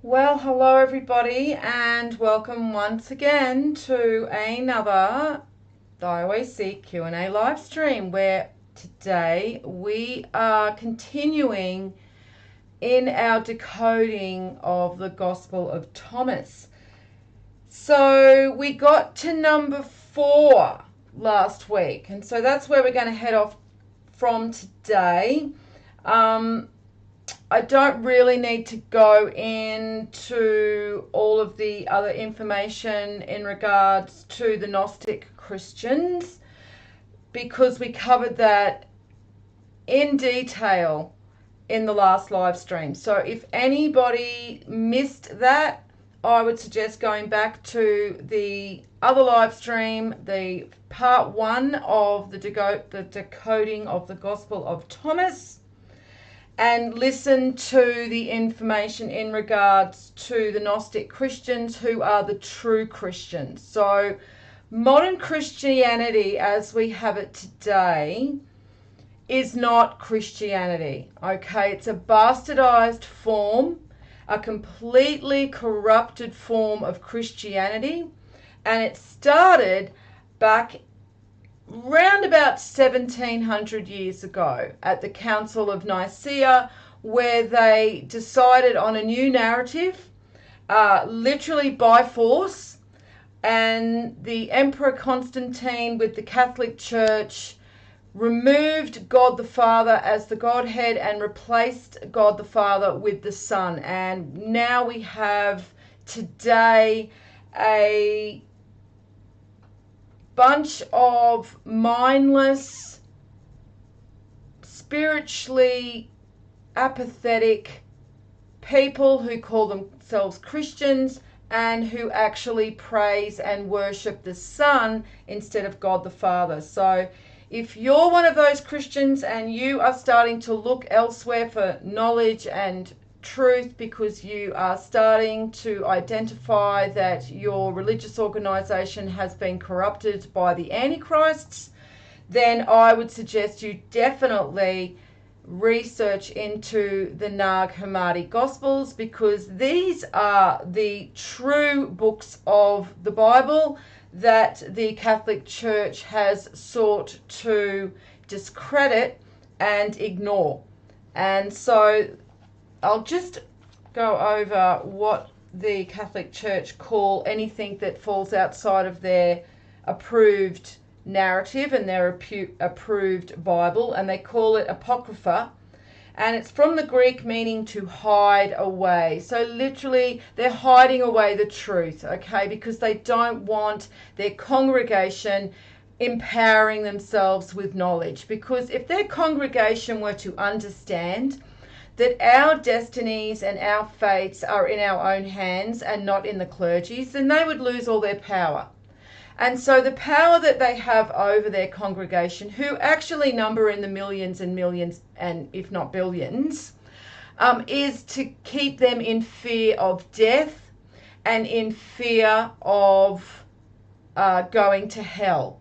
Well, hello everybody, and welcome once again to another Thyalwaysseek Q&A live stream, where today we are continuing in our decoding of the Gospel of Thomas. So we got to number 4 last week, and so that's where we're going to head off from today. I don't really need to go into all of the other information in regards to the Gnostic Christians, because we covered that in detail in the last live stream. So if anybody missed that, I would suggest going back to the other live stream, the part 1 of the decoding of the Gospel of Thomas, and listen to the information in regards to the Gnostic Christians, who are the true Christians. So modern Christianity as we have it today is not Christianity, okay? It's a bastardized form, a completely corrupted form of Christianity, and it started back round about 1700 years ago at the Council of Nicaea, where they decided on a new narrative, literally by force, and the Emperor Constantine with the Catholic Church removed God the Father as the Godhead and replaced God the Father with the Son. And now we have today a bunch of mindless, spiritually apathetic people who call themselves Christians and who actually praise and worship the Son instead of God the Father. So if you're one of those Christians and you are starting to look elsewhere for knowledge and truth because you are starting to identify that your religious organization has been corrupted by the antichrists, then I would suggest you definitely research into the Nag Hammadi Gospels, because these are the true books of the Bible that the Catholic Church has sought to discredit and ignore. And so I'll just go over what the Catholic Church call anything that falls outside of their approved narrative and their approved Bible, and they call it Apocrypha, and it's from the Greek meaning to hide away. So literally they're hiding away the truth, okay, because they don't want their congregation empowering themselves with knowledge. Because if their congregation were to understand that our destinies and our fates are in our own hands and not in the clergy's, then they would lose all their power. And so the power that they have over their congregation, who actually number in the millions and millions, and if not billions, is to keep them in fear of death and in fear of going to hell.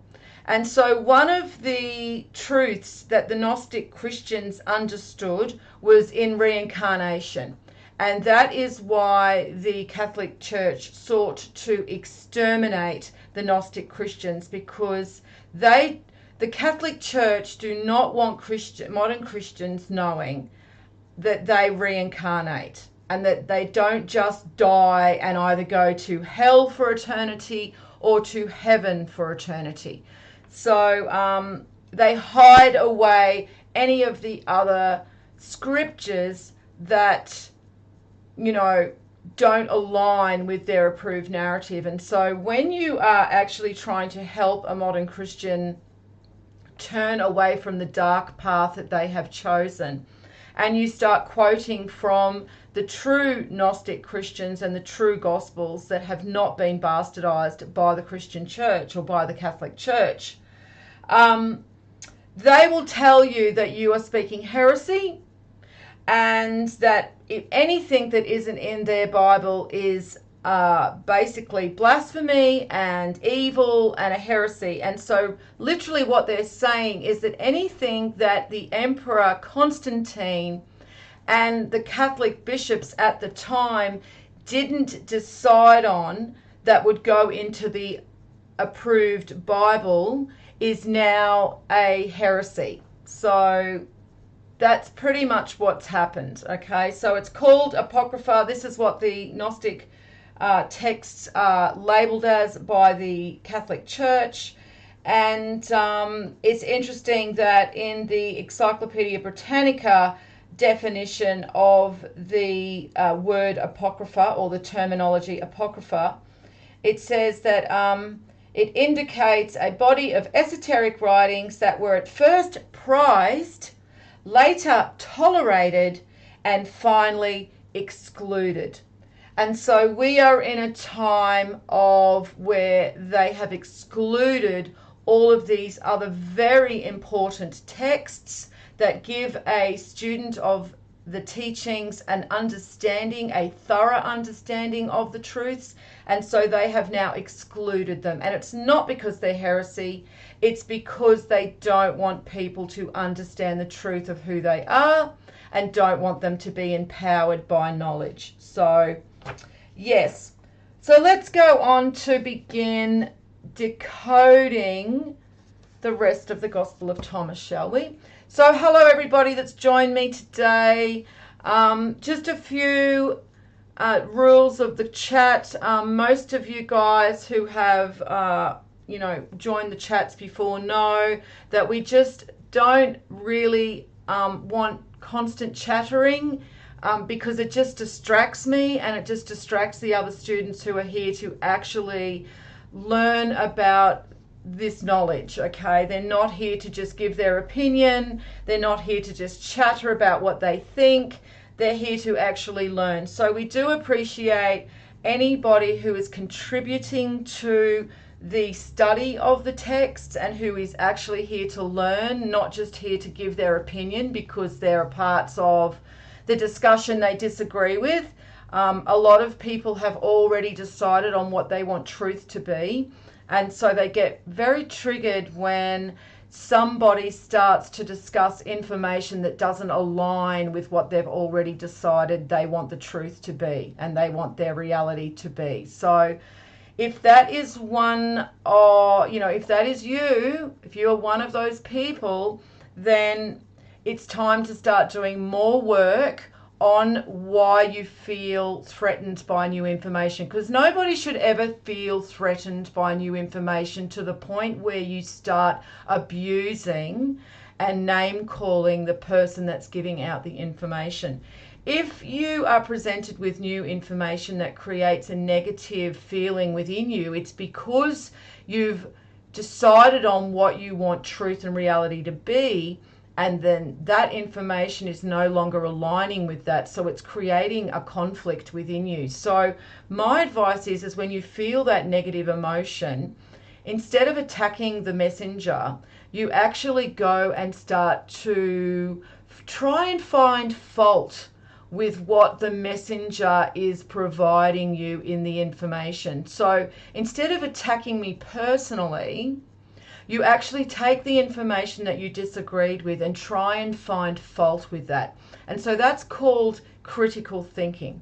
And so one of the truths that the Gnostic Christians understood was in reincarnation. And that is why the Catholic Church sought to exterminate the Gnostic Christians, because the Catholic Church do not want modern Christians knowing that they reincarnate and that they don't just die and either go to hell for eternity or to heaven for eternity. So they hide away any of the other scriptures that, don't align with their approved narrative. And so when you are actually trying to help a modern Christian turn away from the dark path that they have chosen, and you start quoting from the true Gnostic Christians and the true Gospels that have not been bastardized by the Christian Church or by the Catholic Church, they will tell you that you are speaking heresy, and that if anything that isn't in their Bible is basically blasphemy and evil and a heresy. And so literally what they're saying is that anything that the Emperor Constantine and the Catholic bishops at the time didn't decide on that would go into the approved Bible is now a heresy. So that's pretty much what's happened. Okay, so it's called Apocrypha. This is what the Gnostic texts are labeled as by the Catholic Church. And it's interesting that in the Encyclopedia Britannica definition of the word Apocrypha, or the terminology Apocrypha, it says that it indicates a body of esoteric writings that were at first prized, later tolerated, and finally excluded. And so we are in a time of where they have excluded all of these other very important texts that give a student of the teachings an understanding, a thorough understanding of the truths. And so they have now excluded them. And it's not because they're heresy. It's because they don't want people to understand the truth of who they are and don't want them to be empowered by knowledge. So, yes. So let's go on to begin decoding the rest of the Gospel of Thomas, shall we? So hello everybody that's joined me today. Just a few rules of the chat. Most of you guys who have joined the chats before know that we just don't really want constant chattering because it just distracts me, and it just distracts the other students who are here to actually learn about this knowledge. Okay, they're not here to just give their opinion, they're not here to just chatter about what they think, they're here to actually learn. So we do appreciate anybody who is contributing to the study of the text and who is actually here to learn, not just here to give their opinion because there are parts of the discussion they disagree with. A lot of people have already decided on what they want truth to be. And so they get very triggered when somebody starts to discuss information that doesn't align with what they've already decided they want the truth to be and they want their reality to be. So if that is one, or if that is you, if you're one of those people, then it's time to start doing more work on why you feel threatened by new information, because nobody should ever feel threatened by new information to the point where you start abusing and name calling the person that's giving out the information. If you are presented with new information that creates a negative feeling within you, it's because you've decided on what you want truth and reality to be, and then that information is no longer aligning with that, so it's creating a conflict within you. So my advice is when you feel that negative emotion, instead of attacking the messenger, you actually go and start to try and find fault with what the messenger is providing you in the information. So instead of attacking me personally, you actually take the information that you disagreed with and try and find fault with that. And so that's called critical thinking.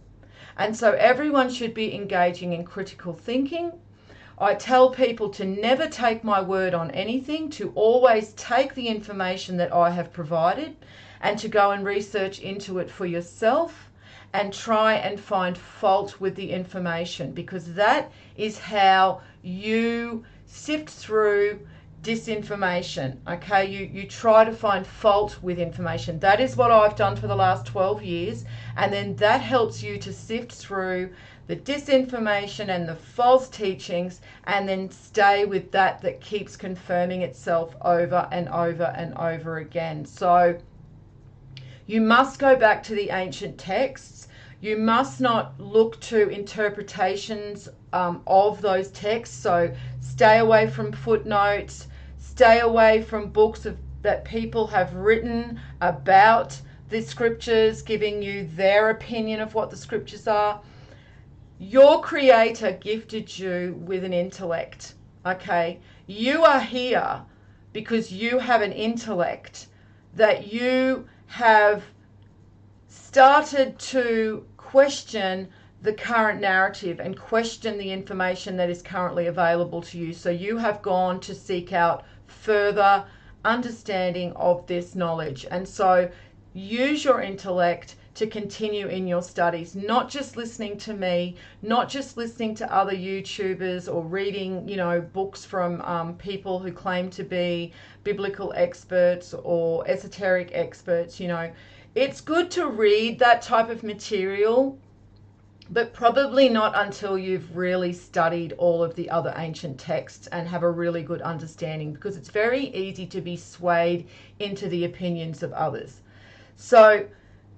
And so everyone should be engaging in critical thinking. I tell people to never take my word on anything, to always take the information that I have provided and to go and research into it for yourself and try and find fault with the information, because that is how you sift through disinformation. Okay, you try to find fault with information. That is what I've done for the last 12 years, and then that helps you to sift through the disinformation and the false teachings, and then stay with that keeps confirming itself over and over and over again. So you must go back to the ancient texts. You must not look to interpretations of those texts. So stay away from footnotes, stay away from books that people have written about the scriptures, giving you their opinion of what the scriptures are. Your Creator gifted you with an intellect, okay? You are here because you have an intellect that you have started to question the current narrative and question the information that is currently available to you. So you have gone to seek out further understanding of this knowledge. And so use your intellect to continue in your studies, not just listening to me, not just listening to other YouTubers or reading, books from people who claim to be biblical experts or esoteric experts. It's good to read that type of material, but probably not until you've really studied all of the other ancient texts and have a really good understanding, because it's very easy to be swayed into the opinions of others. So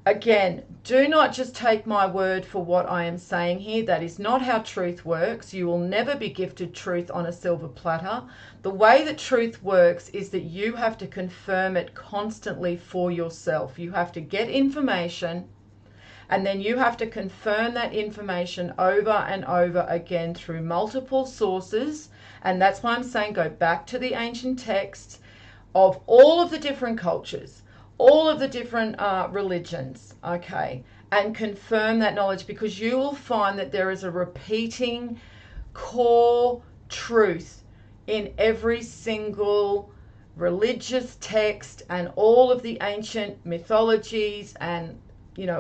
again, do not just take my word for what I am saying here. That is not how truth works. You will never be gifted truth on a silver platter. The way that truth works is that you have to confirm it constantly for yourself. You have to get information, and then you have to confirm that information over and over again through multiple sources. And that's why I'm saying go back to the ancient texts of all of the different cultures, all of the different religions, okay, and confirm that knowledge, because you will find that there is a repeating core truth in every single religious text and all of the ancient mythologies and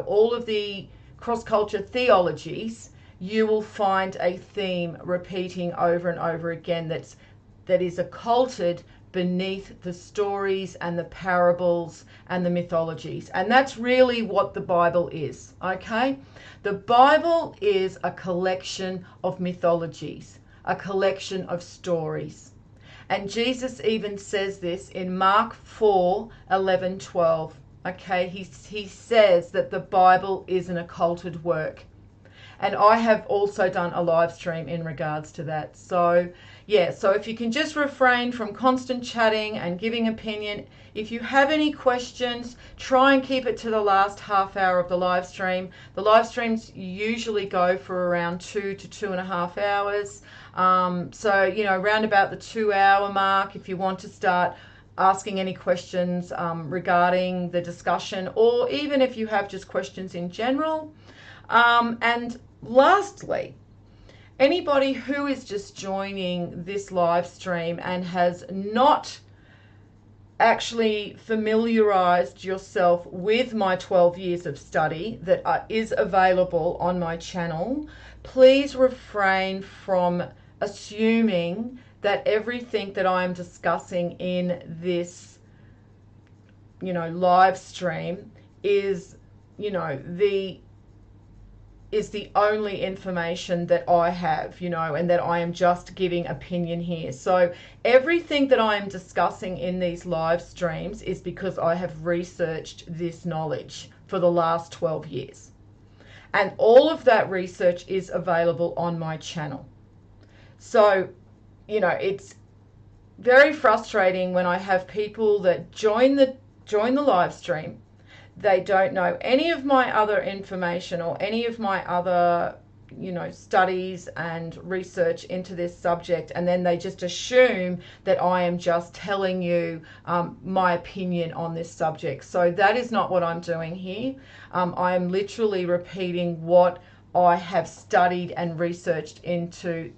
all of the cross-culture theologies. You will find a theme repeating over and over again that is occulted beneath the stories and the parables and the mythologies. And that's really what the Bible is, okay? The Bible is a collection of mythologies, a collection of stories. And Jesus even says this in Mark 4, 11, 12. Okay, he says that the Bible is an occulted work. And I have also done a live stream in regards to that. So yeah, so if you can just refrain from constant chatting and giving opinion. If you have any questions, try and keep it to the last half hour of the live stream. The live streams usually go for around 2 to 2.5 hours. So, around about the 2-hour mark, if you want to start asking any questions regarding the discussion, or even if you have just questions in general. And lastly, anybody who is just joining this live stream and has not actually familiarized yourself with my 12 years of study that is available on my channel, please refrain from assuming that everything that I'm discussing in this, live stream is, the only information that I have, and that I am just giving opinion here. So everything that I am discussing in these live streams is because I have researched this knowledge for the last 12 years. And all of that research is available on my channel. So, it's very frustrating when I have people that join the live stream. They don't know any of my other information or any of my other, studies and research into this subject, and then they just assume that I am just telling you my opinion on this subject. So that is not what I'm doing here. I am literally repeating what I have studied and researched into,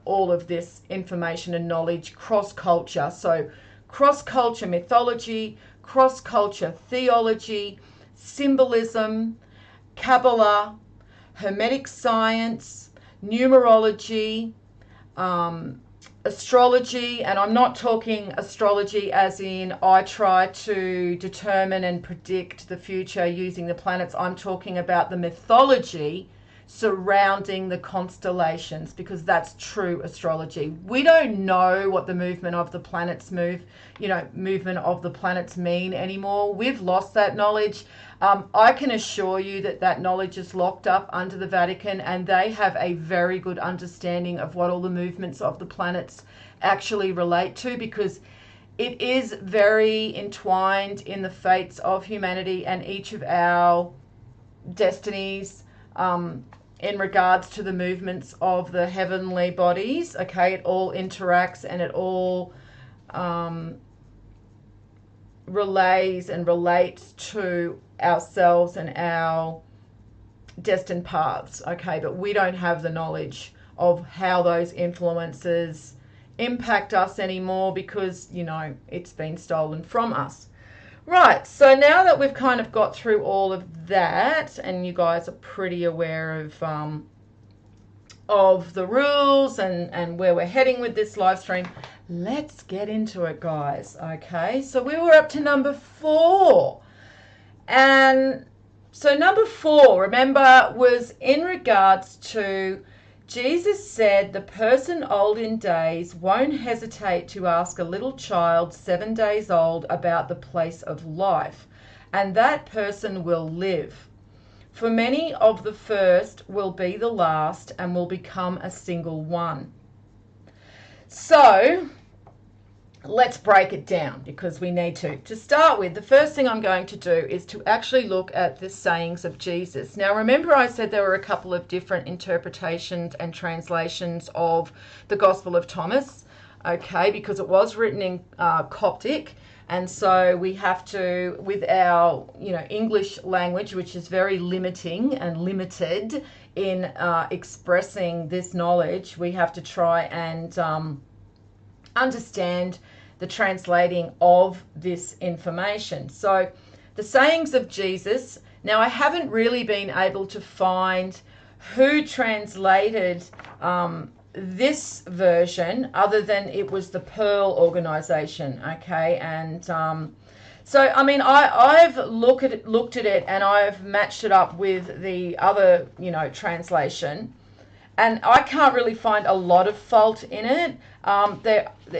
all of this information and knowledge, cross-culture. So cross-culture mythology, cross-culture theology, symbolism, Kabbalah, Hermetic science, numerology, astrology. And I'm not talking astrology as in I try to determine and predict the future using the planets. I'm talking about the mythology surrounding the constellations, because that's true astrology. We don't know what the movement of the planets movement of the planets mean anymore. We've lost that knowledge. I can assure you that knowledge is locked up under the Vatican, and they have a very good understanding of what all the movements of the planets actually relate to, because it is very entwined in the fates of humanity and each of our destinies. In regards to the movements of the heavenly bodies, okay, it all interacts and it all relays and relates to ourselves and our destined paths, okay, but we don't have the knowledge of how those influences impact us anymore because, you know, it's been stolen from us. Right, so now that we've kind of got through all of that, and you guys are pretty aware of the rules and where we're heading with this live stream, let's get into it, guys. Okay, so we were up to number 4. And so number 4, remember, was in regards to Jesus said the person old in days won't hesitate to ask a little child 7 days old about the place of life, and that person will live. For many of the first will be the last and will become a single one. So let's break it down because we need to. To start with, the first thing I'm going to do is to actually look at the sayings of Jesus. Now, remember I said there were a couple of different interpretations and translations of the Gospel of Thomas, okay, because it was written in Coptic. And so we have to, with our, you know, English language, which is very limiting and limited in expressing this knowledge, we have to try and understand the translating of this information. So the sayings of Jesus, now I haven't really been able to find who translated this version other than it was the Pearl organization, okay? And so I mean I've looked at it and I've matched it up with the other, you know, translation, and I can't really find a lot of fault in it.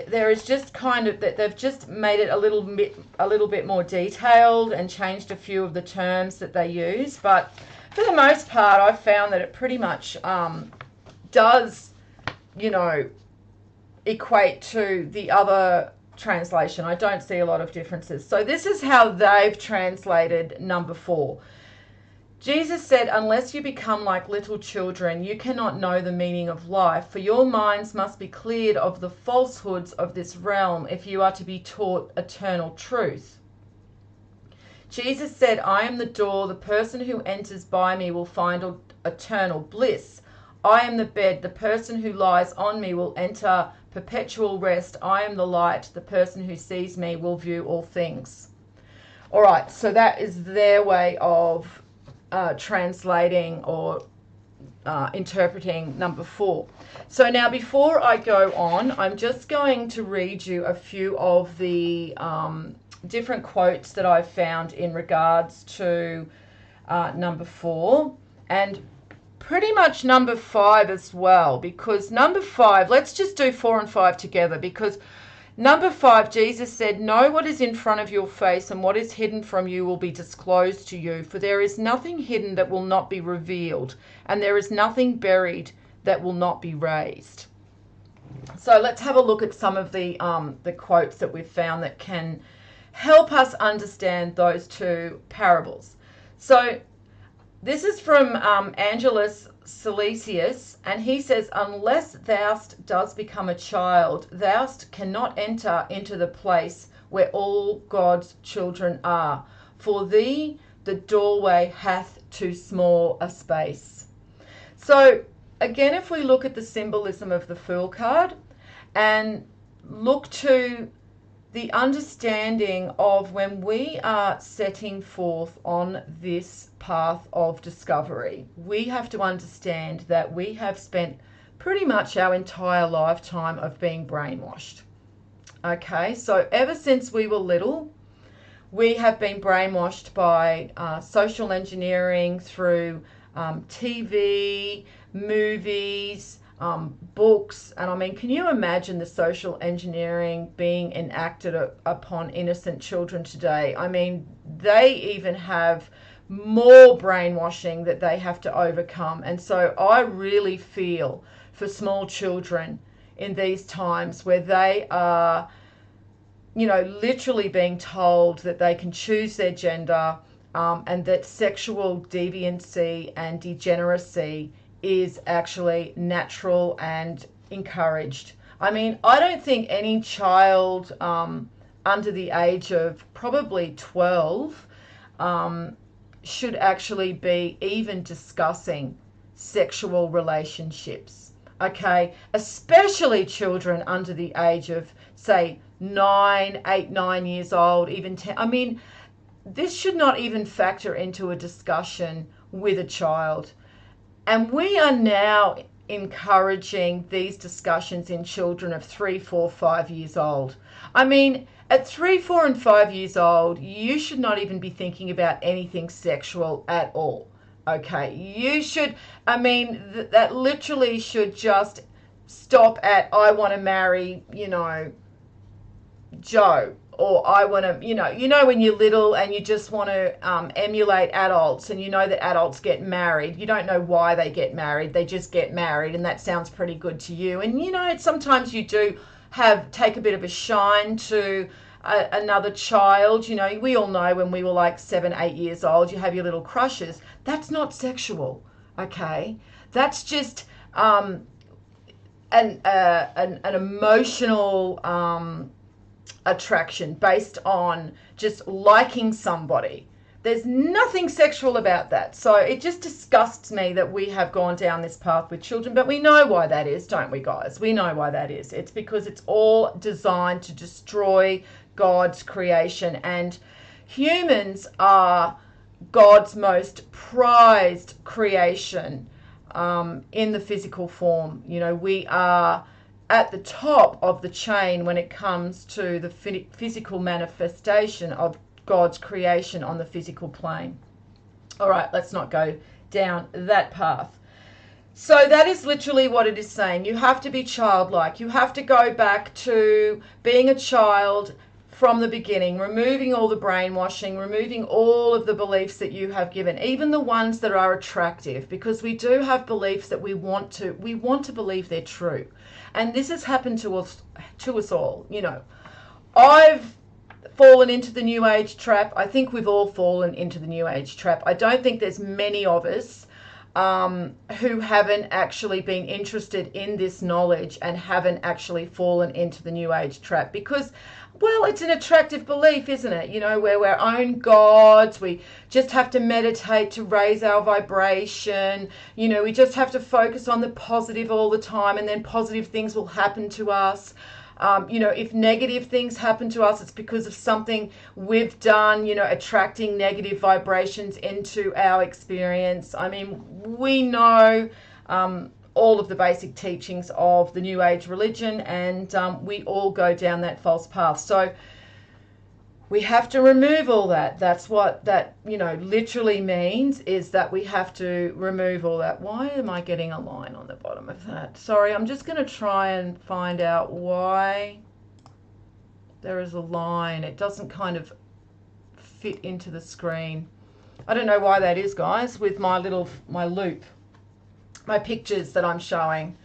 There is just kind of that they've just made it a little bit more detailed and changed a few of the terms that they use, but for the most part I've found that it pretty much does, you know, equate to the other translation. I don't see a lot of differences. So this is how they've translated number 4. Jesus said, unless you become like little children, you cannot know the meaning of life, for your minds must be cleared of the falsehoods of this realm if you are to be taught eternal truth. Jesus said, I am the door. The person who enters by me will find eternal bliss. I am the bed. The person who lies on me will enter perpetual rest. I am the light. The person who sees me will view all things. All right, so that is their way of translating or interpreting number 4. So now before I go on, I'm just going to read you a few of the different quotes that I've found in regards to number 4 and pretty much number 5 as well, because number 5, let's just do 4 and 5 together, because number 5, Jesus said, know what is in front of your face, and what is hidden from you will be disclosed to you, for there is nothing hidden that will not be revealed, and there is nothing buried that will not be raised. So let's have a look at some of the quotes that we've found that can help us understand those two parables. So this is from Angelus Silesius, and he says, unless thou dost become a child, thou cannot enter into the place where all God's children are. For thee the doorway hath too small a space. So again, if we look at the symbolism of the Fool card and look to the understanding of when we are setting forth on this path of discovery, we have to understand that we have spent pretty much our entire lifetime of being brainwashed. Okay, so ever since we were little, we have been brainwashed by social engineering through TV, movies, books. And I mean, can you imagine the social engineering being enacted upon innocent children today? I mean, they even have more brainwashing that they have to overcome. And so I really feel for small children in these times where they are, you know, literally being told that they can choose their gender, and that sexual deviancy and degeneracy is actually natural and encouraged. I mean, I don't think any child under the age of probably 12 should actually be even discussing sexual relationships, okay? Especially children under the age of, say, 9 years old, even 10. I mean, this should not even factor into a discussion with a child. And we are now encouraging these discussions in children of 3, 4, 5 years old. I mean, at 3, 4, and 5 years old, you should not even be thinking about anything sexual at all. Okay, you should, I mean, that literally should just stop at, I want to marry, Joe, or I want to, when you're little and you just want to emulate adults, and you know that adults get married. You don't know why they get married. They just get married, and that sounds pretty good to you. And, sometimes you do take a bit of a shine to another child. We all know when we were like 7, 8 years old, you have your little crushes. That's not sexual, okay? That's just an emotional attraction based on just liking somebody. There's nothing sexual about that. So it just disgusts me that we have gone down this path with children, but we know why that is, don't we, guys? We know why that is. It's because it's all designed to destroy God's creation, and humans are God's most prized creation in the physical form. We are at the top of the chain when it comes to the physical manifestation of God's creation on the physical plane. All right, let's not go down that path. So that is literally what it is saying. You have to be childlike. You have to go back to being a child from the beginning, removing all the brainwashing, removing all of the beliefs that you have given, even the ones that are attractive, because we do have beliefs that we want to believe they're true. And this has happened to us all. I've fallen into the New Age trap. I think we've all fallen into the New Age trap. I don't think there's many of us who haven't actually been interested in this knowledge and haven't actually fallen into the New Age trap, because, well, it's an attractive belief, isn't it? Where we're our own gods. We just have to meditate to raise our vibration. We just have to focus on the positive all the time, and then positive things will happen to us. If negative things happen to us, it's because of something we've done, attracting negative vibrations into our experience. I mean, we know all of the basic teachings of the New Age religion, and we all go down that false path. So we have to remove all that. That's what that, literally means, is that we have to remove all that. Why am I getting a line on the bottom of that? Sorry, I'm just going to try and find out why there is a line. It doesn't kind of fit into the screen. I don't know why that is, guys, with my loop, my pictures that I'm showing.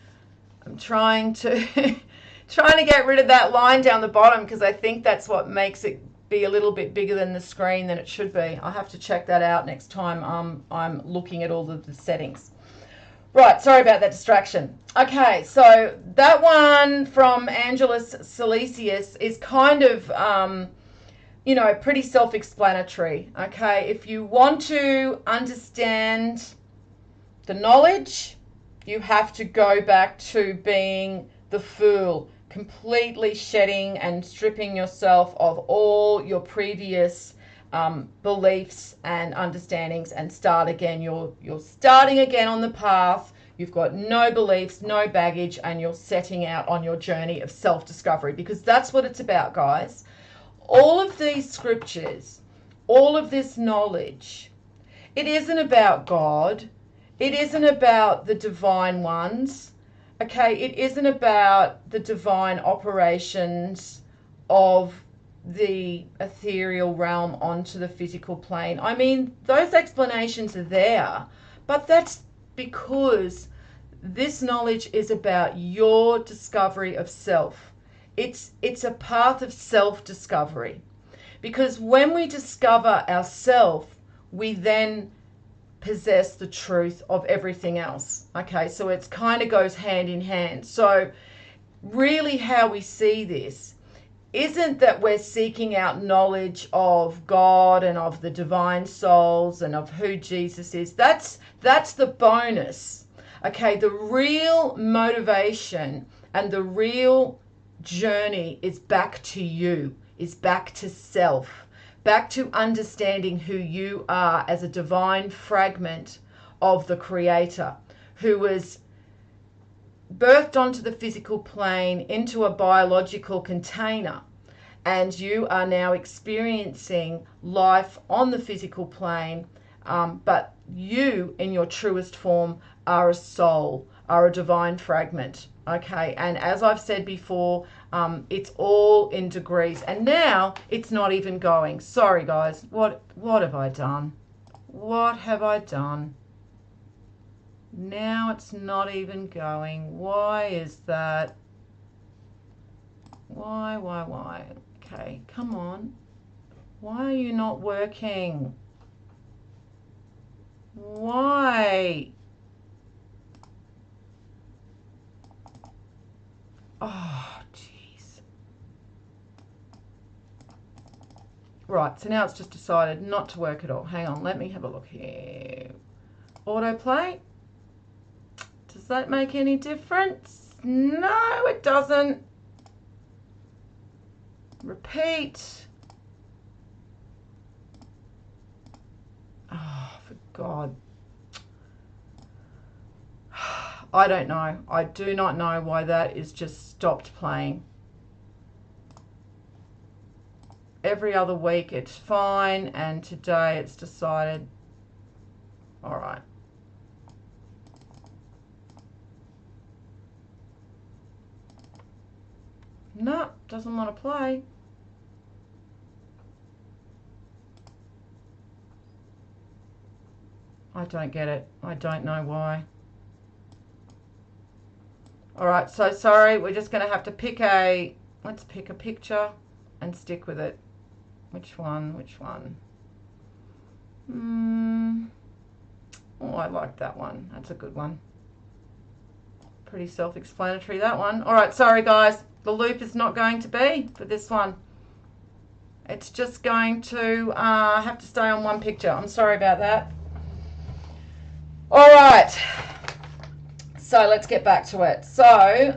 I'm trying to get rid of that line down the bottom, because I think that's what makes it be a little bit bigger than the screen than it should be. I'll have to check that out next time I'm looking at all of the settings. Right, sorry about that distraction. Okay, so that one from Angelus Silesius is kind of, pretty self-explanatory. Okay, if you want to understand the knowledge, you have to go back to being the fool, completely shedding and stripping yourself of all your previous beliefs and understandings, and start again. You're starting again on the path. You've got no beliefs, no baggage, and you're setting out on your journey of self-discovery, because that's what it's about, guys. All of these scriptures, all of this knowledge, it isn't about God. It isn't about the divine ones. Okay, it isn't about the divine operations of the ethereal realm onto the physical plane. I mean, those explanations are there, but that's because this knowledge is about your discovery of self. It's a path of self-discovery, because when we discover ourself, we then possess the truth of everything else. Okay, so it's kind of goes hand in hand. So really how we see this isn't that we're seeking out knowledge of God and of the divine souls and of who Jesus is. That's the bonus. Okay, the real motivation and the real journey is back to you, is back to self, back to understanding who you are as a divine fragment of the Creator, who was birthed onto the physical plane into a biological container, and you are now experiencing life on the physical plane, but you in your truest form are a soul, are a divine fragment. Okay, and as I've said before, it's all in degrees, and now it's not even going. Sorry guys, what have I done? What have I done? Now it's not even going. Why is that? Why? Okay, come on. Why are you not working? Why? Oh, jeez. Right, so now it's just decided not to work at all. Hang on, let me have a look here. Autoplay. Does that make any difference? No, it doesn't. Repeat. Oh, for God. I don't know. I do not know why that is just stopped playing. Every other week it's fine, and today it's decided, all right. No, doesn't want to play. I don't get it. I don't know why. All right, so sorry, we're just going to have to pick let's pick a picture and stick with it. Which one? Oh, I like that one. That's a good one. Pretty self-explanatory, that one. All right, sorry guys. The loop is not going to be for this one. It's just going to have to stay on one picture. I'm sorry about that. All right. So let's get back to it. So,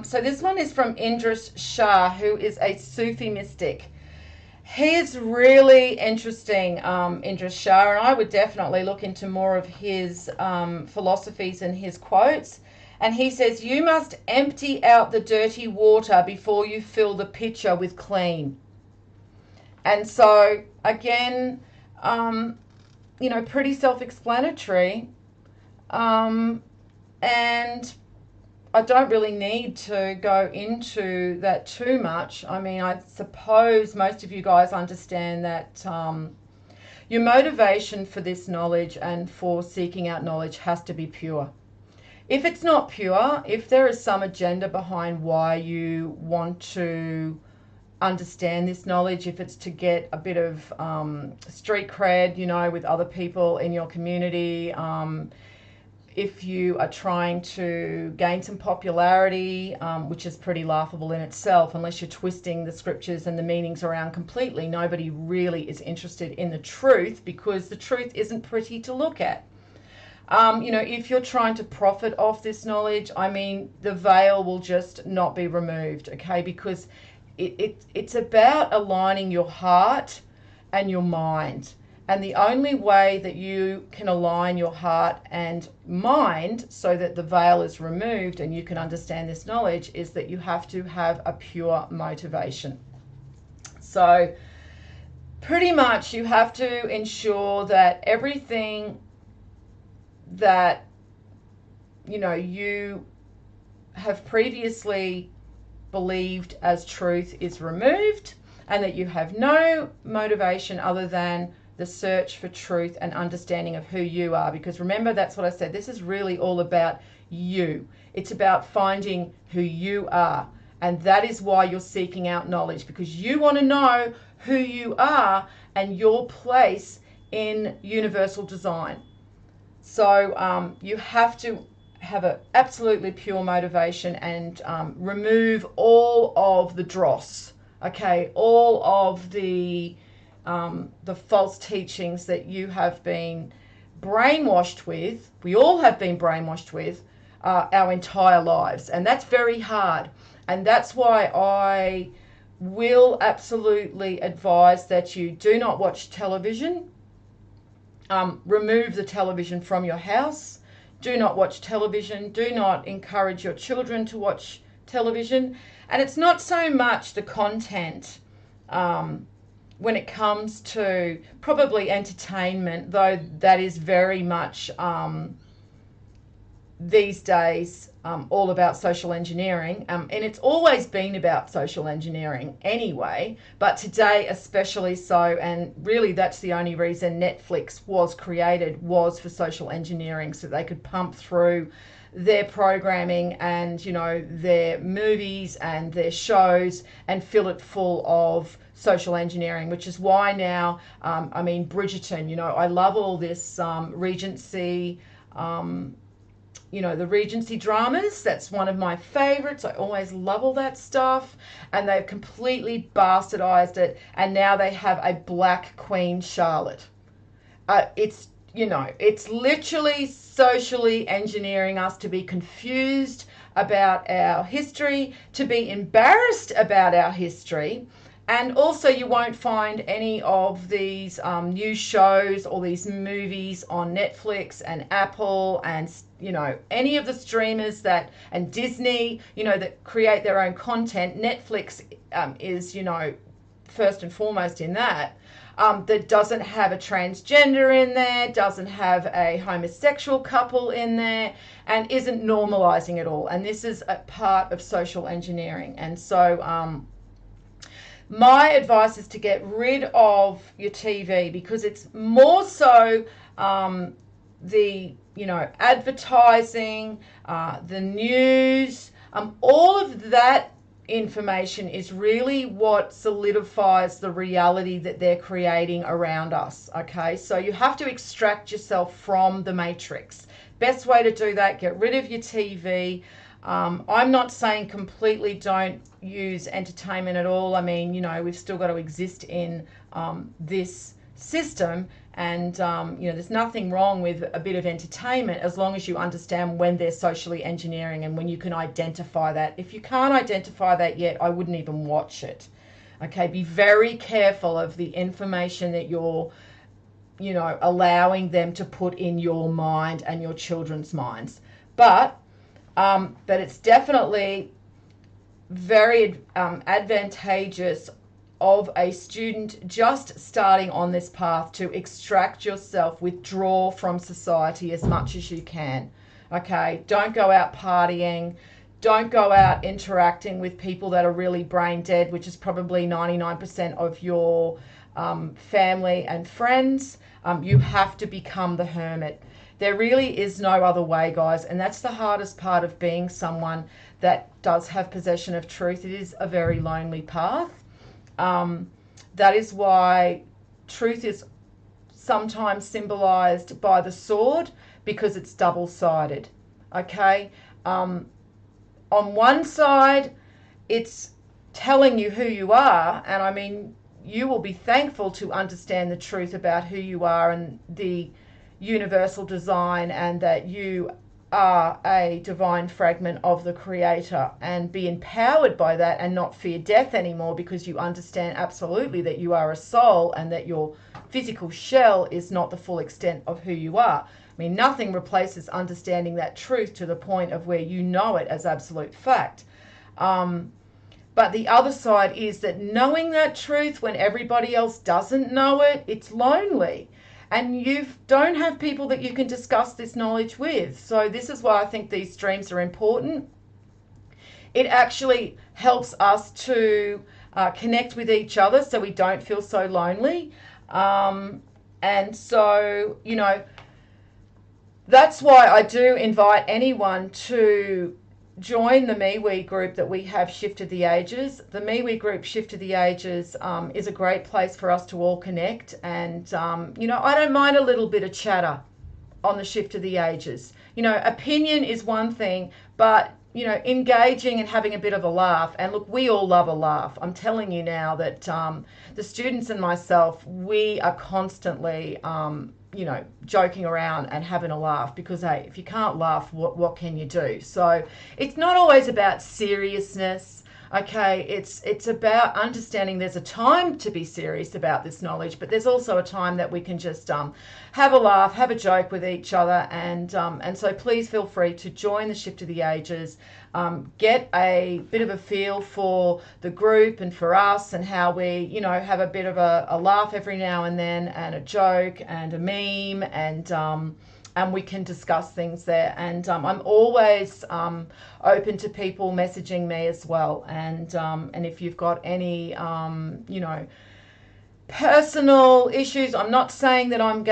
so this one is from Indris Shah, who is a Sufi mystic. He is really interesting, Indris Shah, and I would definitely look into more of his philosophies and his quotes. And he says, you must empty out the dirty water before you fill the pitcher with clean. And so, again, you know, pretty self-explanatory. And I don't really need to go into that too much. I mean, I suppose most of you guys understand that your motivation for this knowledge and for seeking out knowledge has to be pure. If it's not pure, if there is some agenda behind why you want to understand this knowledge, if it's to get a bit of street cred, you know, with other people in your community, if you are trying to gain some popularity, which is pretty laughable in itself, unless you're twisting the scriptures and the meanings around completely. Nobody really is interested in the truth because the truth isn't pretty to look at. You know, if you're trying to profit off this knowledge, I mean, the veil will just not be removed, okay? Because it's about aligning your heart and your mind. And the only way that you can align your heart and mind so that the veil is removed and you can understand this knowledge is that you have to have a pure motivation. So pretty much you have to ensure that everything that, you know, you have previously believed as truth is removed, and that you have no motivation other than the search for truth and understanding of who you are. Because remember, that's what I said, this is really all about you. It's about finding who you are, and that is why you're seeking out knowledge, because you want to know who you are and your place in universal design. So you have to have an absolutely pure motivation and remove all of the dross, Okay, all of the false teachings that you have been brainwashed with, we all have been brainwashed with our entire lives. And that's very hard. And that's why I will absolutely advise that you do not watch television. Remove the television from your house. Do not watch television. Do not encourage your children to watch television. And it's not so much the content when it comes to probably entertainment, though that is very much these days all about social engineering, and it's always been about social engineering anyway, but today especially so. And really that's the only reason Netflix was created, was for social engineering, so they could pump through their programming and, you know, their movies and their shows and fill it full of social engineering, which is why now I mean, Bridgerton, you know, I love all this Regency, you know, the Regency dramas. That's one of my favorites. I always love all that stuff. And they've completely bastardized it. And now they have a black Queen Charlotte. It's, you know, it's literally socially engineering us to be confused about our history, to be embarrassed about our history. And also you won't find any of these new shows or these movies on Netflix and Apple and, you know, any of the streamers that, and Disney, you know, that create their own content. Netflix is, you know, first and foremost in that. That doesn't have a transgender in there, doesn't have a homosexual couple in there, and isn't normalizing it all. And this is a part of social engineering. And so my advice is to get rid of your TV, because it's more so the, you know, advertising, the news, all of that information is really what solidifies the reality that they're creating around us. Okay, so you have to extract yourself from the matrix. Best way to do that, get rid of your TV. I'm not saying completely don't use entertainment at all. I mean, you know, we've still got to exist in this system, and you know, there's nothing wrong with a bit of entertainment as long as you understand when they're socially engineering and when you can identify that. If you can't identify that yet, I wouldn't even watch it. Okay, be very careful of the information that you're, you know, allowing them to put in your mind and your children's minds. But it's definitely very advantageous of a student just starting on this path to extract yourself, withdraw from society as much as you can. Okay, don't go out partying, don't go out interacting with people that are really brain dead, which is probably 99% of your family and friends. You have to become the hermit. There really is no other way, guys, and that's the hardest part of being someone that does have possession of truth. It is a very lonely path. That is why truth is sometimes symbolized by the sword, because it's double-sided. Okay, on one side it's telling you who you are, and I mean, you will be thankful to understand the truth about who you are and the universal design, and that you are a divine fragment of the Creator, and be empowered by that and not fear death anymore, because you understand absolutely that you are a soul and that your physical shell is not the full extent of who you are. I mean, nothing replaces understanding that truth to the point of where you know it as absolute fact. But the other side is that knowing that truth when everybody else doesn't know it, it's lonely. And you don't have people that you can discuss this knowledge with. So this is why I think these streams are important. It actually helps us to connect with each other so we don't feel so lonely. And so, you know, that's why I do invite anyone to join the MeWe group that we have, Shifted the Ages. The MeWe group, Shifted the Ages, is a great place for us to all connect. And, you know, I don't mind a little bit of chatter on the Shifted the Ages. You know, opinion is one thing, but, engaging and having a bit of a laugh. And look, we all love a laugh. I'm telling you now that the students and myself, we are constantly, joking around and having a laugh, because, hey, if you can't laugh, what can you do? So it's not always about seriousness. Okay, it's about understanding there's a time to be serious about this knowledge, but there's also a time that we can just have a laugh, have a joke with each other, and so please feel free to join the Shift of the Ages, get a bit of a feel for the group and for us and how we, have a bit of a laugh every now and then, and a joke and a meme, and we can discuss things there. And I'm always open to people messaging me as well. And if you've got any, personal issues, I'm not saying that I'm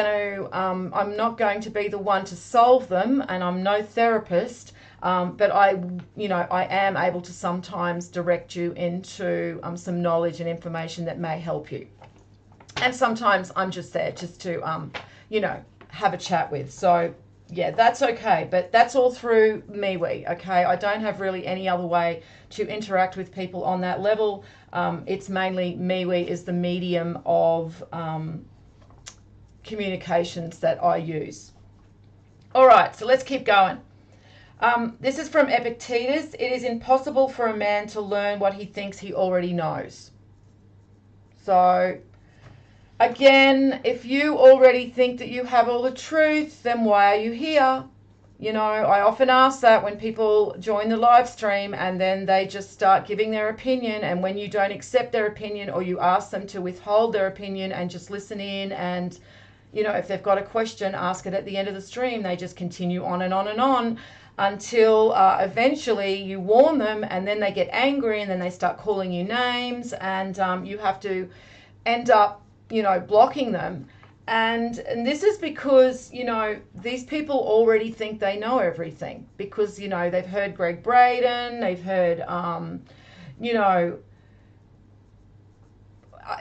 not going to be the one to solve them, and I'm no therapist. But I am able to sometimes direct you into some knowledge and information that may help you. And sometimes I'm just there just to, have a chat with. So yeah, that's okay, but that's all through MeWe. Okay, I don't have really any other way to interact with people on that level. It's mainly MeWe is the medium of communications that I use. All right, so let's keep going. This is from Epictetus. It is impossible for a man to learn what he thinks he already knows. So again, if you already think that you have all the truth, then why are you here? I often ask that when people join the live stream and then they just start giving their opinion, and when you don't accept their opinion, or you ask them to withhold their opinion and just listen in, and if they've got a question, ask it at the end of the stream, they just continue on and on and on until eventually you warn them, and then they get angry, and then they start calling you names, and you have to end up blocking them. And this is because, these people already think they know everything, because, they've heard Greg Braden, they've heard,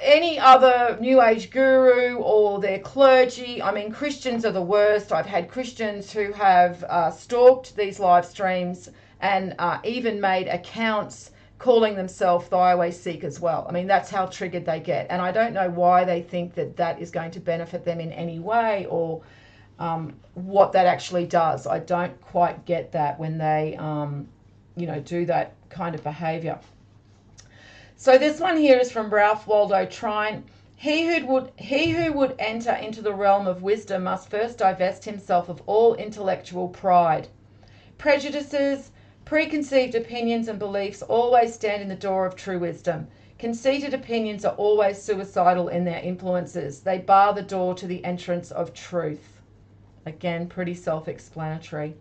any other New Age guru, or their clergy. I mean, Christians are the worst. I've had Christians who have stalked these live streams and even made accounts calling themselves Thyalwaysseek as well. I mean, that's how triggered they get. And I don't know why they think that that is going to benefit them in any way, or what that actually does. I don't quite get that when they, do that kind of behavior. So this one here is from Ralph Waldo Trine. He who would enter into the realm of wisdom must first divest himself of all intellectual pride. Prejudices, preconceived opinions and beliefs always stand in the door of true wisdom. Conceited opinions are always suicidal in their influences. They bar the door to the entrance of truth. Again, pretty self-explanatory.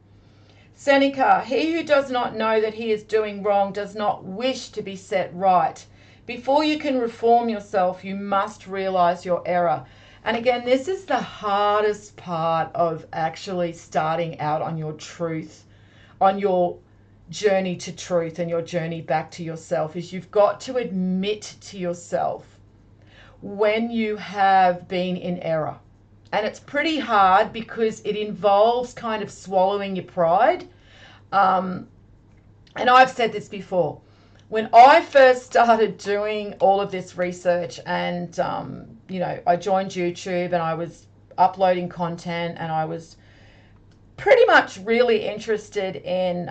Seneca, he who does not know that he is doing wrong does not wish to be set right. Before you can reform yourself, you must realize your error. And again, this is the hardest part of actually starting out on your truth, on your journey to truth and your journey back to yourself, is you've got to admit to yourself when you have been in error. And it's pretty hard because it involves kind of swallowing your pride. And I've said this before. When I first started doing all of this research and, I joined YouTube and I was uploading content, and I was pretty much really interested in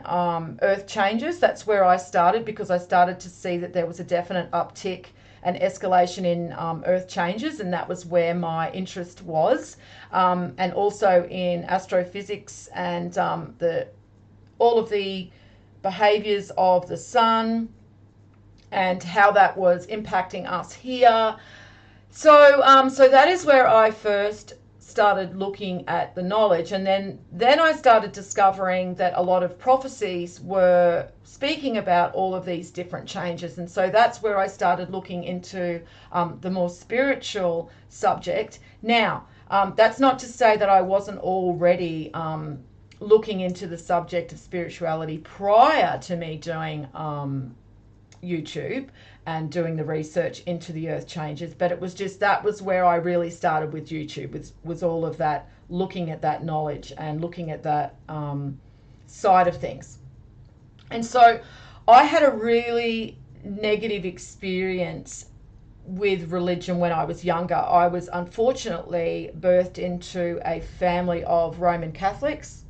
earth changes. That's where I started, because I started to see that there was a definite uptick and escalation in earth changes, and that was where my interest was, and also in astrophysics and all of the behaviors of the sun and how that was impacting us here. So that is where I first started looking at the knowledge, and then I started discovering that a lot of prophecies were speaking about all of these different changes, and so that's where I started looking into the more spiritual subject. Now, that's not to say that I wasn't already looking into the subject of spirituality prior to me doing YouTube and doing the research into the earth changes, but it was just, that was where I really started with YouTube, was all of that, looking at that knowledge and looking at that side of things. And so I had a really negative experience with religion when I was younger. I was unfortunately birthed into a family of Roman Catholics,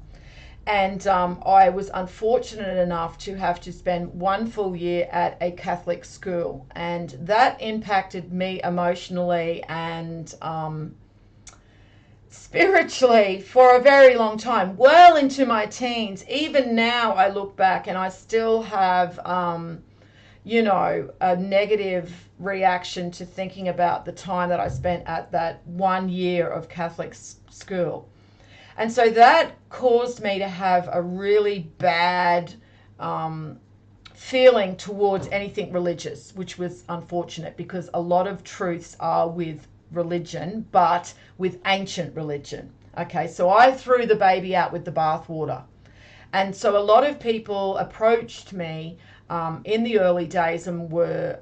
and I was unfortunate enough to have to spend one full year at a Catholic school, and that impacted me emotionally and spiritually for a very long time, well into my teens. Even now, I look back and I still have, a negative reaction to thinking about the time that I spent at that 1 year of Catholic school. And so that caused me to have a really bad feeling towards anything religious, which was unfortunate because a lot of truths are with religion, but with ancient religion. Okay, so I threw the baby out with the bathwater. And so a lot of people approached me in the early days and were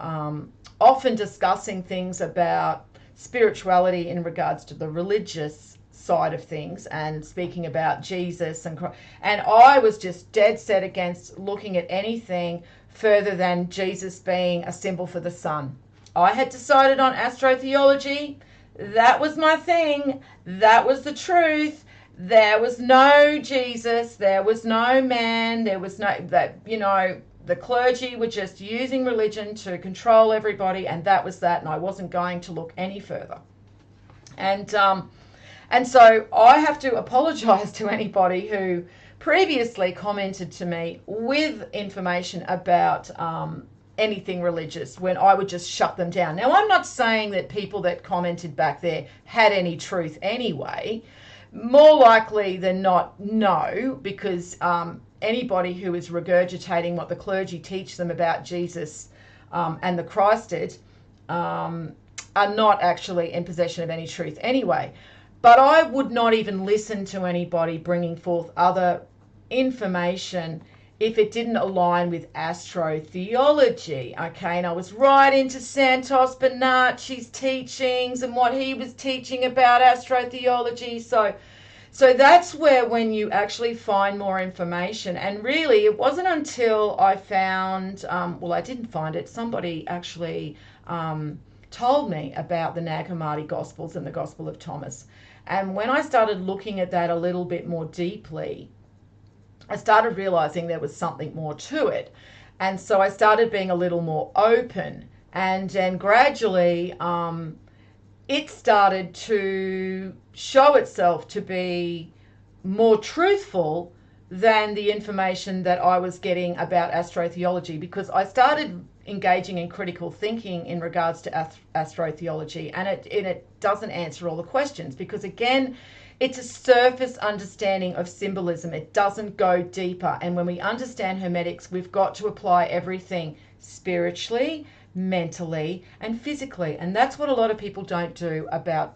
often discussing things about spirituality in regards to the religious side of things and speaking about Jesus and I was just dead set against looking at anything further than Jesus being a symbol for the sun. I had decided on astrotheology. That was my thing. That was the truth. There was no Jesus. There was no man. There was no, that, the clergy were just using religion to control everybody, and that was that, and I wasn't going to look any further. And so I have to apologize to anybody who previously commented to me with information about anything religious when I would just shut them down. Now, I'm not saying that people that commented back there had any truth anyway. More likely than not, no, because anybody who is regurgitating what the clergy teach them about Jesus and the Christed are not actually in possession of any truth anyway. But I would not even listen to anybody bringing forth other information if it didn't align with astrotheology, okay? And I was right into Santos Bonacci's teachings and what he was teaching about astrotheology. So that's where when you actually find more information, and really it wasn't until I found, I didn't find it, somebody actually told me about the Nag Hammadi Gospels and the Gospel of Thomas. And when I started looking at that a little bit more deeply, I started realizing there was something more to it. And so I started being a little more open. And then gradually it started to show itself to be more truthful than the information that I was getting about astrotheology, because I started engaging in critical thinking in regards to astrotheology, and it doesn't answer all the questions, because again, it's a surface understanding of symbolism. It doesn't go deeper. And when we understand Hermetics, we've got to apply everything spiritually, mentally, and physically. And that's what a lot of people don't do about,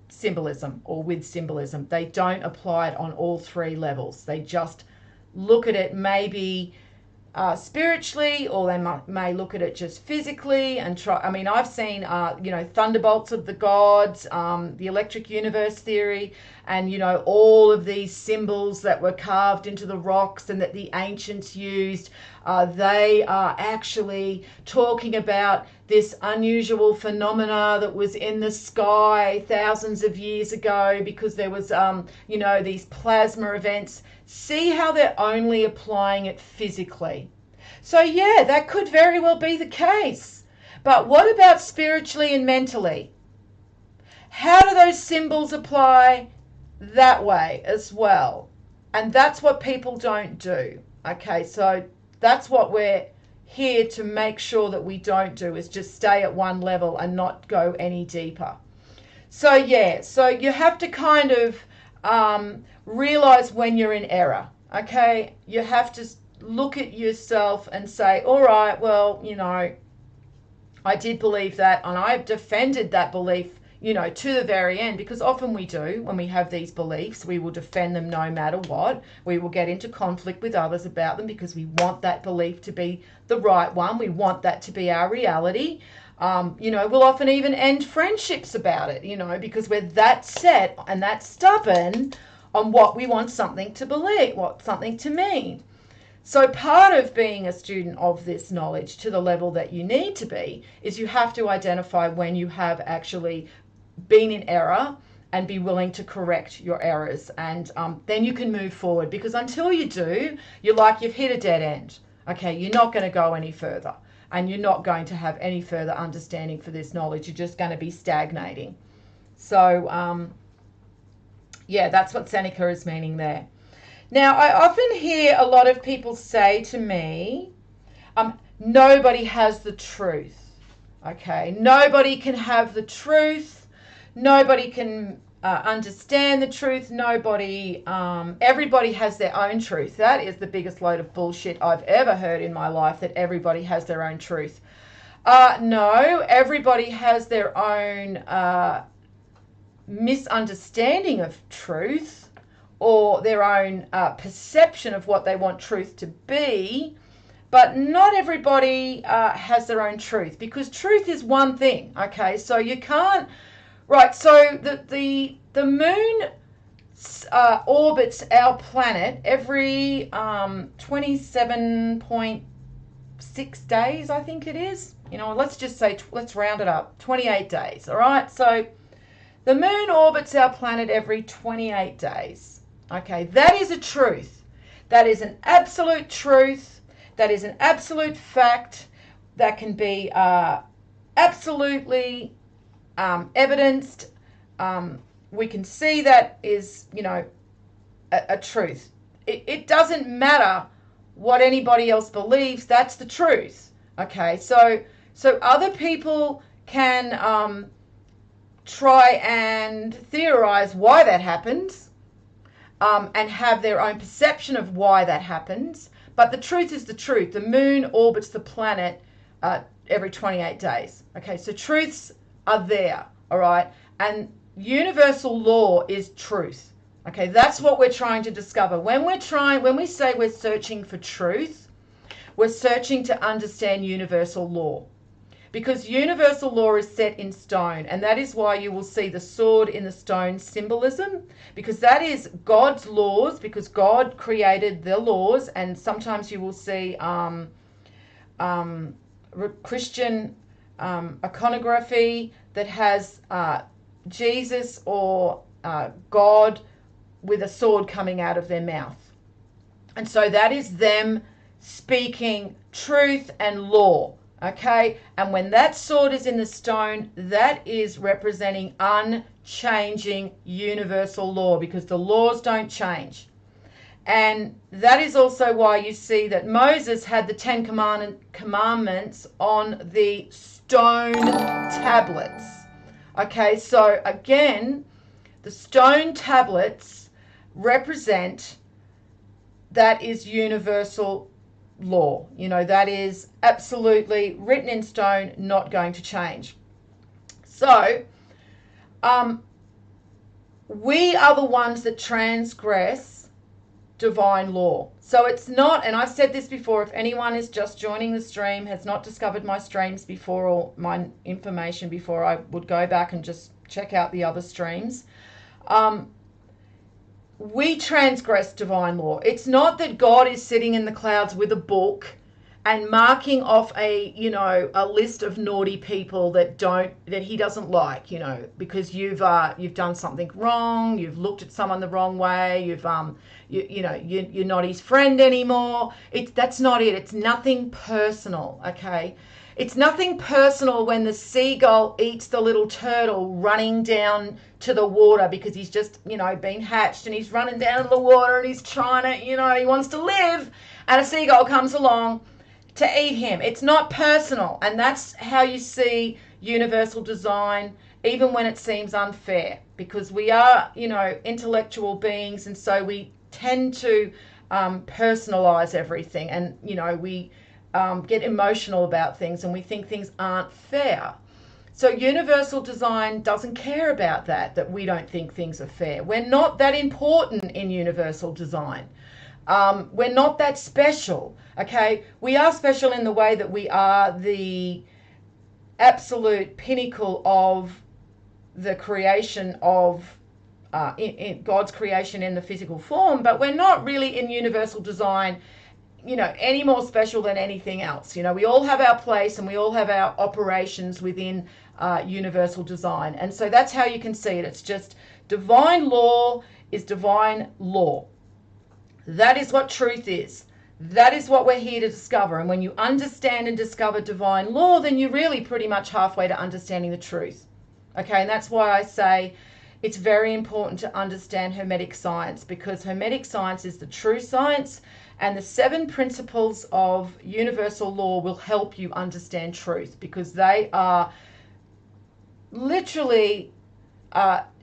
symbolism or with symbolism. They don't apply it on all three levels. They just look at it maybe spiritually, or they may look at it just physically and try. I mean, I've seen, thunderbolts of the gods, the electric universe theory, and, all of these symbols that were carved into the rocks and that the ancients used. They are actually talking about this unusual phenomena that was in the sky thousands of years ago because there was, these plasma events. See how they're only applying it physically. So yeah, that could very well be the case. But what about spiritually and mentally? How do those symbols apply that way as well? And that's what people don't do. Okay, so that's what we're here to make sure that we don't do, is just stay at one level and not go any deeper. So yeah, so you have to kind of realize when you're in error, okay? You have to look at yourself and say, all right, well, I did believe that, and I've defended that belief, to the very end, because often we do, when we have these beliefs, we will defend them no matter what. We will get into conflict with others about them because we want that belief to be the right one. We want that to be our reality. We'll often even end friendships about it, because we're that set and that stubborn on what we want something to believe, what something to mean. So part of being a student of this knowledge to the level that you need to be is you have to identify when you have actually been in error and be willing to correct your errors. And then you can move forward, because until you do, you've hit a dead end. Okay, you're not going to go any further, and you're not going to have any further understanding for this knowledge. You're just going to be stagnating. So, yeah, that's what Seneca is meaning there. Now, I often hear a lot of people say to me, nobody has the truth. Okay, nobody can have the truth. Nobody can understand the truth. Everybody has their own truth. That is the biggest load of bullshit I've ever heard in my life, that everybody has their own truth. No, everybody has their own misunderstanding of truth, or their own perception of what they want truth to be, but not everybody has their own truth, because truth is one thing. Okay, so you can't. Right, so the moon orbits our planet every 27.6 days, I think it is. Let's just say, let's round it up, 28 days. All right, so the moon orbits our planet every 28 days. Okay, that is a truth. That is an absolute truth. That is an absolute fact that can be absolutely evidenced. We can see that is, a truth. It doesn't matter what anybody else believes. That's the truth. Okay, so other people can try and theorize why that happens, and have their own perception of why that happens. But the truth is the truth. The moon orbits the planet every 28 days. Okay, so truths are there, all right? And universal law is truth. Okay, that's what we're trying to discover. When we say we're searching for truth, we're searching to understand universal law. Because universal law is set in stone, and that is why you will see the sword in the stone symbolism, because that is God's laws, because God created the laws. And sometimes you will see Christian iconography that has Jesus or God with a sword coming out of their mouth. And so that is them speaking truth and law. Okay, and when that sword is in the stone, that is representing unchanging universal law, because the laws don't change. And that is also why you see that Moses had the 10 commandments on the stone tablets. Okay, so again, the stone tablets represent, that is universal law. That is absolutely written in stone, not going to change. So we are the ones that transgress divine law. So it's not, and I've said this before, if anyone is just joining the stream, has not discovered my streams before or my information before, I would go back and just check out the other streams. We transgress divine law. It's not that God is sitting in the clouds with a book and marking off a list of naughty people that he doesn't like, because you've done something wrong, you've looked at someone the wrong way, you're not his friend anymore. That's not it. It's nothing personal, okay? It's nothing personal when the seagull eats the little turtle running down to the water, because he's just, been hatched and he's running down to the water and he's trying to, he wants to live, and a seagull comes along to eat him. It's not personal. And that's how you see universal design, even when it seems unfair, because we are, intellectual beings, and so we tend to personalize everything, and, we get emotional about things, and we think things aren't fair. So universal design doesn't care about that we don't think things are fair. We're not that important in universal design. We're not that special, okay? We are special in the way that we are the absolute pinnacle of the creation of in God's creation in the physical form, but we're not really in universal design any more special than anything else. We all have our place and we all have our operations within universal design. And so that's how you can see it. It's just divine law is divine law. That is what truth is. That is what we're here to discover. And when you understand and discover divine law, then you're really pretty much halfway to understanding the truth. Okay, and that's why I say it's very important to understand Hermetic science, because Hermetic science is the true science, and the 7 principles of universal law will help you understand truth, because they are literally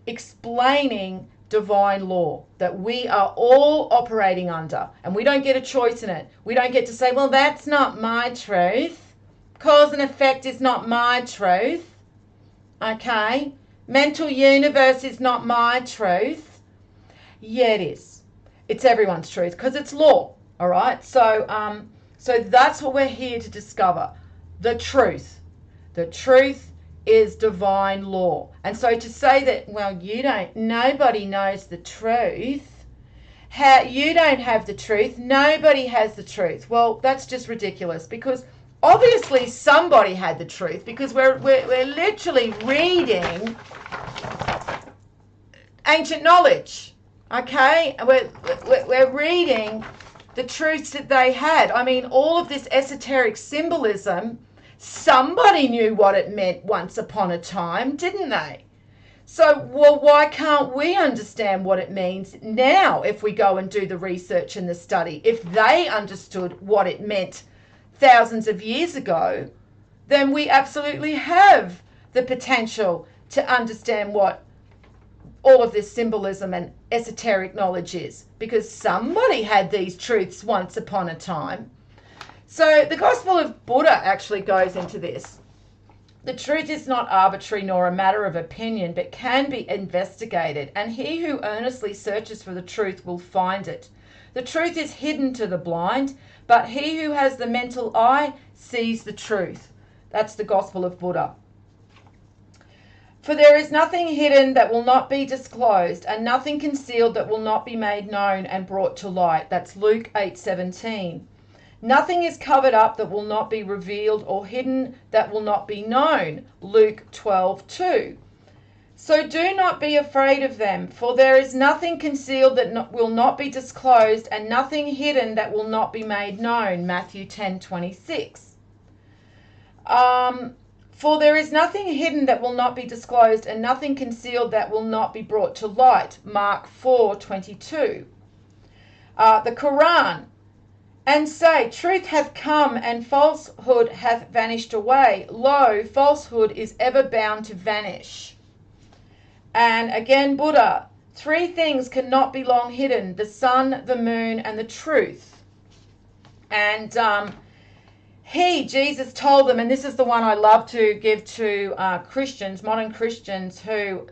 explaining divine law that we are all operating under, and we don't get a choice in it. We don't get to say, well, that's not my truth. Cause and effect is not my truth. Okay? Mental universe is not my truth. Yeah, it is. It's everyone's truth because it's law. All right? So that's what we're here to discover. The truth. The truth is divine law. And so to say that, well, nobody knows the truth. You don't have the truth. Nobody has the truth. Well, that's just ridiculous, because obviously somebody had the truth, because we're literally reading ancient knowledge. Okay? We're reading the truths that they had. I mean, all of this esoteric symbolism, somebody knew what it meant once upon a time, didn't they? So, well, why can't we understand what it means now if we go and do the research and the study? If they understood what it meant thousands of years ago, then we absolutely have the potential to understand what all of this symbolism and esoteric knowledge is, because somebody had these truths once upon a time. So the Gospel of Buddha actually goes into this. The truth is not arbitrary nor a matter of opinion, but can be investigated, and he who earnestly searches for the truth will find it. The truth is hidden to the blind, but he who has the mental eye sees the truth. That's the Gospel of Buddha. For there is nothing hidden that will not be disclosed, and nothing concealed that will not be made known and brought to light. That's Luke 8:17. Nothing is covered up that will not be revealed, or hidden that will not be known. Luke 12:2. So do not be afraid of them, for there is nothing concealed that will not be disclosed, and nothing hidden that will not be made known. Matthew 10:26. For there is nothing hidden that will not be disclosed, and nothing concealed that will not be brought to light. Mark 4:22. The Quran. And say, truth hath come, and falsehood hath vanished away. Lo, falsehood is ever bound to vanish. And again, Buddha, 3 things cannot be long hidden: the sun, the moon, and the truth. And Jesus told them, and this is the one I love to give to Christians, modern Christians who,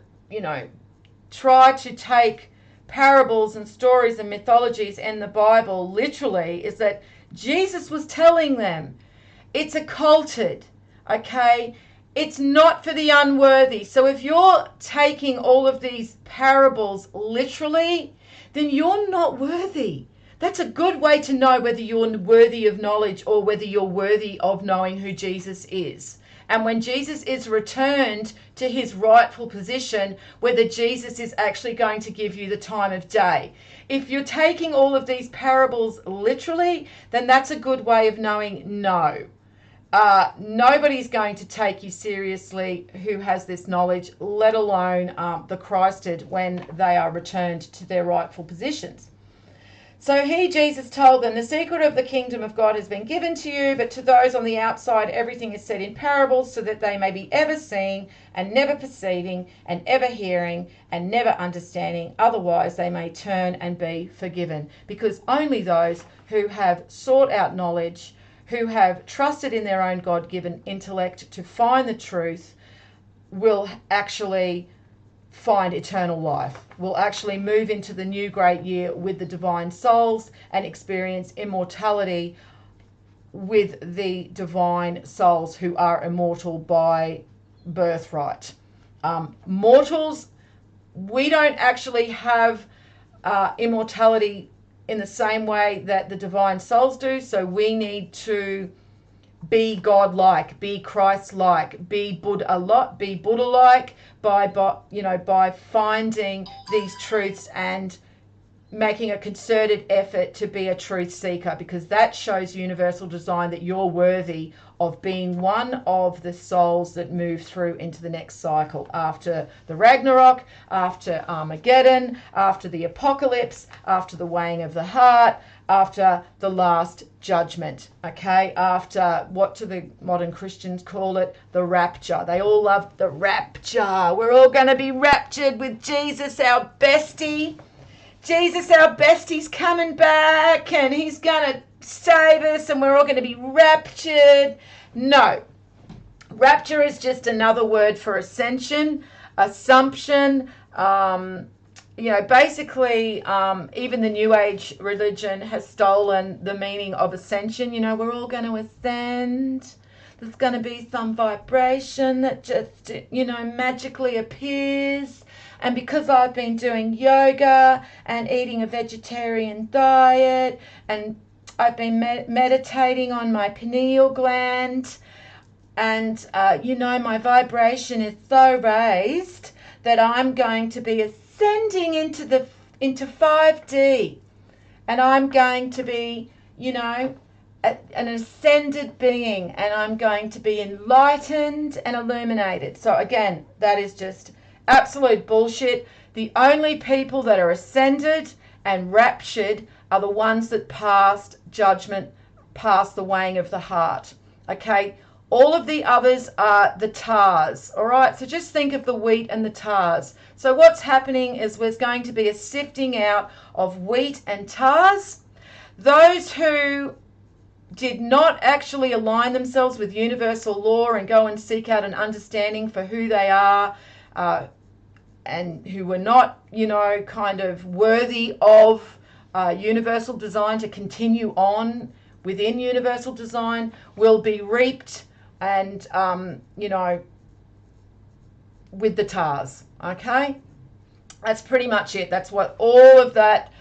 try to take parables and stories and mythologies in the Bible literally, is that Jesus was telling them it's occulted, okay? It's not for the unworthy. So if you're taking all of these parables literally, then you're not worthy. That's a good way to know whether you're worthy of knowledge or whether you're worthy of knowing who Jesus is. And when Jesus is returned to his rightful position, whether Jesus is actually going to give you the time of day. If you're taking all of these parables literally, then that's a good way of knowing no. Nobody's going to take you seriously who has this knowledge, let alone the Christed, when they are returned to their rightful positions. So Jesus told them, the secret of the kingdom of God has been given to you, but to those on the outside everything is said in parables, so that they may be ever seeing and never perceiving, and ever hearing and never understanding. Otherwise they may turn and be forgiven. Because only those who have sought out knowledge, who have trusted in their own God-given intellect to find the truth, will actually find eternal life, will actually move into the new great year with the divine souls and experience immortality with the divine souls who are immortal by birthright. Mortals, we don't actually have immortality in the same way that the divine souls do. So we need to be God-like, be Christ-like, be Buddha-like by finding these truths and making a concerted effort to be a truth seeker, because that shows universal design that you're worthy of being one of the souls that move through into the next cycle after the Ragnarok, after Armageddon, after the apocalypse, after the weighing of the heart, after the last judgment, okay? After, what do the modern Christians call it? The rapture. They all love the rapture. We're all going to be raptured with Jesus, our bestie. Jesus, our bestie's coming back and he's going to save us and we're all going to be raptured. No. Rapture is just another word for ascension, assumption. Basically, even the New Age religion has stolen the meaning of ascension. We're all going to ascend. There's going to be some vibration that just, magically appears. And because I've been doing yoga and eating a vegetarian diet and I've been meditating on my pineal gland and, my vibration is so raised that I'm going to be ascending into 5D and I'm going to be, an ascended being and I'm going to be enlightened and illuminated. So again, that is just absolute bullshit. The only people that are ascended and raptured are the ones that passed judgment, past the weighing of the heart. Okay? All of the others are the tars. All right? So just think of the wheat and the tars. So what's happening is there's going to be a sifting out of wheat and tars. Those who did not actually align themselves with universal law and go and seek out an understanding for who they are, and who were not, kind of worthy of universal design to continue on within universal design, will be reaped and, with the tars, okay? That's pretty much it. That's what all of that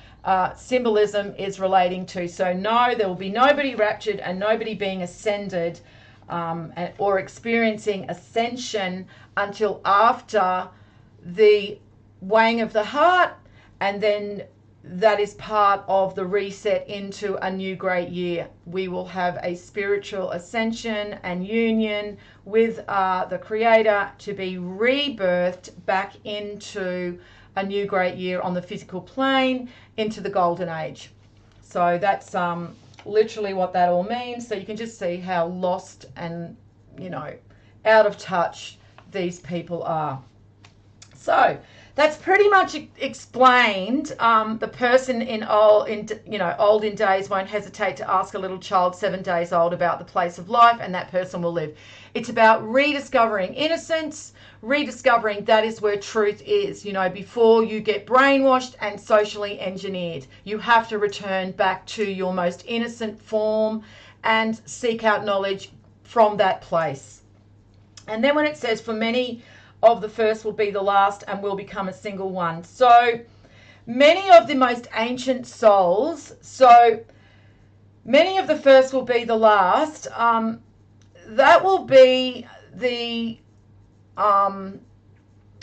symbolism is relating to. So no, there will be nobody raptured and nobody being ascended or experiencing ascension until after the weighing of the heart, and then that is part of the reset into a new great year. We will have a spiritual ascension and union with the Creator to be rebirthed back into a new great year on the physical plane, into the golden age. So that's literally what that all means. So you can just see how lost and, out of touch these people are. So that's pretty much explained. The person in olden days won't hesitate to ask a little child 7 days old about the place of life, and that person will live. It's about rediscovering innocence, rediscovering that is where truth is. Before you get brainwashed and socially engineered, you have to return back to your most innocent form and seek out knowledge from that place. And then when it says, for many of the first will be the last and will become a single one. So many of the most ancient souls, so many of the first will be the last. That will be the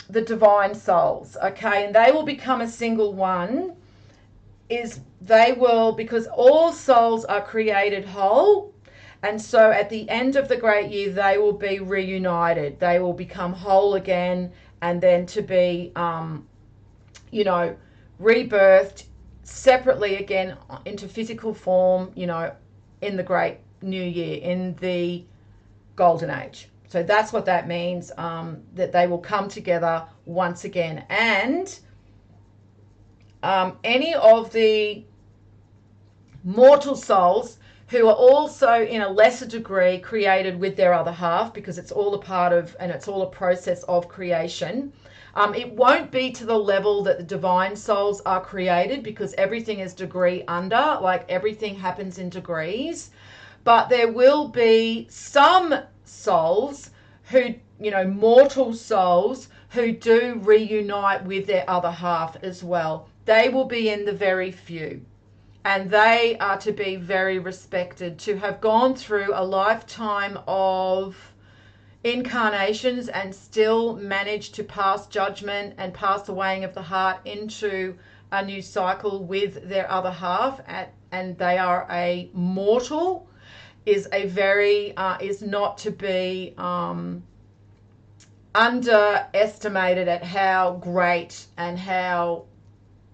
divine souls, okay? And they will become a single one. Because all souls are created whole. And so at the end of the great year, they will be reunited. They will become whole again, and then to be, rebirthed separately again into physical form, in the great new year, in the golden age. So that's what that means, that they will come together once again. And any of the mortal souls who are also in a lesser degree created with their other half, because it's all a part of, and it's all a process of creation. It won't be to the level that the divine souls are created, because everything is degree under, like everything happens in degrees. But there will be some souls who, mortal souls who do reunite with their other half as well. They will be in the very few. and they are to be very respected, to have gone through a lifetime of incarnations and still manage to pass judgment and pass the weighing of the heart into a new cycle with their other half, and they are a mortal, is a very is not to be underestimated at how great and how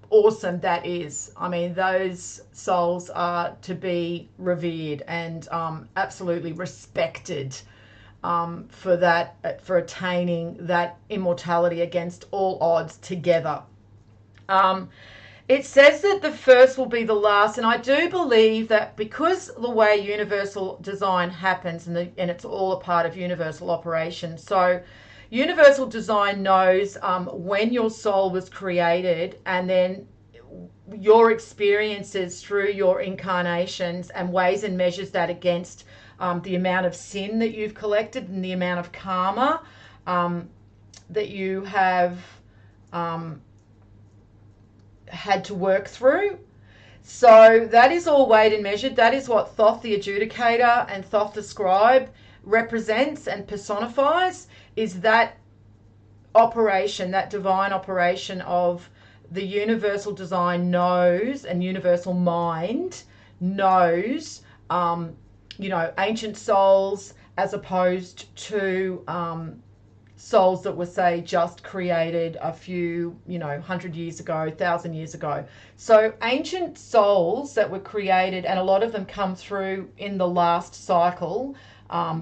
awesome that is. I mean, those souls are to be revered and absolutely respected for that, for attaining that immortality against all odds together. It says that the first will be the last, and I do believe that because the way universal design happens, and it's all a part of universal operation. So universal design knows when your soul was created, and then your experiences through your incarnations, and weighs and measures that against the amount of sin that you've collected and the amount of karma that you have had to work through. So that is all weighed and measured. That is what Thoth the adjudicator and Thoth the scribe represents and personifies, is that operation, that divine operation of the universal design knows, and universal mind knows, ancient souls as opposed to souls that were, say, just created a few, 100 years ago, 1,000 years ago. So ancient souls that were created, and a lot of them come through in the last cycle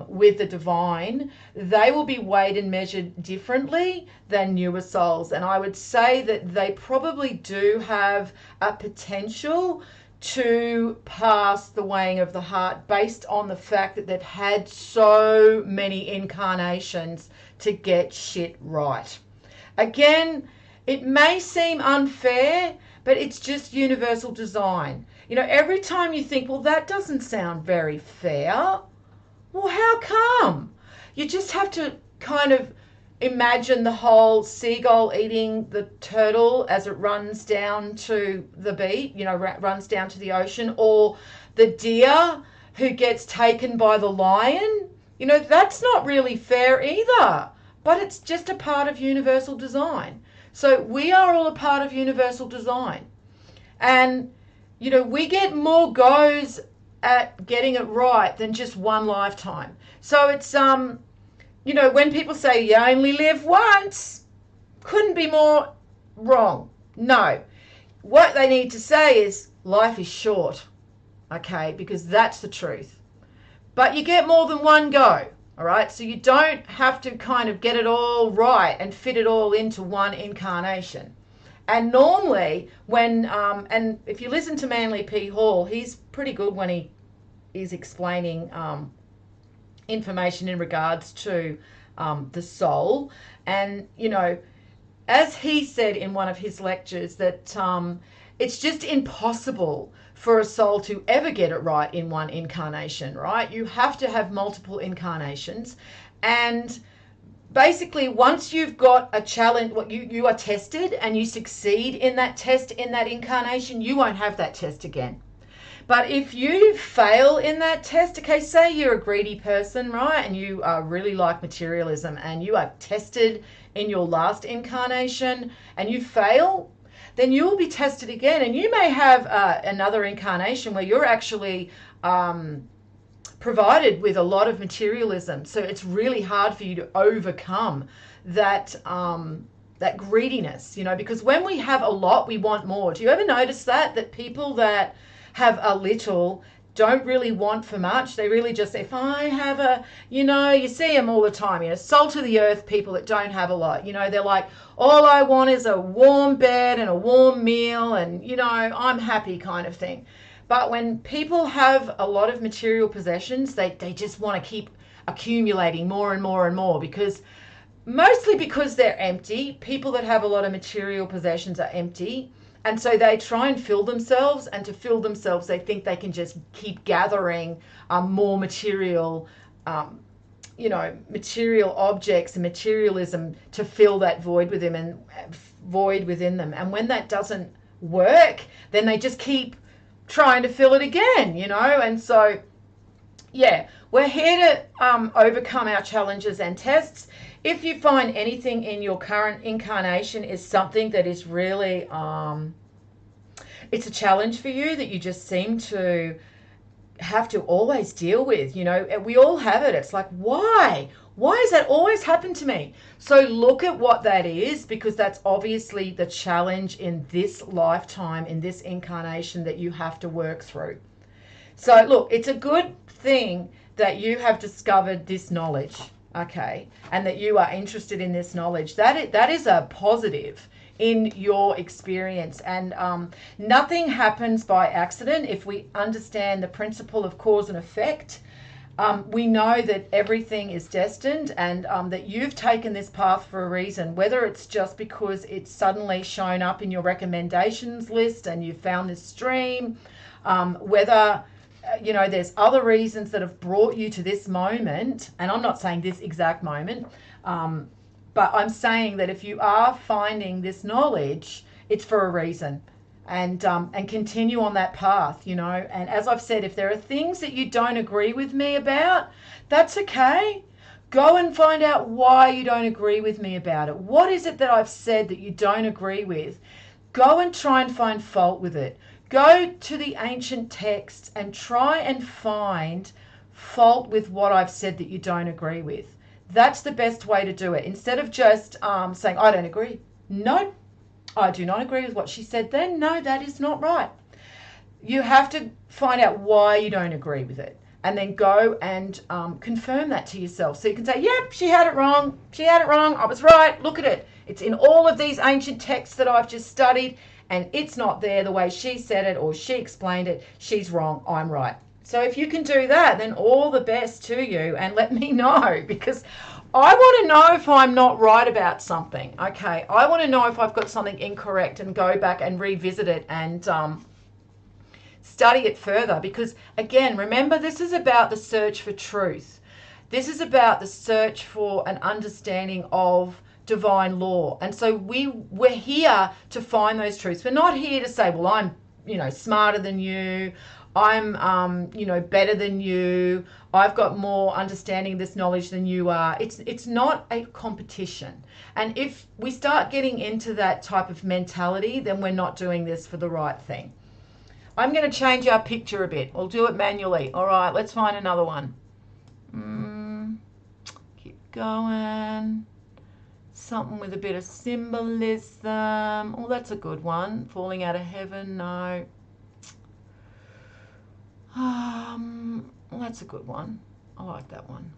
with the divine, they will be weighed and measured differently than newer souls. And I would say that they probably do have a potential to pass the weighing of the heart based on the fact that they've had so many incarnations to get shit right. Again, it may seem unfair, but it's just universal design. Every time you think, well, that doesn't sound very fair, well, how come? You just have to kind of imagine the whole seagull eating the turtle as it runs down to the beach, runs down to the ocean, or the deer who gets taken by the lion. That's not really fair either, but it's just a part of universal design. So we are all a part of universal design. And, we get more goes at getting it right than just one lifetime. So it's, when people say you only live once, couldn't be more wrong. No. What they need to say is life is short, okay, because that's the truth. But you get more than one go, all right? So you don't have to kind of get it all right and fit it all into one incarnation. And normally when, and if you listen to Manly P. Hall, he's pretty good when he is explaining information in regards to the soul. And, as he said in one of his lectures, that it's just impossible for a soul to ever get it right in one incarnation, right? You have to have multiple incarnations. And basically, once you've got a challenge, you are tested and you succeed in that test, in that incarnation, you won't have that test again. But if you fail in that test, okay, say you're a greedy person, right, and you really like materialism, and you are tested in your last incarnation and you fail, then you will be tested again. And you may have another incarnation where you're actually provided with a lot of materialism. So it's really hard for you to overcome that that greediness, because when we have a lot, we want more. Do you ever notice that people that have a little don't really want for much? They really just, if I have a, you see them all the time, salt of the earth people that don't have a lot, they're like, all I want is a warm bed and a warm meal and, I'm happy kind of thing. But when people have a lot of material possessions, they just want to keep accumulating more and more and more, mostly because they're empty. People that have a lot of material possessions are empty. And so they try and fill themselves, and to fill themselves, they think they can just keep gathering more material, material objects and materialism to fill that void within them. And when that doesn't work, then they just keep trying to fill it again, you know. And so, yeah, we're here to overcome our challenges and tests. If you find anything in your current incarnation is something that is really, it's a challenge for you that you just seem to have to always deal with, you know, we all have it. It's like, why does that always happen to me? So look at what that is, because that's obviously the challenge in this lifetime, in this incarnation, that you have to work through. So look, it's a good thing that you have discovered this knowledge, okay, and that you are interested in this knowledge. That is a positive in your experience. And nothing happens by accident. If we understand the principle of cause and effect, we know that everything is destined, and that you've taken this path for a reason, whether it's just because it's suddenly shown up in your recommendations list and you found this stream, whether you know, there's other reasons that have brought you to this moment. And I'm not saying this exact moment, but I'm saying that if you are finding this knowledge, it's for a reason, and continue on that path, you know. And as I've said, if there are things that you don't agree with me about, that's okay. Go and find out why you don't agree with me about it. What is it that I've said that you don't agree with? Go and try and find fault with it. Go to the ancient texts and try and find fault with what I've said that you don't agree with. That's the best way to do it. Instead of just saying, I don't agree. No, I do not agree with what she said then. No, that is not right. You have to find out why you don't agree with it, and then go and confirm that to yourself. So you can say, yep, she had it wrong. She had it wrong. I was right. Look at it. It's in all of these ancient texts that I've just studied, and it's not there the way she said it or she explained it. She's wrong. I'm right. So if you can do that, then all the best to you, and let me know, because I want to know if I'm not right about something. Okay, I want to know if I've got something incorrect and go back and revisit it and study it further. Because again, remember, this is about the search for truth. This is about the search for an understanding of divine law. And so we're here to find those truths. We're not here to say, well, I'm, you know, smarter than you. I'm, you know, better than you. I've got more understanding of this knowledge than you are. It's not a competition. And if we start getting into that type of mentality, then we're not doing this for the right thing. I'm going to change our picture a bit. We'll do it manually. All right, let's find another one. Keep going. Something with a bit of symbolism. Oh, that's a good one. Falling out of heaven. No. Well, that's a good one. I like that one.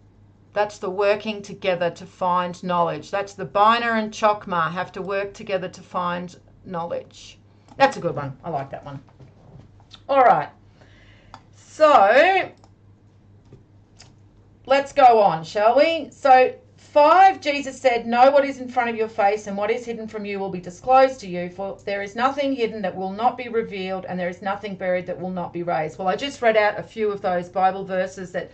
That's the working together to find knowledge. That's the Biner and Chokmah have to work together to find knowledge. That's a good one. I like that one. All right. So let's go on, shall we? So 5, Jesus said, know what is in front of your face, and what is hidden from you will be disclosed to you. For there is nothing hidden that will not be revealed, and there is nothing buried that will not be raised. Well, I just read out a few of those Bible verses that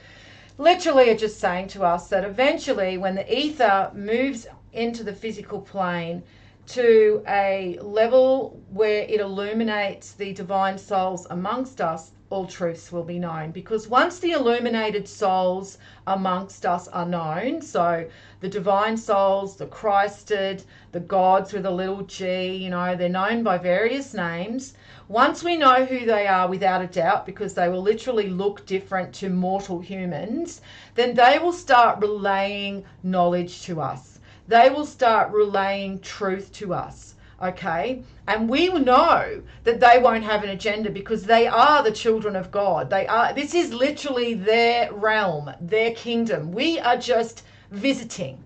literally are just saying to us that eventually when the ether moves into the physical plane to a level where it illuminates the divine souls amongst us, all truths will be known. Because once the illuminated souls amongst us are known, so the divine souls, the Christed, the gods with a little g, you know, they're known by various names. Once we know who they are without a doubt, because they will literally look different to mortal humans, then they will start relaying knowledge to us. They will start relaying truth to us. Okay, and we know that they won't have an agenda, because they are the children of God. This is literally their realm, their kingdom. We are just visiting.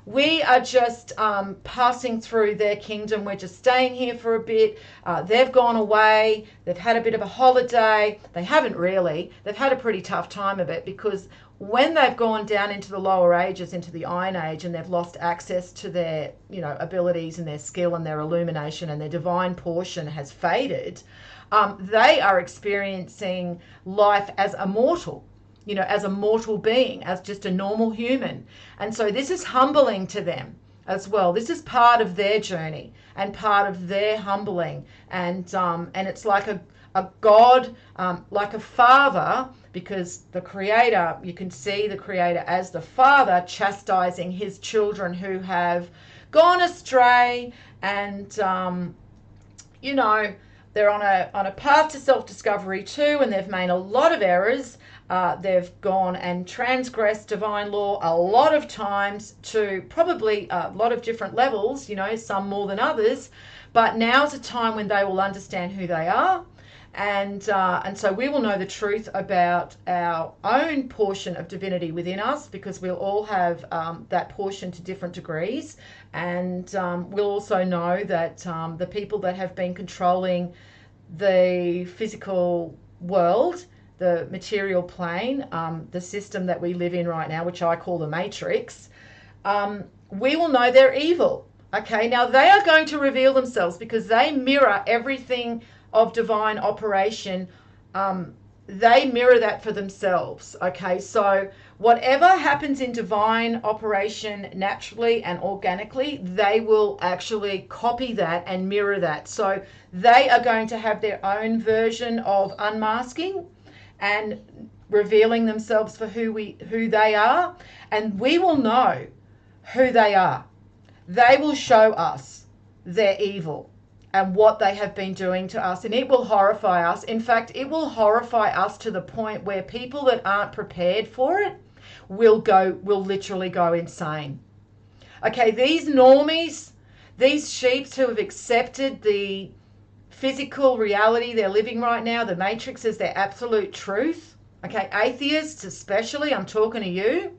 We are just passing through their kingdom. We're just staying here for a bit. They've gone away. They've had a bit of a holiday. They haven't really. They've had a pretty tough time of it, because when they've gone down into the lower ages, into the Iron Age, and they've lost access to their, you know, abilities and their skill and their illumination, and their divine portion has faded, they are experiencing life as a mortal, you know, as a mortal being, as just a normal human. And so this is humbling to them as well. This is part of their journey and part of their humbling. And it's like a God, like a father, because the Creator, you can see the Creator as the father chastising his children who have gone astray, and you know, they're on a path to self-discovery too, and they've made a lot of errors. They've gone and transgressed divine law a lot of times to probably a lot of different levels, you know, some more than others. But now's a time when they will understand who they are. And so we will know the truth about our own portion of divinity within us, because we'll all have that portion to different degrees. And we'll also know that the people that have been controlling the physical world, the material plane, the system that we live in right now, which I call the Matrix, we will know they're evil. Okay, now they are going to reveal themselves because they mirror everything of divine operation. They mirror that for themselves. Okay, so whatever happens in divine operation naturally and organically, they will actually copy that and mirror that. So they are going to have their own version of unmasking and revealing themselves for who they are, and we will know who they are. They will show us their evil and what they have been doing to us, and it will horrify us. In fact, it will horrify us to the point where people that aren't prepared for it will literally go insane. Okay, these normies, these sheeps who have accepted the physical reality they're living right now, the Matrix, as their absolute truth. Okay, atheists especially, I'm talking to you.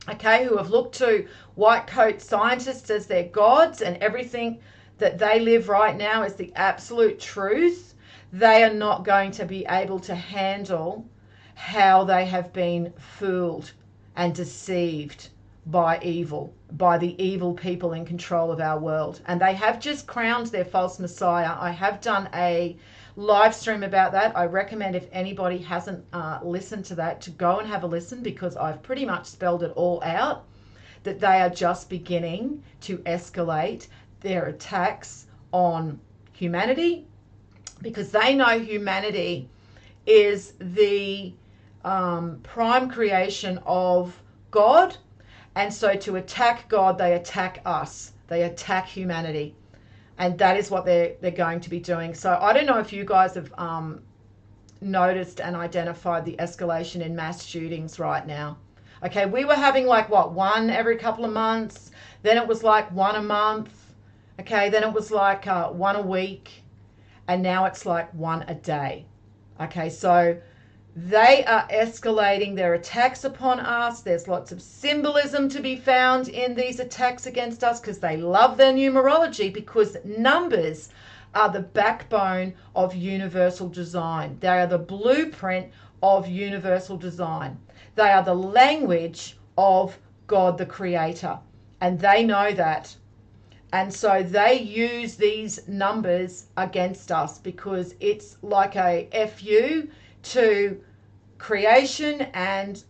Okay, who have looked to white coat scientists as their gods, and everything that they live right now is the absolute truth. They are not going to be able to handle how they have been fooled and deceived by evil, by the evil people in control of our world. And they have just crowned their false messiah. I have done a live stream about that. I recommend, if anybody hasn't listened to that, to go and have a listen, because I've pretty much spelled it all out, that they are just beginning to escalate their attacks on humanity, because they know humanity is the prime creation of God. And so to attack God, they attack us. They attack humanity. And that is what they're going to be doing. So I don't know if you guys have noticed and identified the escalation in mass shootings right now. Okay, we were having like, what, one every couple of months. Then it was like one a month. Okay, then it was like one a week. And now it's like one a day. Okay, so they are escalating their attacks upon us. There's lots of symbolism to be found in these attacks against us, because they love their numerology, because numbers are the backbone of universal design. They are the blueprint of universal design. They are the language of God the Creator, and they know that. And so they use these numbers against us, because it's like a FU to creation and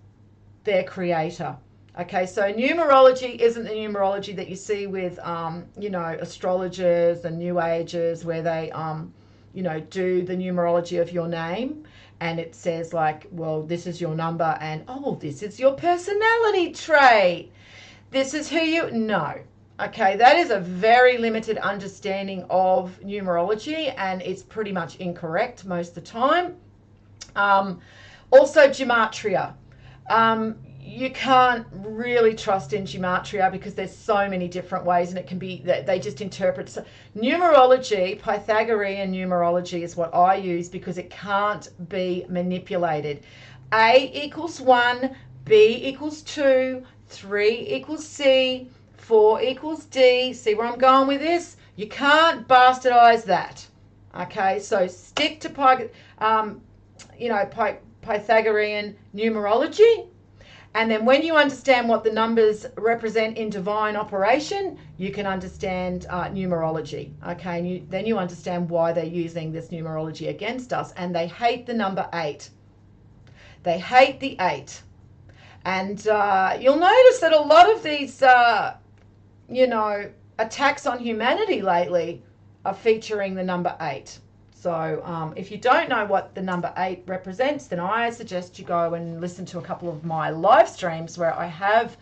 their creator. Okay, so numerology isn't the numerology that you see with, astrologers and new agers, where they, do the numerology of your name, and it says like, well, this is your number, and oh, this is your personality trait. This is who you, no. Okay, that is a very limited understanding of numerology, and it's pretty much incorrect most of the time. Also, gematria. You can't really trust in gematria, because there's so many different ways, and it can be that they just interpret. So, numerology, Pythagorean numerology, is what I use, because it can't be manipulated. A equals 1, B equals 2, 3 equals C, 4 equals D. See where I'm going with this? You can't bastardize that. Okay, so stick to Pythagorean numerology, and then when you understand what the numbers represent in divine operation, you can understand numerology. Okay, and then you understand why they're using this numerology against us, and they hate the number 8. They hate the 8, and you'll notice that a lot of these attacks on humanity lately are featuring the number 8. So if you don't know what the number 8 represents, then I suggest you go and listen to a couple of my live streams where I have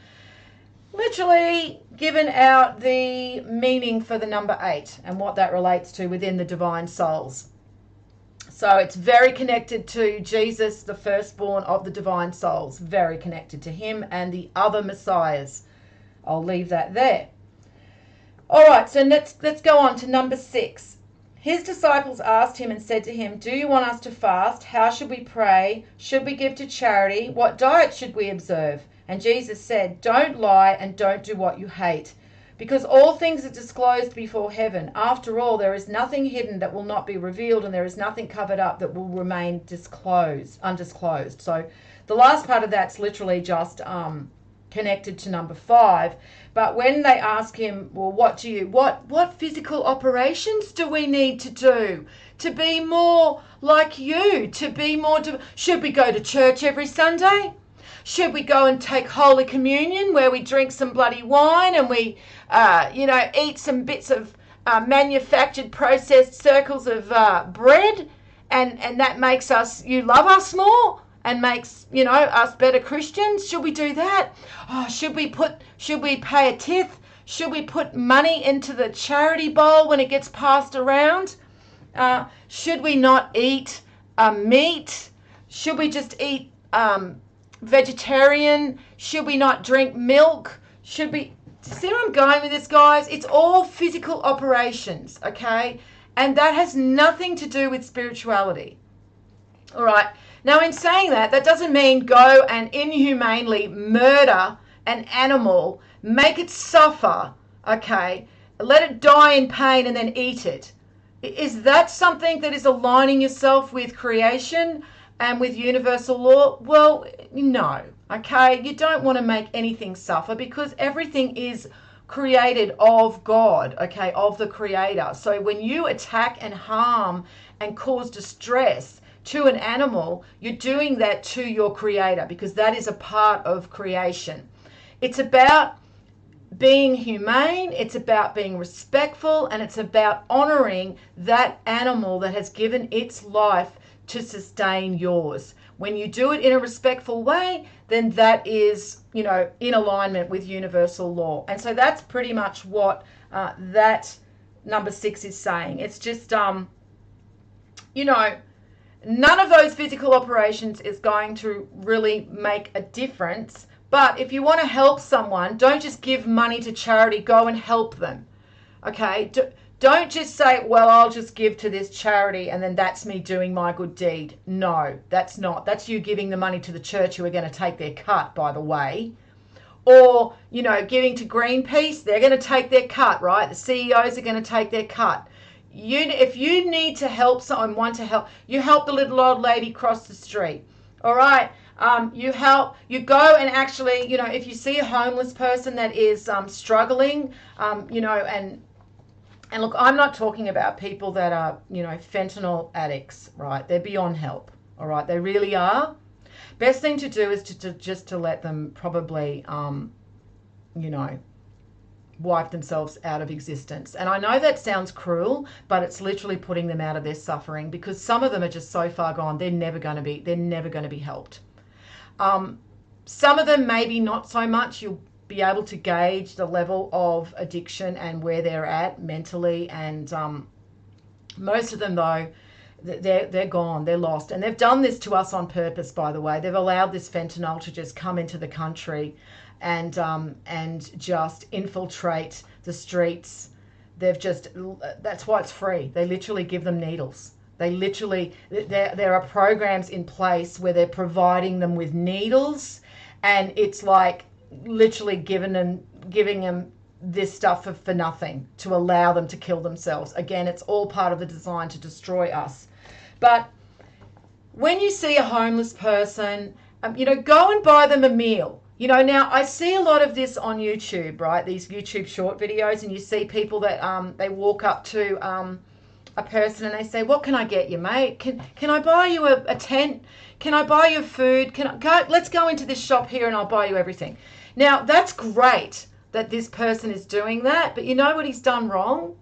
literally given out the meaning for the number 8 and what that relates to within the divine souls. So it's very connected to Jesus, the firstborn of the divine souls, very connected to him and the other messiahs. I'll leave that there. All right, so let's go on to number 6. His disciples asked him and said to him, "Do you want us to fast? How should we pray? Should we give to charity? What diet should we observe?" And Jesus said, "Don't lie and don't do what you hate, because all things are disclosed before heaven. After all, there is nothing hidden that will not be revealed, and there is nothing covered up that will remain undisclosed." So the last part of that's literally just connected to number 5. But when they ask him, well, what physical operations do we need to do to be more like you, should we go to church every Sunday? Should we go and take Holy Communion where we drink some bloody wine and we, eat some bits of manufactured processed circles of bread and that makes you love us more and makes, us better Christians? Should we do that? Oh, should we pay a tithe? Should we put money into the charity bowl when it gets passed around? Should we not eat meat? Should we just eat vegetarian? Should we not drink milk? Should we... See where I'm going with this, guys? It's all physical operations, okay? And that has nothing to do with spirituality. All right. Now, in saying that, that doesn't mean go and inhumanely murder an animal, make it suffer, okay? Let it die in pain and then eat it. Is that something that is aligning yourself with creation and with universal law? Well, no, okay? You don't want to make anything suffer because everything is created of God, okay, of the Creator. So when you attack and harm and cause distress to an animal, you're doing that to your Creator because that is a part of creation. It's about being humane, it's about being respectful, and it's about honoring that animal that has given its life to sustain yours. When you do it in a respectful way, then that is, in alignment with universal law. And so that's pretty much what that number 6 is saying. It's just, none of those physical operations is going to really make a difference. But if you want to help someone, don't just give money to charity, go and help them. Okay? Don't just say, well, I'll just give to this charity and then that's me doing my good deed. No, that's not. That's you giving the money to the church who are going to take their cut, by the way. Or, giving to Greenpeace, they're going to take their cut, right? The CEOs are going to take their cut. If you need to help someone, want to help, you help the little old lady cross the street. All right. You go and actually, if you see a homeless person that is struggling, and look, I'm not talking about people that are, fentanyl addicts, right? They're beyond help. All right. They really are. Best thing to do is to let them probably, wipe themselves out of existence. And I know that sounds cruel, but it's literally putting them out of their suffering because some of them are just so far gone, they're never going to be helped. Some of them maybe not so much. You'll be able to gauge the level of addiction and where they're at mentally. And most of them, though, they're gone, they're lost. And they've done this to us on purpose, by the way. They've allowed this fentanyl to just come into the country and just infiltrate the streets. That's why it's free. They literally give them needles. There are programs in place where they're providing them with needles, and it's like literally giving them this stuff for nothing to allow them to kill themselves. Again, it's all part of the design to destroy us. But when you see a homeless person, go and buy them a meal. Now I see a lot of this on YouTube, right? These YouTube short videos, and you see people that they walk up to a person and they say, "What can I get you, mate? Can I buy you a tent? Can I buy you food? Let's go into this shop here and I'll buy you everything." Now that's great that this person is doing that, but you know what he's done wrong?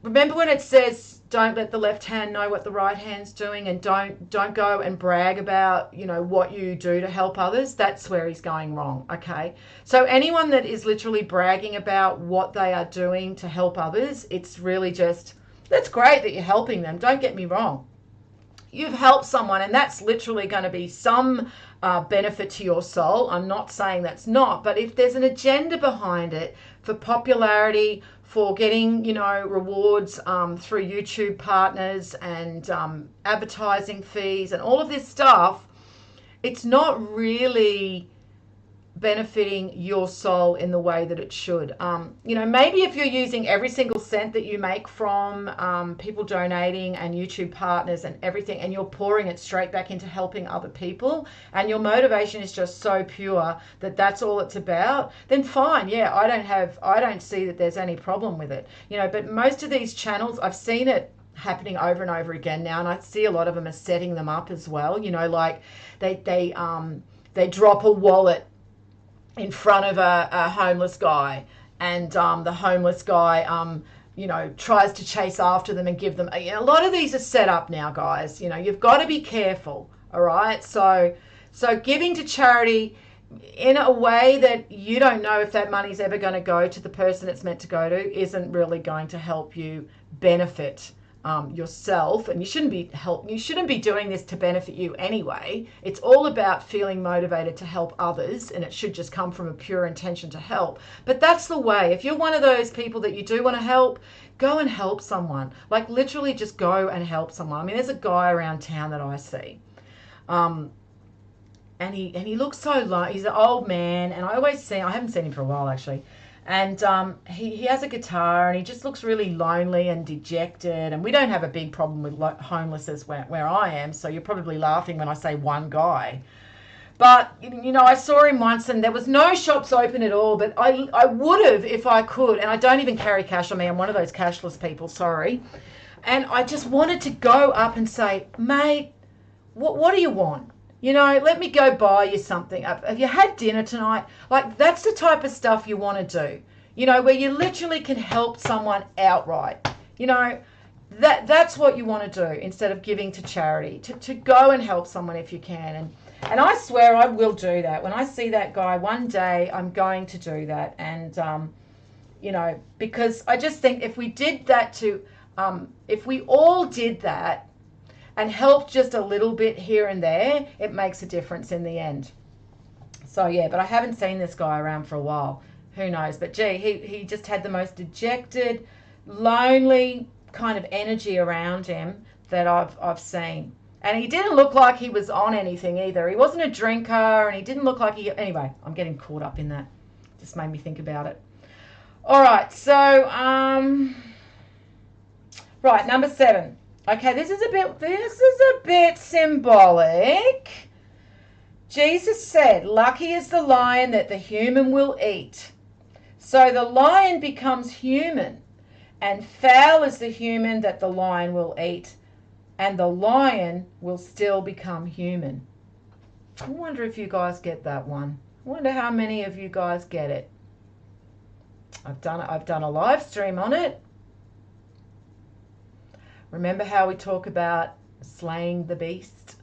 Remember when it says don't let the left hand know what the right hand's doing, and don't go and brag about, you know, what you do to help others. That's where he's going wrong. Okay, so anyone that is literally bragging about what they are doing to help others, it's really just, that's great that you're helping them, don't get me wrong. You've helped someone, and that's literally going to be some benefit to your soul. I'm not saying that's not, but if there's an agenda behind it for popularity, for getting, you know, rewards through YouTube partners and advertising fees and all of this stuff, it's not really benefiting your soul in the way that it should. You know, maybe if you're using every single cent that you make from people donating and YouTube partners and everything, and you're pouring it straight back into helping other people, and your motivation is just so pure that that's all it's about, then fine. Yeah, I don't see that there's any problem with it. You know, but most of these channels, I've seen it happening over and over again now, and I see a lot of them are setting them up as well. You know, like they drop a wallet in front of a homeless guy, and the homeless guy you know, tries to chase after them and give them, you know, a lot of these are set up now, guys. You know, you've got to be careful. All right, so giving to charity in a way that you don't know if that money's ever going to go to the person it's meant to go to isn't really going to help you benefit yourself. And you shouldn't be doing this to benefit you anyway. It's all about feeling motivated to help others, and it should just come from a pure intention to help. But that's the way. If you're one of those people that you do want to help, go and help someone. Like, literally just go and help someone. I mean, there's a guy around town that I see, and he looks so low. He's an old man, and I haven't seen him for a while actually. And he has a guitar, and he just looks really lonely and dejected. And we don't have a big problem with homelessness where I am, so you're probably laughing when I say one guy. But, you know, I saw him once, and there was no shops open at all, but I would have if I could. And I don't even carry cash on me. I'm one of those cashless people, sorry. And I just wanted to go up and say, mate, what do you want? You know, let me go buy you something. Have you had dinner tonight? Like, that's the type of stuff you want to do. You know, where you literally can help someone outright. You know, that's what you want to do instead of giving to charity. To go and help someone if you can. And I swear I will do that. When I see that guy one day, I'm going to do that. And, you know, because I just think if we did that if we all did that, and help just a little bit here and there, it makes a difference in the end. So yeah, but I haven't seen this guy around for a while. Who knows? But gee, he just had the most dejected, lonely kind of energy around him that I've seen. And he didn't look like he was on anything either. He wasn't a drinker, and he didn't look like he... Anyway, I'm getting caught up in that. Just made me think about it. All right, so right, number 7. Okay, this is a bit symbolic. Jesus said, "Lucky is the lion that the human will eat." So the lion becomes human, and foul is the human that the lion will eat, and the lion will still become human. I wonder if you guys get that one. I wonder how many of you guys get it. I've done a live stream on it. Remember how we talk about slaying the beast,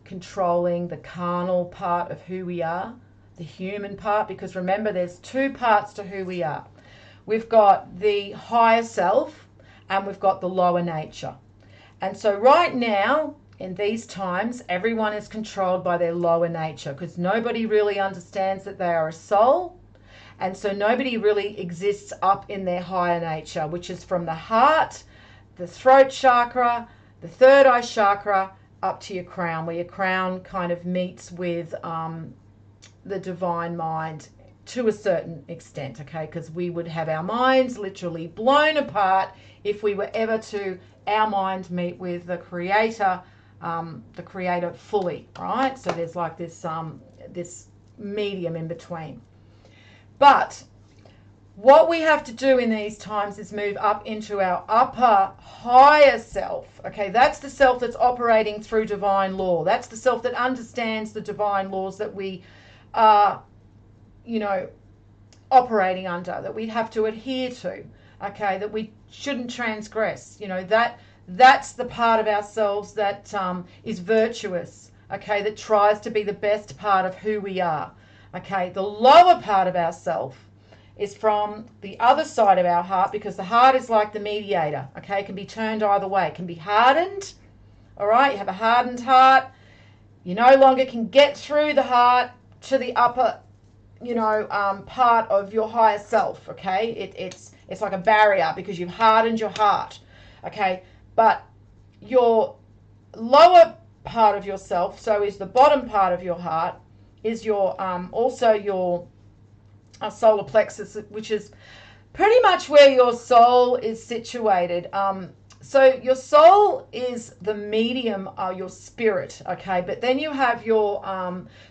controlling the carnal part of who we are, the human part? Because remember, there's 2 parts to who we are. We've got the higher self, and we've got the lower nature. And so right now, in these times, everyone is controlled by their lower nature, because nobody really understands that they are a soul. And so nobody really exists up in their higher nature, which is from the heart, the throat chakra, the third eye chakra, up to your crown, where your crown kind of meets with the divine mind to a certain extent, okay? Because we would have our minds literally blown apart if we were ever to, our mind, meet with the creator fully, right? So there's like this this medium in between. But what we have to do in these times is move up into our upper, higher self. Okay, that's the self that's operating through divine law. That's the self that understands the divine laws that we are, you know, operating under, that we have to adhere to. Okay, that we shouldn't transgress. You know, that's the part of ourselves that is virtuous, okay, that tries to be the best part of who we are. Okay, the lower part of ourself is from the other side of our heart, because the heart is like the mediator, okay, it can be turned either way. It can be hardened, all right, you have a hardened heart, you no longer can get through the heart to the upper, part of your higher self, okay, it's like a barrier because you've hardened your heart, okay, but your lower part of yourself, so is the bottom part of your heart, is your also your solar plexus, which is pretty much where your soul is situated. So your soul is the medium, your spirit, okay, but then you have your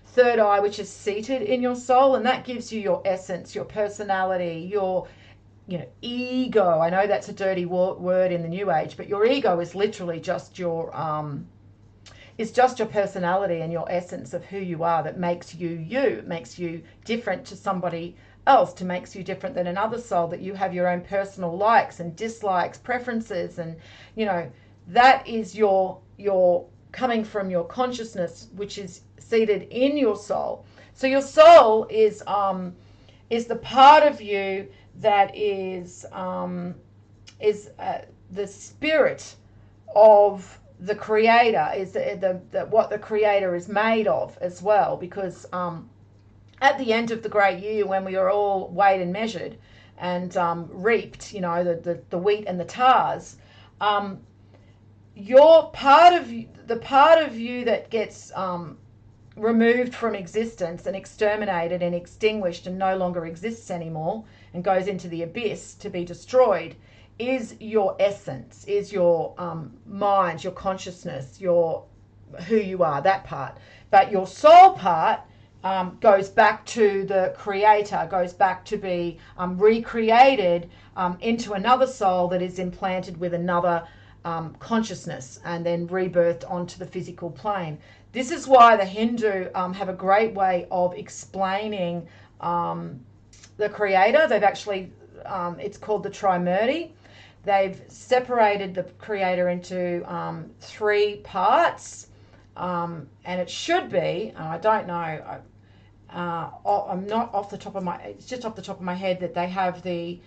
third eye, which is seated in your soul, and that gives you your essence, your personality, your ego. I know that's a dirty word in the new age, but your ego is literally just your personality and your essence of who you are, that makes you you, makes you different to somebody else, to makes you different than another soul, that you have your own personal likes and dislikes, preferences, and that is your coming from your consciousness, which is seated in your soul. So your soul is the part of you that is the spirit of the creator, is the what the creator is made of as well, because at the end of the great year, when we are all weighed and measured and reaped, the wheat and the tares, your part of the part of you that gets removed from existence and exterminated and extinguished and no longer exists anymore and goes into the abyss to be destroyed, is your essence, is your mind, your consciousness, your who you are, that part. But your soul part goes back to the creator, goes back to be recreated into another soul that is implanted with another consciousness, and then rebirthed onto the physical plane. This is why the Hindu have a great way of explaining the creator. They've actually, it's called the Trimurti. They've separated the creator into 3 parts, and it should be, I don't know, I'm not off the top of it's just off the top of my head, that they have the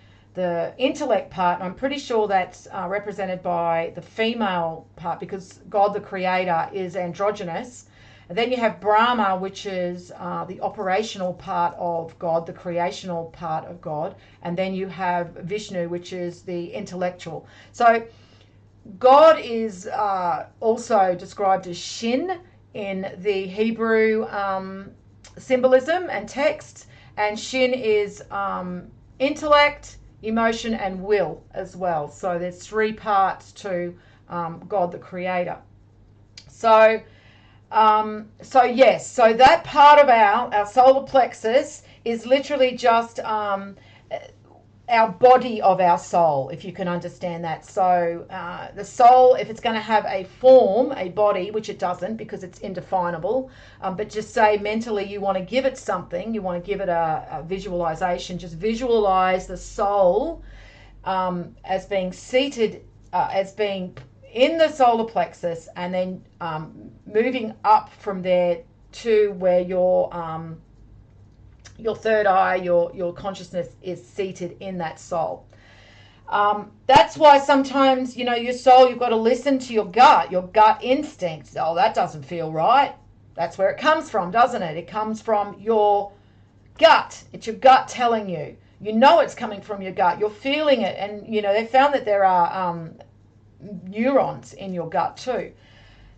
intellect part, and I'm pretty sure that's represented by the female part, because God the creator is androgynous. And then you have Brahma, which is the operational part of God, the creational part of God. And then you have Vishnu, which is the intellectual. So God is also described as Shin in the Hebrew symbolism and text. And Shin is intellect, emotion, and will as well. So there's 3 parts to God the creator. So yes, so that part of our solar plexus is literally just our body of our soul, if you can understand that. So the soul, if it's going to have a form, a body, which it doesn't because it's indefinable, but just say mentally you want to give it something, you want to give it a visualization, just visualize the soul as being seated, as being in the solar plexus, and then moving up from there to where your third eye, your consciousness is seated in that soul. That's why sometimes, your soul, you've got to listen to your gut instinct. Oh, that doesn't feel right. That's where it comes from, doesn't it? It comes from your gut. It's your gut telling you. You know it's coming from your gut. You're feeling it. And, they found that there are neurons in your gut too.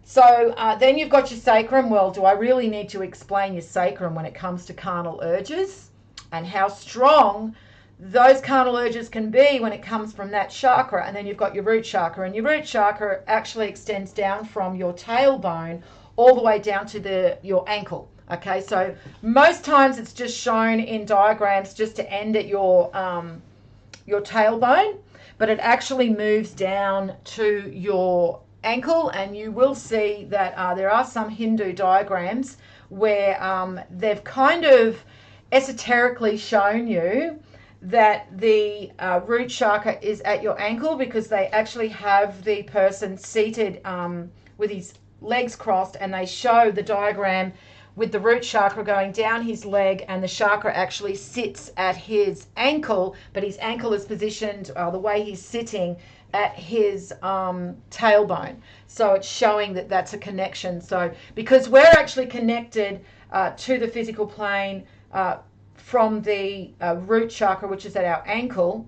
So then you've got your sacrum. Well, do I really need to explain your sacrum when it comes to carnal urges and how strong those carnal urges can be when it comes from that chakra? And then you've got your root chakra, and your root chakra actually extends down from your tailbone all the way down to your ankle. Okay, so most times it's just shown in diagrams just to end at your tailbone, but it actually moves down to your ankle, and you will see that there are some Hindu diagrams where they've kind of esoterically shown you that the root chakra is at your ankle, because they actually have the person seated with his legs crossed, and they show the diagram with the root chakra going down his leg, and the chakra actually sits at his ankle, but his ankle is positioned the way he's sitting at his tailbone. So it's showing that that's a connection. So because we're actually connected to the physical plane from the root chakra, which is at our ankle,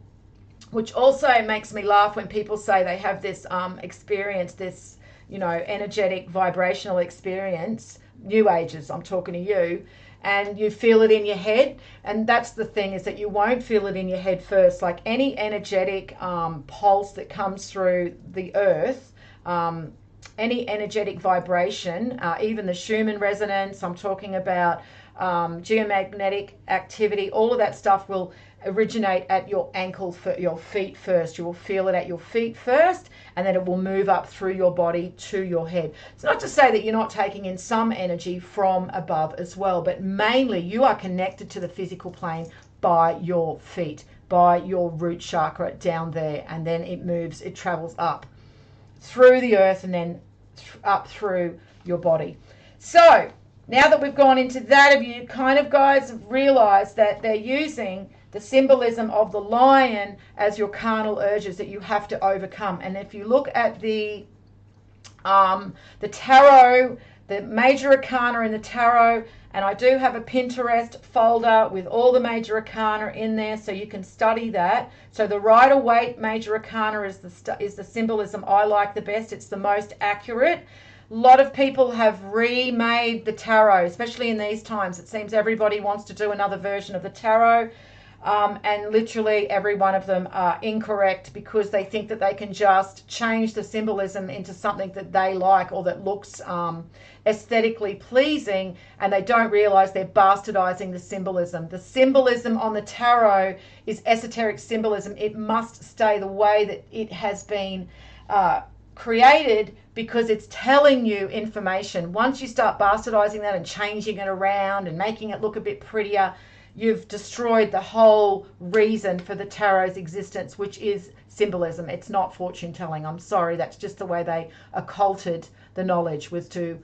which also makes me laugh when people say they have this experience, this, energetic vibrational experience, new ages, I'm talking to you, and you feel it in your head. And that's the thing, is that you won't feel it in your head first. Like any energetic pulse that comes through the earth, any energetic vibration, even the Schumann resonance, I'm talking about geomagnetic activity, all of that stuff will originate at your ankle, for your feet first. You will feel it at your feet first, and then it will move up through your body to your head. It's not to say that you're not taking in some energy from above as well, but mainly you are connected to the physical plane by your feet, by your root chakra down there, and then it moves, it travels up through the earth and then up through your body. So now that we've gone into that, have you kind of guys realized that they're using the symbolism of the lion as your carnal urges that you have to overcome? And if you look at the tarot, the major arcana in the tarot, and I do have a Pinterest folder with all the major arcana in there, so you can study that. So the Rider-Waite major arcana is the symbolism I like the best. It's the most accurate. A lot of people have remade the tarot, especially in these times. It seems everybody wants to do another version of the tarot, and literally every one of them are incorrect, because they think that they can just change the symbolism into something that they like or that looks aesthetically pleasing, and they don't realize they're bastardizing the symbolism. The symbolism on the tarot is esoteric symbolism. It must stay the way that it has been created, because it's telling you information. Once you start bastardizing that and changing it around and making it look a bit prettier, you've destroyed the whole reason for the tarot's existence, which is symbolism. It's not fortune telling. I'm sorry, that's just the way they occulted the knowledge, was to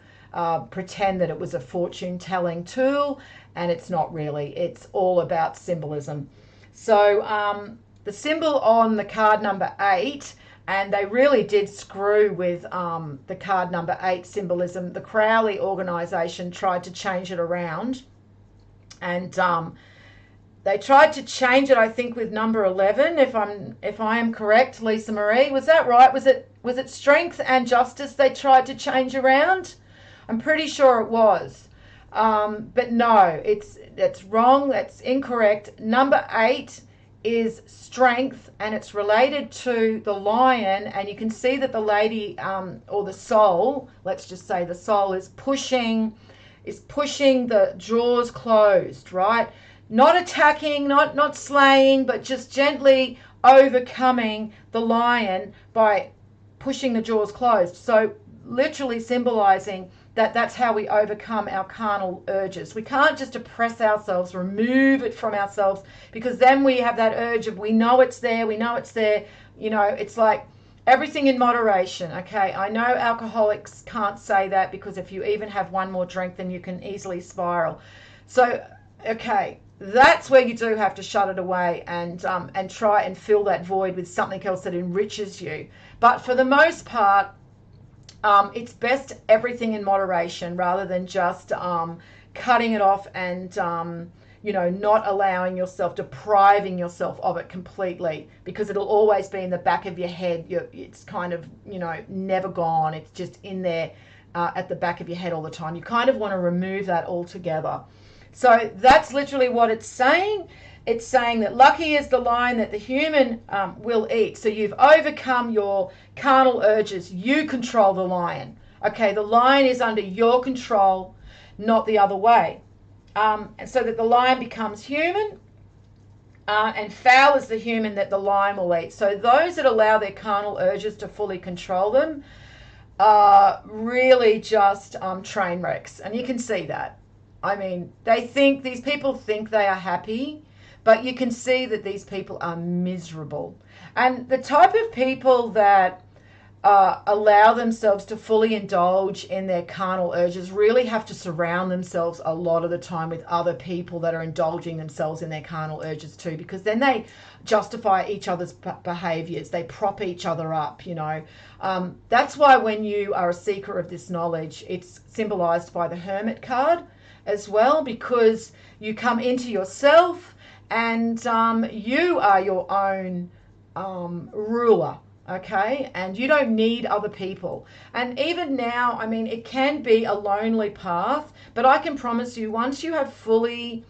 pretend that it was a fortune telling tool, and it's not really. It's all about symbolism. So the symbol on the card number 8, and they really did screw with the card number 8 symbolism. The Crowley organization tried to change it around, and they tried to change it, I think, with number 11, if I am correct, Lisa Marie. Was that right? Was it strength and justice they tried to change around? I'm pretty sure it was. But no, it's wrong. That's incorrect. Number 8 is strength, and it's related to the lion, and you can see that the lady, or the soul, let's just say the soul, is pushing the jaws closed, right? Not attacking, not slaying, but just gently overcoming the lion by pushing the jaws closed. So literally symbolizing that that's how we overcome our carnal urges. We can't just oppress ourselves, remove it from ourselves, because then we have that urge of, we know it's there. It's like everything in moderation. Okay, I know alcoholics can't say that, because if you even have one more drink, then you can easily spiral. So, okay, that's where you do have to shut it away and try and fill that void with something else that enriches you. But for the most part, it's best everything in moderation, rather than just cutting it off and not allowing yourself, depriving yourself of it completely, because it'll always be in the back of your head. It's kind of never gone. It's just in there at the back of your head all the time. You kind of want to remove that altogether. So that's literally what it's saying. It's saying that lucky is the lion that the human will eat. So you've overcome your carnal urges. You control the lion. Okay, the lion is under your control, not the other way. And so that the lion becomes human, and foul is the human that the lion will eat. So those that allow their carnal urges to fully control them are really just train wrecks. And you can see that. I mean, these people think they are happy, But you can see that these people are miserable. And the type of people that allow themselves to fully indulge in their carnal urges really have to surround themselves a lot of the time with other people that are indulging themselves in their carnal urges too, because then they justify each other's behaviors. They prop each other up, you know. That's why when you are a seeker of this knowledge, it's symbolized by the Hermit card as well, because you come into yourself and you are your own ruler. Okay, and you don't need other people. And even now, I mean, it can be a lonely path, but I can promise you, once you have fully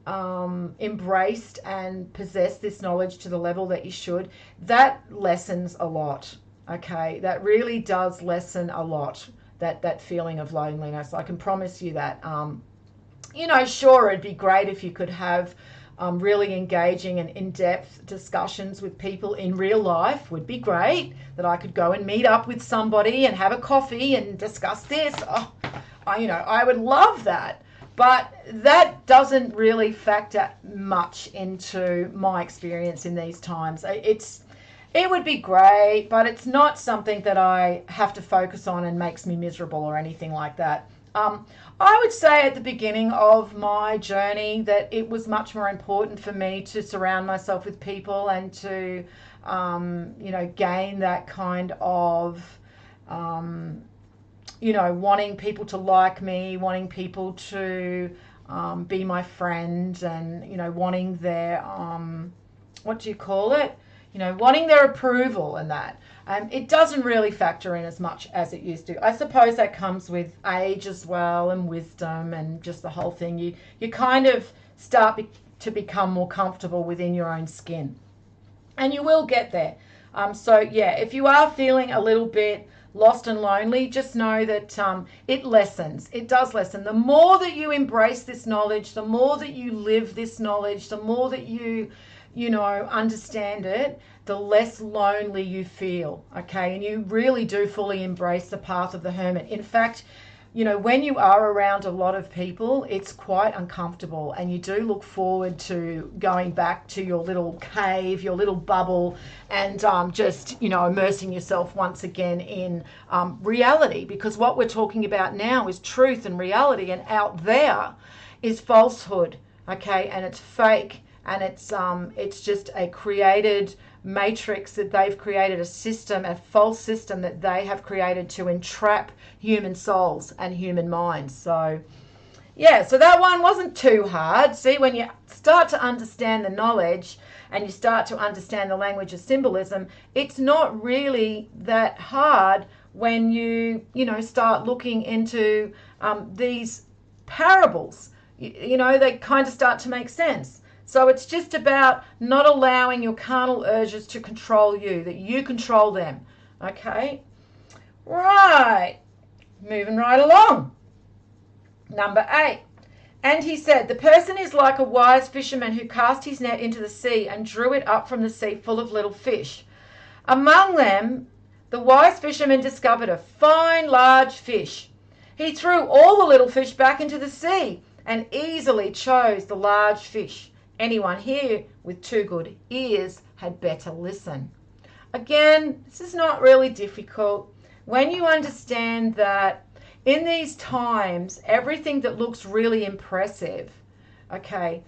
embraced and possessed this knowledge to the level that you should, that lessens a lot. Okay, that really does lessen a lot, that feeling of loneliness. I can promise you that. You know, sure, it'd be great if you could have really engaging and in-depth discussions with people in real life. Would be great that I could go and meet up with somebody and have a coffee and discuss this. Oh, I would love that. But that doesn't really factor much into my experience in these times. It would be great, but it's not something that I have to focus on and makes me miserable or anything like that. I would say at the beginning of my journey that it was much more important for me to surround myself with people and to, gain that kind of, wanting people to like me, wanting people to be my friend, and, wanting their, what do you call it? Wanting their approval and that. It doesn't really factor in as much as it used to. I suppose that comes with age as well, and wisdom, and just the whole thing. You kind of start to become more comfortable within your own skin. And you will get there. So, yeah, if you are feeling a little bit lost and lonely, just know that it lessens. It does lessen. The more that you embrace this knowledge, the more that you live this knowledge, the more that you understand it, the less lonely you feel, okay? And you really do fully embrace the path of the hermit. In fact, when you are around a lot of people, it's quite uncomfortable, and you do look forward to going back to your little cave, your little bubble, and just, immersing yourself once again in reality, because what we're talking about now is truth and reality, and out there is falsehood, okay? And it's fake. And it's just a created matrix that they've created, a system, a false system that they have created to entrap human souls and human minds. So, yeah, so that one wasn't too hard. See, when you start to understand the knowledge and you start to understand the language of symbolism, it's not really that hard when you start looking into these parables. They kind of start to make sense. So it's just about not allowing your carnal urges to control you, that you control them. Okay? Right. Moving right along. Number 8. And he said, the person is like a wise fisherman who cast his net into the sea and drew it up from the sea full of little fish. Among them, the wise fisherman discovered a fine large fish. He threw all the little fish back into the sea and easily chose the large fish. Anyone here with 2 good ears had better listen. Again, this is not really difficult. When you understand that in these times, everything that looks really impressive, okay,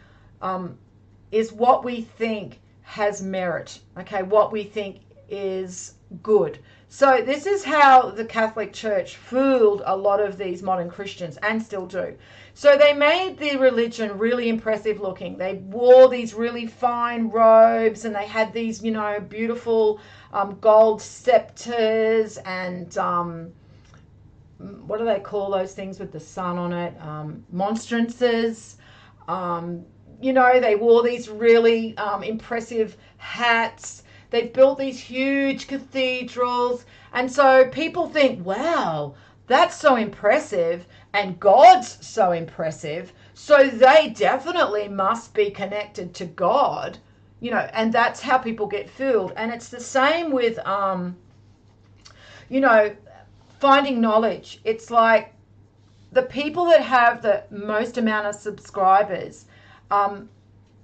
is what we think has merit, okay, what we think is good. So this is how the Catholic Church fooled a lot of these modern Christians, and still do. So they made the religion really impressive looking. They wore these really fine robes, and they had these, beautiful gold scepters and what do they call those things with the sun on it? Monstrances. They wore these really impressive hats. They've built these huge cathedrals. And so people think, wow, that's so impressive, and God's so impressive, so they definitely must be connected to God, and that's how people get fooled. And it's the same with, finding knowledge. It's like the people that have the most amount of subscribers,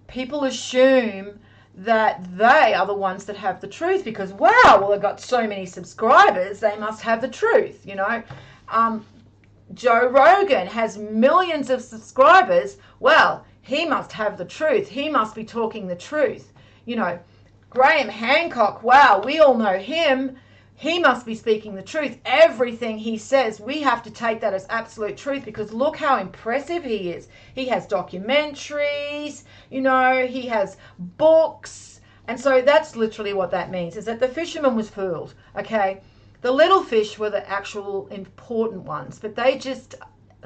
people assume that they are the ones that have the truth because, wow, well, they've got so many subscribers, they must have the truth, you know. Joe Rogan has millions of subscribers. Well, he must have the truth. He must be talking the truth. You know, Graham Hancock, wow, we all know him. He must be speaking the truth. Everything he says, we have to take that as absolute truth because look how impressive he is. He has documentaries, you know, he has books. And so that's literally what that means, is that the fisherman was fooled, okay? The little fish were the actual important ones, but they just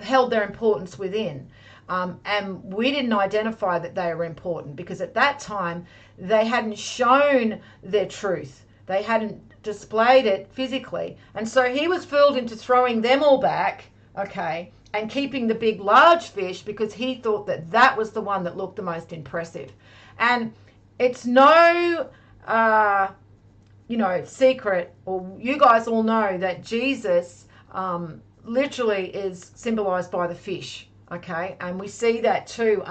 held their importance within. And we didn't identify that they were important because at that time they hadn't shown their truth. They hadn't displayed it physically. And so he was fooled into throwing them all back, okay, and keeping the big, large fish because he thought that that was the one that looked the most impressive. And it's no... you know, secret, or you guys all know that Jesus literally is symbolized by the fish, okay? And we see that too.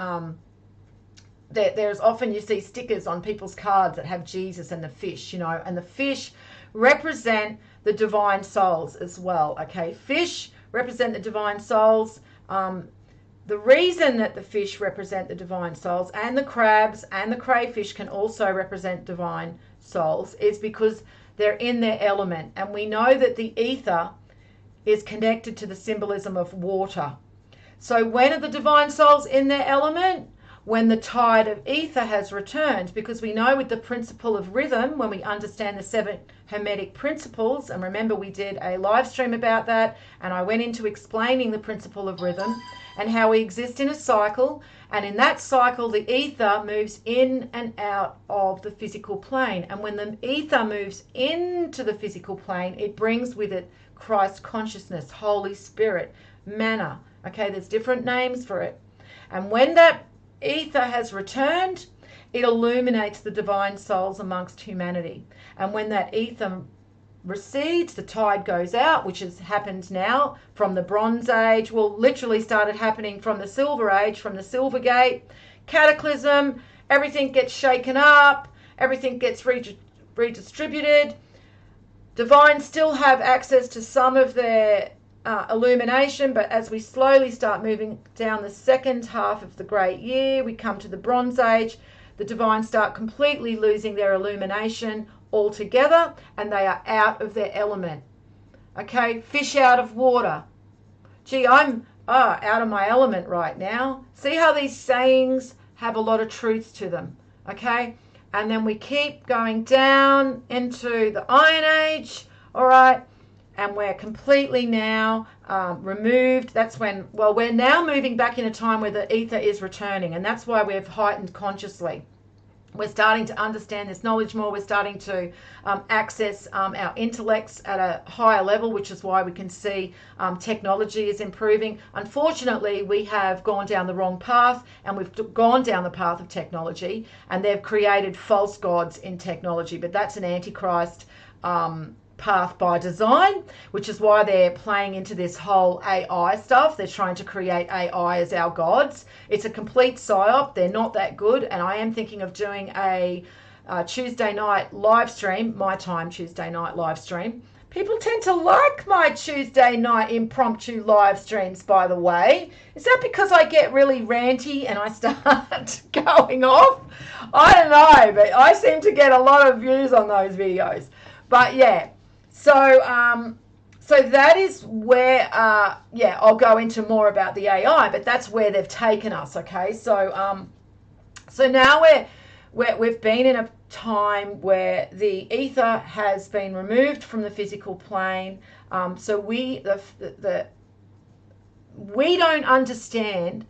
There's often you see stickers on people's cards that have Jesus and the fish, you know, and the fish represent the divine souls as well, okay? Fish represent the divine souls. The reason that the fish represent the divine souls and the crabs and the crayfish can also represent divine souls is because they're in their element. And we know that the ether is connected to the symbolism of water. So when are the divine souls in their element? When the tide of ether has returned, because we know with the principle of rhythm, when we understand the 7 Hermetic principles, and remember we did a live stream about that, and I went into explaining the principle of rhythm and how we exist in a cycle, and in that cycle the ether moves in and out of the physical plane, and when the ether moves into the physical plane, it brings with it Christ consciousness, Holy Spirit, manna. Okay, there's different names for it. And when that ether has returned, it illuminates the divine souls amongst humanity. And when that ether recedes, the tide goes out, which has happened now from the Bronze Age, well, literally started happening from the Silver Age, from the Silver Gate, cataclysm, everything gets shaken up, everything gets redistributed. Divines still have access to some of their illumination, but as we slowly start moving down the second half of the great year, we come to the Bronze Age, the divines start completely losing their illumination altogether, and they are out of their element. Okay, fish out of water. Gee, I'm out of my element right now. See how these sayings have a lot of truth to them, okay? And then we keep going down into the Iron Age, all right? And we're completely now removed. That's when, well, we're now moving back in a time where the ether is returning, and that's why we've heightened consciously. We're starting to understand this knowledge more. We're starting to access our intellects at a higher level, which is why we can see technology is improving. Unfortunately, we have gone down the wrong path, and we've gone down the path of technology, and they've created false gods in technology. But that's an antichrist path by design, which is why they're playing into this whole AI stuff. They're trying to create AI as our gods. It's a complete psyop. They're not that good, and I am thinking of doing a Tuesday night live stream, my time Tuesday night live stream. People tend to like my Tuesday night impromptu live streams, by the way. Is that because I get really ranty and I start going off? I don't know, but I seem to get a lot of views on those videos. But yeah, so that is where, I'll go into more about the AI, but that's where they've taken us, okay? So now we've been in a time where the ether has been removed from the physical plane. So we don't understand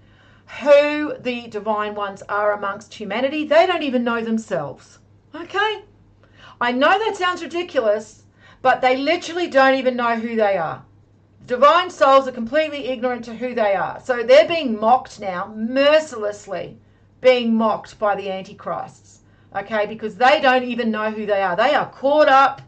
who the divine ones are amongst humanity. They don't even know themselves, okay? I know that sounds ridiculous, but they literally don't even know who they are. Divine souls are completely ignorant to who they are. So they're being mocked now, mercilessly being mocked by the antichrists, okay, because they don't even know who they are. They are caught up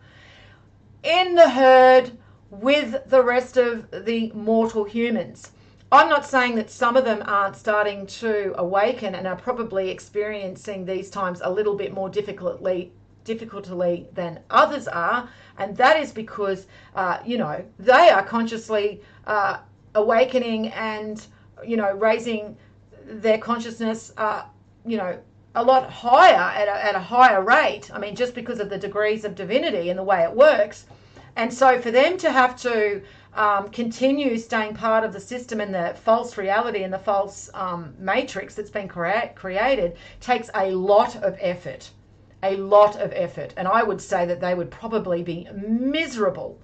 in the herd with the rest of the mortal humans. I'm not saying that some of them aren't starting to awaken and are probably experiencing these times a little bit more difficultly than others are, and that is because they are consciously awakening and raising their consciousness a lot higher at a higher rate. I mean, just because of the degrees of divinity and the way it works. And so for them to have to continue staying part of the system and the false reality and the false matrix that's been created takes a lot of effort. And I would say that they would probably be miserable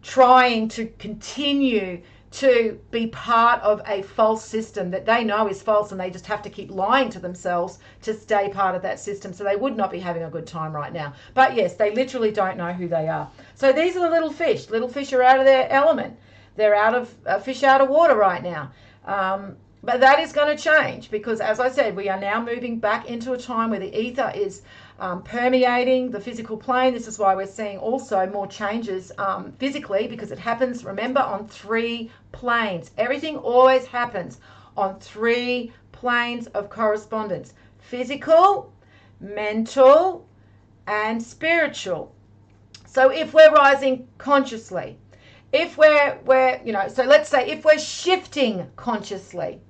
trying to continue to be part of a false system that they know is false, and they just have to keep lying to themselves to stay part of that system. So they would not be having a good time right now. But yes, they literally don't know who they are. So these are the little fish. Little fish are out of their element. They're out of fish out of water right now. But that is going to change because, as I said, we are now moving back into a time where the ether is permeating the physical plane. This is why we're seeing also more changes physically, because it happens, remember, on 3 planes. Everything always happens on 3 planes of correspondence: physical, mental, and spiritual. So if we're rising consciously, if we're so let's say if we're shifting consciously,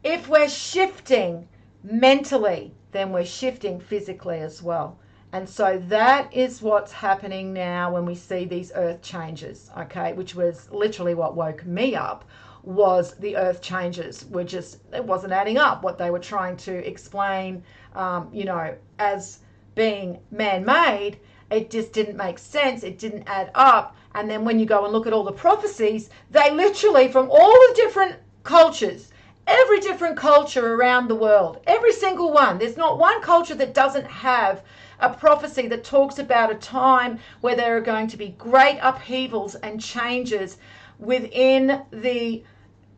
if we're shifting mentally, then we're shifting physically as well. And so that is what's happening now when we see these earth changes, okay, which was literally what woke me up, was the earth changes were just, it wasn't adding up. What they were trying to explain, as being man-made, it just didn't make sense. It didn't add up. And then when you go and look at all the prophecies, they literally, from all the different cultures, every different culture around the world, every single one, there's not one culture that doesn't have a prophecy that talks about a time where there are going to be great upheavals and changes within the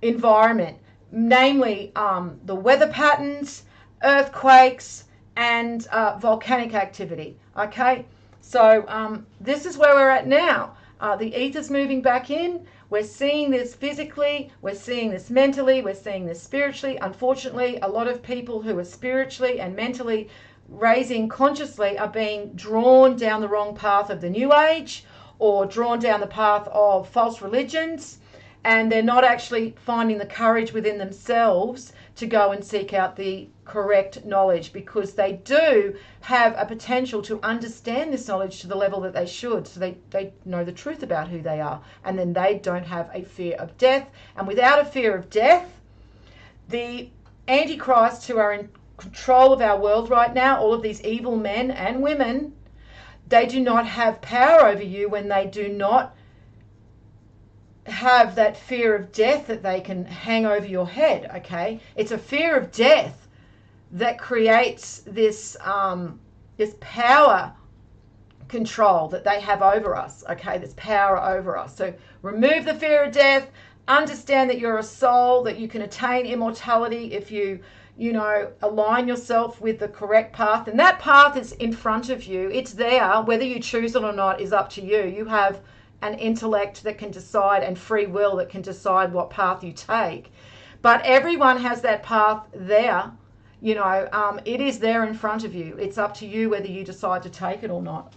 environment, namely the weather patterns, earthquakes, and volcanic activity. Okay, so this is where we're at now. The ether's moving back in. We're seeing this physically, we're seeing this mentally, we're seeing this spiritually. Unfortunately, a lot of people who are spiritually and mentally raising consciously are being drawn down the wrong path of the New Age, or drawn down the path of false religions, and they're not actually finding the courage within themselves to go and seek out the correct knowledge, because they do have a potential to understand this knowledge to the level that they should, so they know the truth about who they are, and then they don't have a fear of death. And without a fear of death, the antichrists who are in control of our world right now, all of these evil men and women, they do not have power over you when they do not have that fear of death that they can hang over your head. Okay, it's a fear of death that creates this this power control that they have over us. Okay, this power over us. So remove the fear of death. Understand that you're a soul, that you can attain immortality if you align yourself with the correct path. And that path is in front of you. It's there. Whether you choose it or not is up to you. You have an intellect that can decide, and free will that can decide what path you take. But everyone has that path there. It is there in front of you. It's up to you whether you decide to take it or not.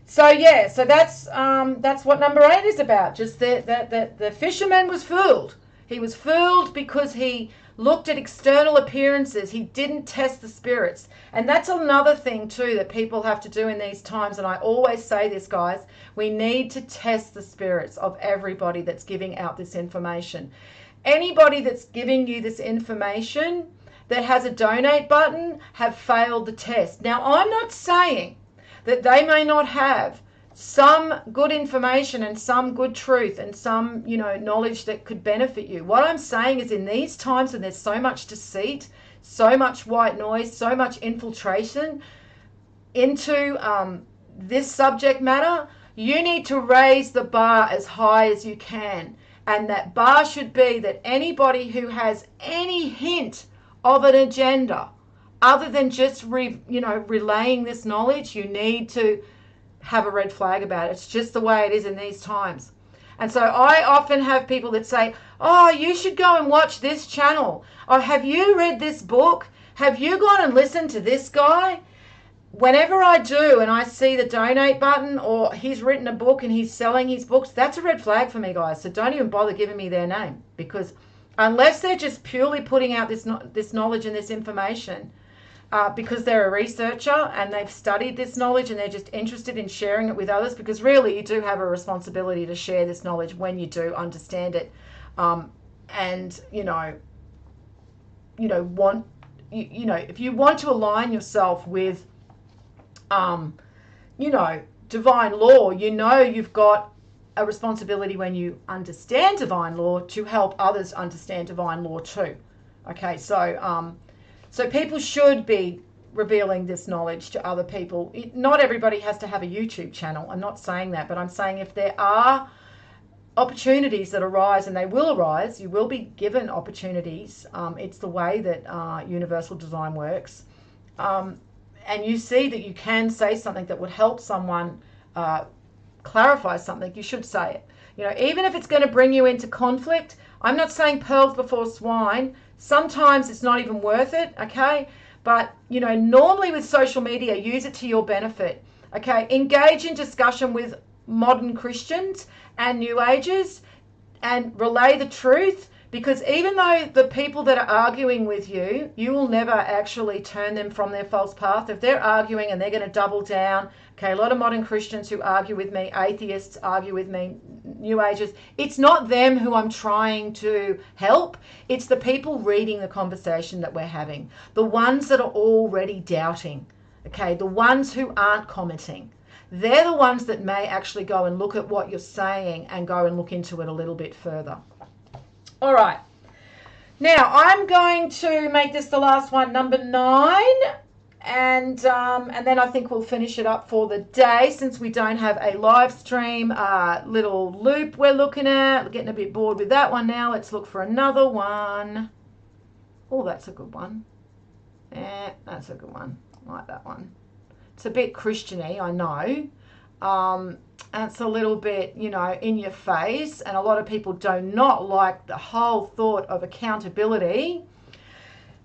So yeah, so that's what number 8 is about. Just the fisherman was fooled. He was fooled because he looked at external appearances. He didn't test the spirits. And that's another thing too that people have to do in these times. And I always say this, guys, we need to test the spirits of everybody that's giving out this information. Anybody that's giving you this information that has a donate button have failed the test. Now, I'm not saying that they may not have some good information and some good truth and some, knowledge that could benefit you. What I'm saying is, in these times when there's so much deceit, so much white noise, so much infiltration into this subject matter, you need to raise the bar as high as you can. And that bar should be that anybody who has any hint of an agenda other than just relaying this knowledge, you need to have a red flag about it. It's just the way it is in these times. And so I often have people that say, oh, you should go and watch this channel. Or have you read this book? Have you gone and listened to this guy? Whenever I do and I see the donate button or he's written a book and he's selling his books, that's a red flag for me, guys. So don't even bother giving me their name, because unless they're just purely putting out this knowledge and this information because they're a researcher and they've studied this knowledge and they're just interested in sharing it with others, because really you do have a responsibility to share this knowledge when you do understand it, and if you want to align yourself with divine law, you've got a responsibility when you understand divine law to help others understand divine law too. Okay, so people should be revealing this knowledge to other people. Not everybody has to have a YouTube channel. I'm not saying that, but I'm saying if there are opportunities that arise, and they will arise, you will be given opportunities. It's the way that universal design works. And you see that you can say something that would help someone clarify something, you should say it. Even if it's going to bring you into conflict, I'm not saying pearls before swine. Sometimes it's not even worth it, okay? But, normally with social media, use it to your benefit, okay? Engage in discussion with modern Christians and New Agers and relay the truth. Because even though the people that are arguing with you, you will never actually turn them from their false path. If they're arguing and they're going to double down, okay, a lot of modern Christians who argue with me, atheists argue with me, New Agers, it's not them who I'm trying to help. It's the people reading the conversation that we're having. The ones that are already doubting, okay, the ones who aren't commenting. They're the ones that may actually go and look at what you're saying and go and look into it a little bit further. All right, now I'm going to make this the last one, number 9, and then I think we'll finish it up for the day, since we don't have a live stream little loop we're looking at. We're getting a bit bored with that one now. Let's look for another one. Oh, that's a good one. Yeah, that's a good one. I like that one. It's a bit Christian-y, I know. It's a little bit, in your face, and a lot of people do not like the whole thought of accountability.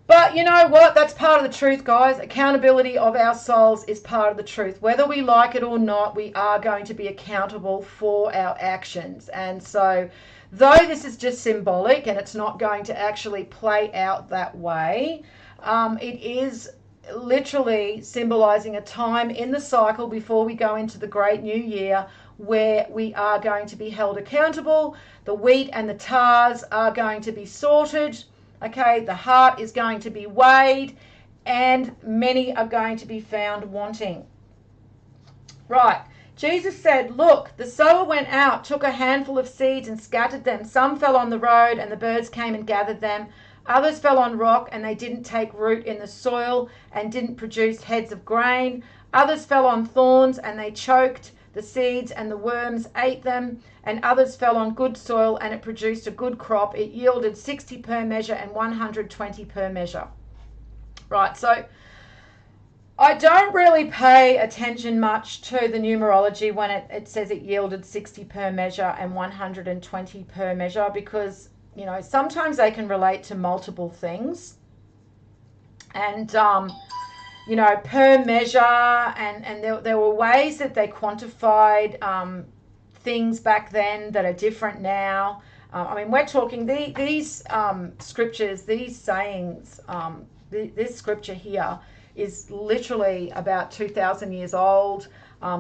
But you know what? That's part of the truth, guys. Accountability of our souls is part of the truth. Whether we like it or not, we are going to be accountable for our actions. And so, though this is just symbolic and it's not going to actually play out that way, it is literally symbolizing a time in the cycle before we go into the great new year where we are going to be held accountable. The wheat and the tares are going to be sorted. Okay, the heart is going to be weighed, and many are going to be found wanting. Right, Jesus said, look, the sower went out, took a handful of seeds and scattered them. Some fell on the road and the birds came and gathered them. Others fell on rock and they didn't take root in the soil and didn't produce heads of grain. Others fell on thorns and they choked the seeds and the worms ate them. And others fell on good soil and it produced a good crop. It yielded 60 per measure and 120 per measure. Right, so I don't really pay attention much to the numerology when it says it yielded 60 per measure and 120 per measure, because sometimes they can relate to multiple things. And, per measure, and there were ways that they quantified things back then that are different now. We're talking these scriptures, these sayings, this scripture here is literally about 2,000 years old.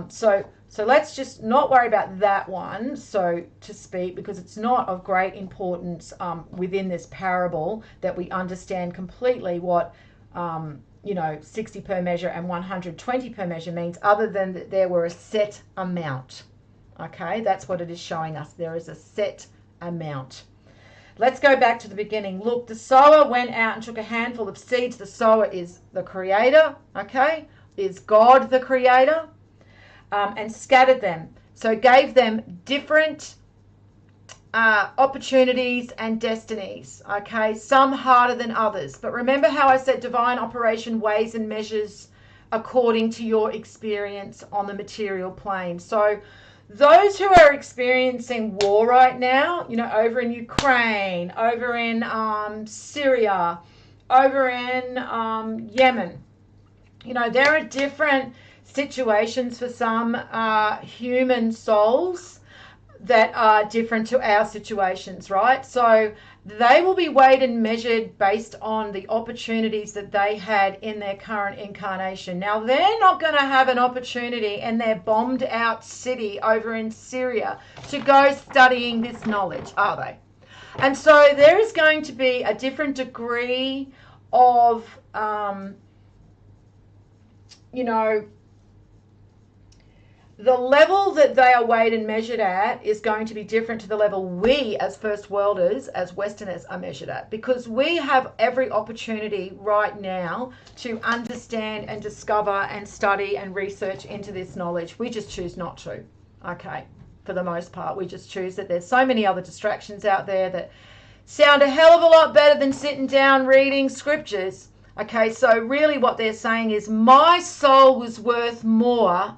So let's just not worry about that one, so to speak, because it's not of great importance within this parable that we understand completely what 60 per measure and 120 per measure means, other than that there were a set amount. Okay, that's what it is showing us. There is a set amount. Let's go back to the beginning. Look, the sower went out and took a handful of seeds. The sower is the creator, okay, is God the creator. And scattered them. So gave them different opportunities and destinies, okay? Some harder than others. But remember how I said divine operation weighs and measures according to your experience on the material plane. So those who are experiencing war right now, you know, over in Ukraine, over in Syria, over in Yemen, you know, there are different situations for some human souls that are different to our situations, right? So they will be weighed and measured based on the opportunities that they had in their current incarnation. Now, they're not going to have an opportunity in their bombed out city over in Syria to go studying this knowledge, are they? And so there is going to be a different degree of, you know, the level that they are weighed and measured at is going to be different to the level we as First Worlders, as Westerners, are measured at, because we have every opportunity right now to understand and discover and study and research into this knowledge. We just choose not to, okay? For the most part, we just choose that there's so many other distractions out there that sound a hell of a lot better than sitting down reading scriptures, okay? So really what they're saying is my soul was worth more.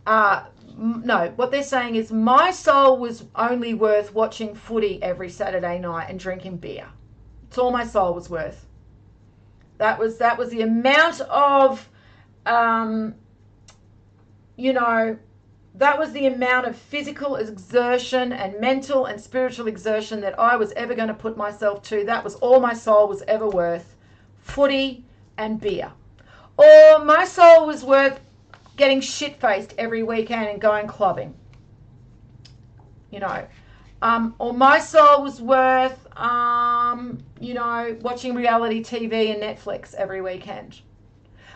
No, what they're saying is my soul was only worth watching footy every Saturday night and drinking beer. It's all my soul was worth. That was the amount of, you know, that was the amount of physical exertion and mental and spiritual exertion that I was ever going to put myself to. That was all my soul was ever worth. Footy and beer. Or my soul was worth getting shit-faced every weekend and going clubbing, you know, or my soul was worth, you know, watching reality TV and Netflix every weekend.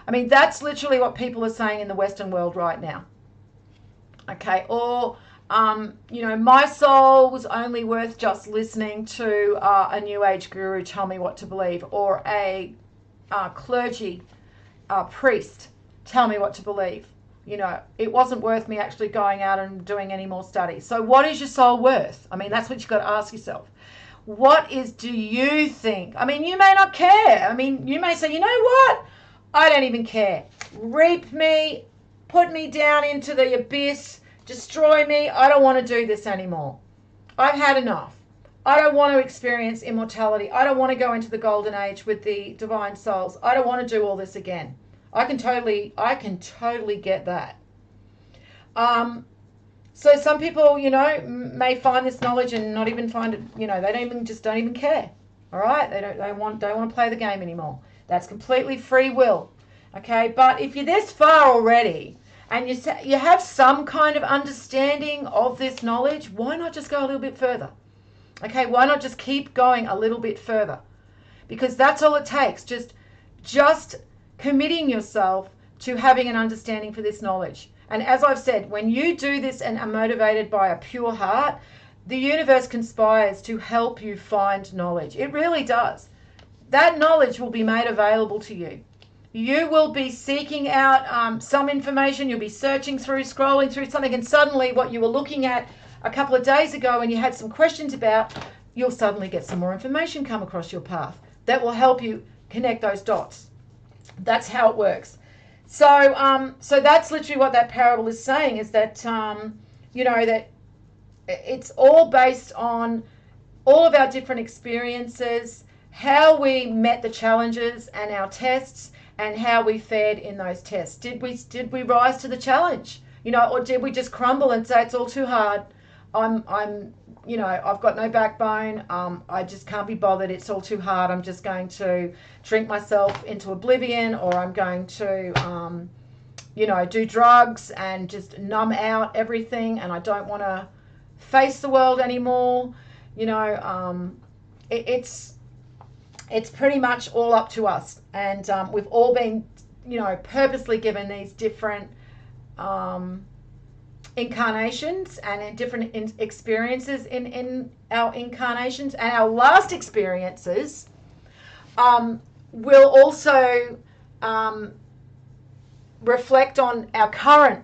I mean, that's literally what people are saying in the Western world right now, okay? Or, you know, my soul was only worth just listening to a New Age guru tell me what to believe, or a clergy priest tell me what to believe. You know, it wasn't worth me actually going out and doing any more study. So what is your soul worth? I mean, that's what you've got to ask yourself. Do you think? I mean, you may not care. I mean, you may say, you know what? I don't even care. Reap me, put me down into the abyss, destroy me. I don't want to do this anymore. I've had enough. I don't want to experience immortality. I don't want to go into the golden age with the divine souls. I don't want to do all this again. I can totally get that. So some people, you know, may find this knowledge and not even find it, you know, they don't even care. All right, they want to play the game anymore. That's completely free will. Okay, but if you're this far already and you have some kind of understanding of this knowledge, why not just go a little bit further? Okay, why not just keep going a little bit further? Because that's all it takes. Just committing yourself to having an understanding for this knowledge. And as I've said, when you do this and are motivated by a pure heart, the universe conspires to help you find knowledge. It really does. That knowledge will be made available to you. You will be seeking out some information. You'll be searching through, scrolling through something, and suddenly what you were looking at a couple of days ago and you had some questions about, you'll suddenly get some more information come across your path that will help you connect those dots. That's how it works. So so that's literally what that parable is saying, is that, you know, that it's all based on all of our different experiences, how we met the challenges and our tests, and how we fared in those tests. Did we rise to the challenge? You know, or did we just crumble and say it's all too hard? You know, I've got no backbone. I just can't be bothered. It's all too hard. I'm just going to drink myself into oblivion, or I'm going to, you know, do drugs and just numb out everything, and I don't want to face the world anymore. You know, it's pretty much all up to us, and we've all been, you know, purposely given these different incarnations and in different experiences in our incarnations, and our last experiences will also reflect on our current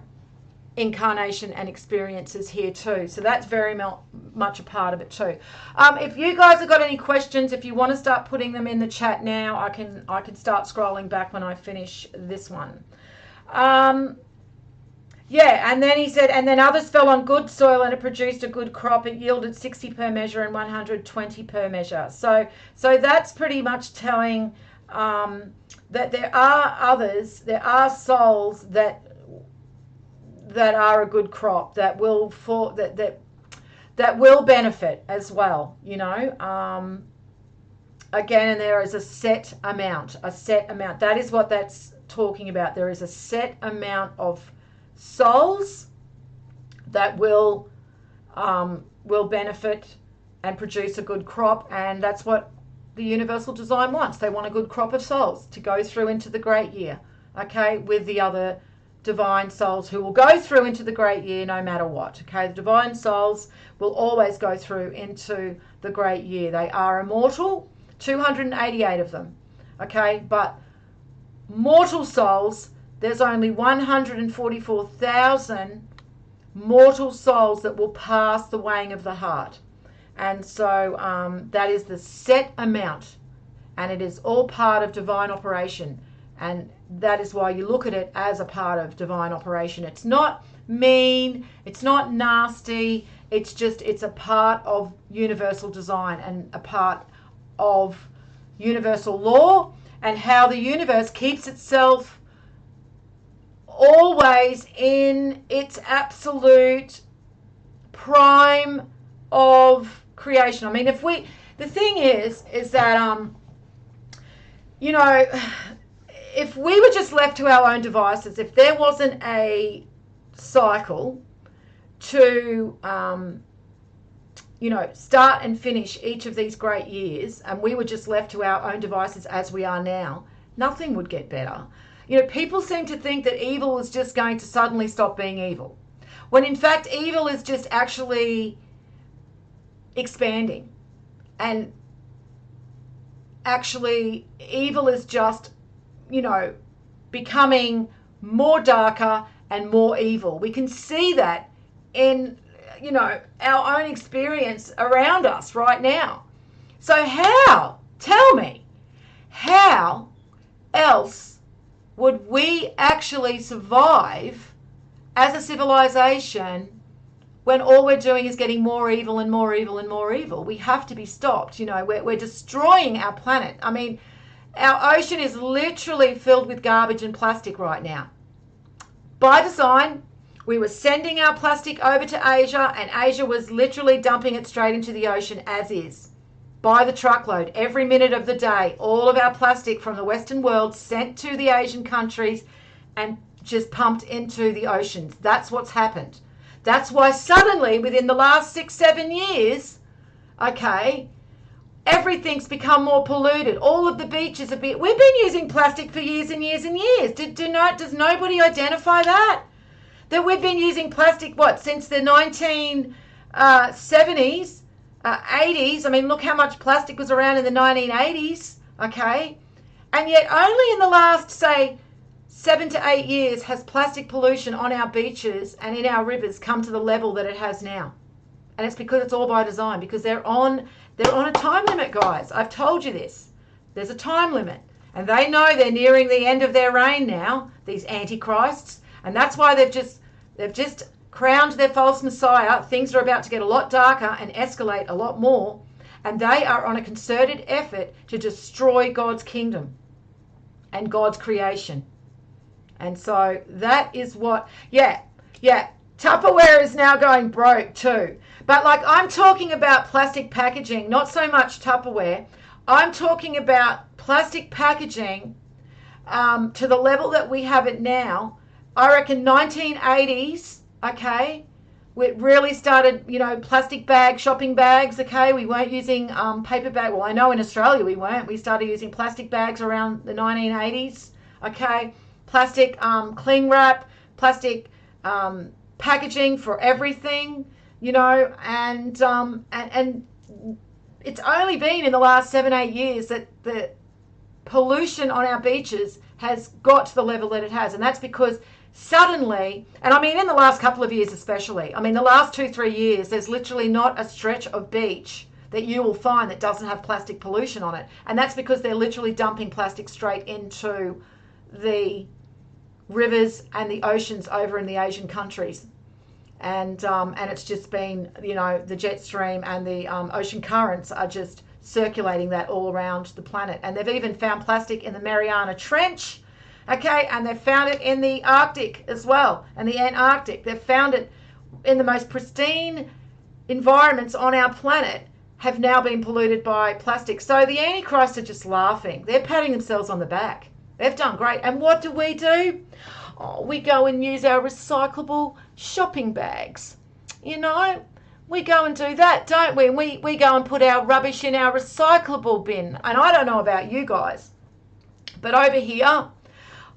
incarnation and experiences here too. So that's very much a part of it too. If you guys have got any questions, if you want to start putting them in the chat now, I can start scrolling back when I finish this one. Yeah, and then he said, and then others fell on good soil and it produced a good crop. It yielded 60 per measure and 120 per measure. So that's pretty much telling that there are others, there are souls that are a good crop that will that will benefit as well. Again, and there is a set amount. That is what that's talking about. There is a set amount of souls that will benefit and produce a good crop, and that's what the universal design wants. They want a good crop of souls to go through into the great year, okay, with the other divine souls who will go through into the great year no matter what. Okay, the divine souls will always go through into the great year. They are immortal, 288 of them. Okay, but mortal souls, there's only 144,000 mortal souls that will pass the weighing of the heart. And so that is the set amount, and it is all part of divine operation. And that is why you look at it as a part of divine operation. It's not mean, it's not nasty, it's a part of universal design and a part of universal law, and how the universe keeps itself always in its absolute prime of creation. I mean, the thing is that if we were just left to our own devices, if there wasn't a cycle to start and finish each of these great years, and we were just left to our own devices as we are now, nothing would get better. People seem to think that evil is just going to suddenly stop being evil, when in fact evil is just actually expanding, and actually evil is just becoming more darker and more evil. We can see that in our own experience around us right now. So tell me, how else would we actually survive as a civilization when all we're doing is getting more evil and more evil and more evil? We have to be stopped. We're destroying our planet. I mean, our ocean is literally filled with garbage and plastic right now. By design, we were sending our plastic over to Asia, and Asia was literally dumping it straight into the ocean as is. By the truckload, every minute of the day, all of our plastic from the Western world sent to the Asian countries and just pumped into the oceans. That's what's happened. That's why suddenly, within the last 6-7 years, everything's become more polluted. All of the beaches have been... We've been using plastic for years and years and years. Does nobody identify that? That we've been using plastic, since the 1970s, 80s. I mean, look how much plastic was around in the 1980s, okay? And yet only in the last, say, 7 to 8 years has plastic pollution on our beaches and in our rivers come to the level that it has now. And it's because it's all by design, because they're on a time limit, guys. I've told you this. There's a time limit. And they know they're nearing the end of their reign now, these antichrists. And that's why they've just crowned their false messiah. Things are about to get a lot darker and escalate a lot more. And they are on a concerted effort to destroy God's kingdom and God's creation. And so that is what, Tupperware is now going broke too. But I'm talking about plastic packaging, not so much Tupperware. I'm talking about plastic packaging to the level that we have it now. I reckon 1980s, it really started, plastic bags, shopping bags, we weren't using paper bag. Well, I know in Australia we weren't. We started using plastic bags around the 1980s, plastic cling wrap, plastic packaging for everything, and it's only been in the last 7-8 years that the pollution on our beaches has got to the level that it has. And that's because suddenly, and I mean in the last couple of years especially, I mean the last 2-3 years, there's literally not a stretch of beach that you will find that doesn't have plastic pollution on it. And that's because they're literally dumping plastic straight into the rivers and the oceans over in the Asian countries. And it's just been, you know, the jet stream and the ocean currents are just circulating that all around the planet. And they've even found plastic in the Mariana Trench, okay, and they've found it in the Arctic as well, and the Antarctic. They've found it in the most pristine environments on our planet have now been polluted by plastic. So the Antichrists are just laughing. They're patting themselves on the back. They've done great. And what do? Oh, we go and use our recyclable shopping bags. You know, we go and do that, don't we? We go and put our rubbish in our recyclable bin. And I don't know about you guys, but over here,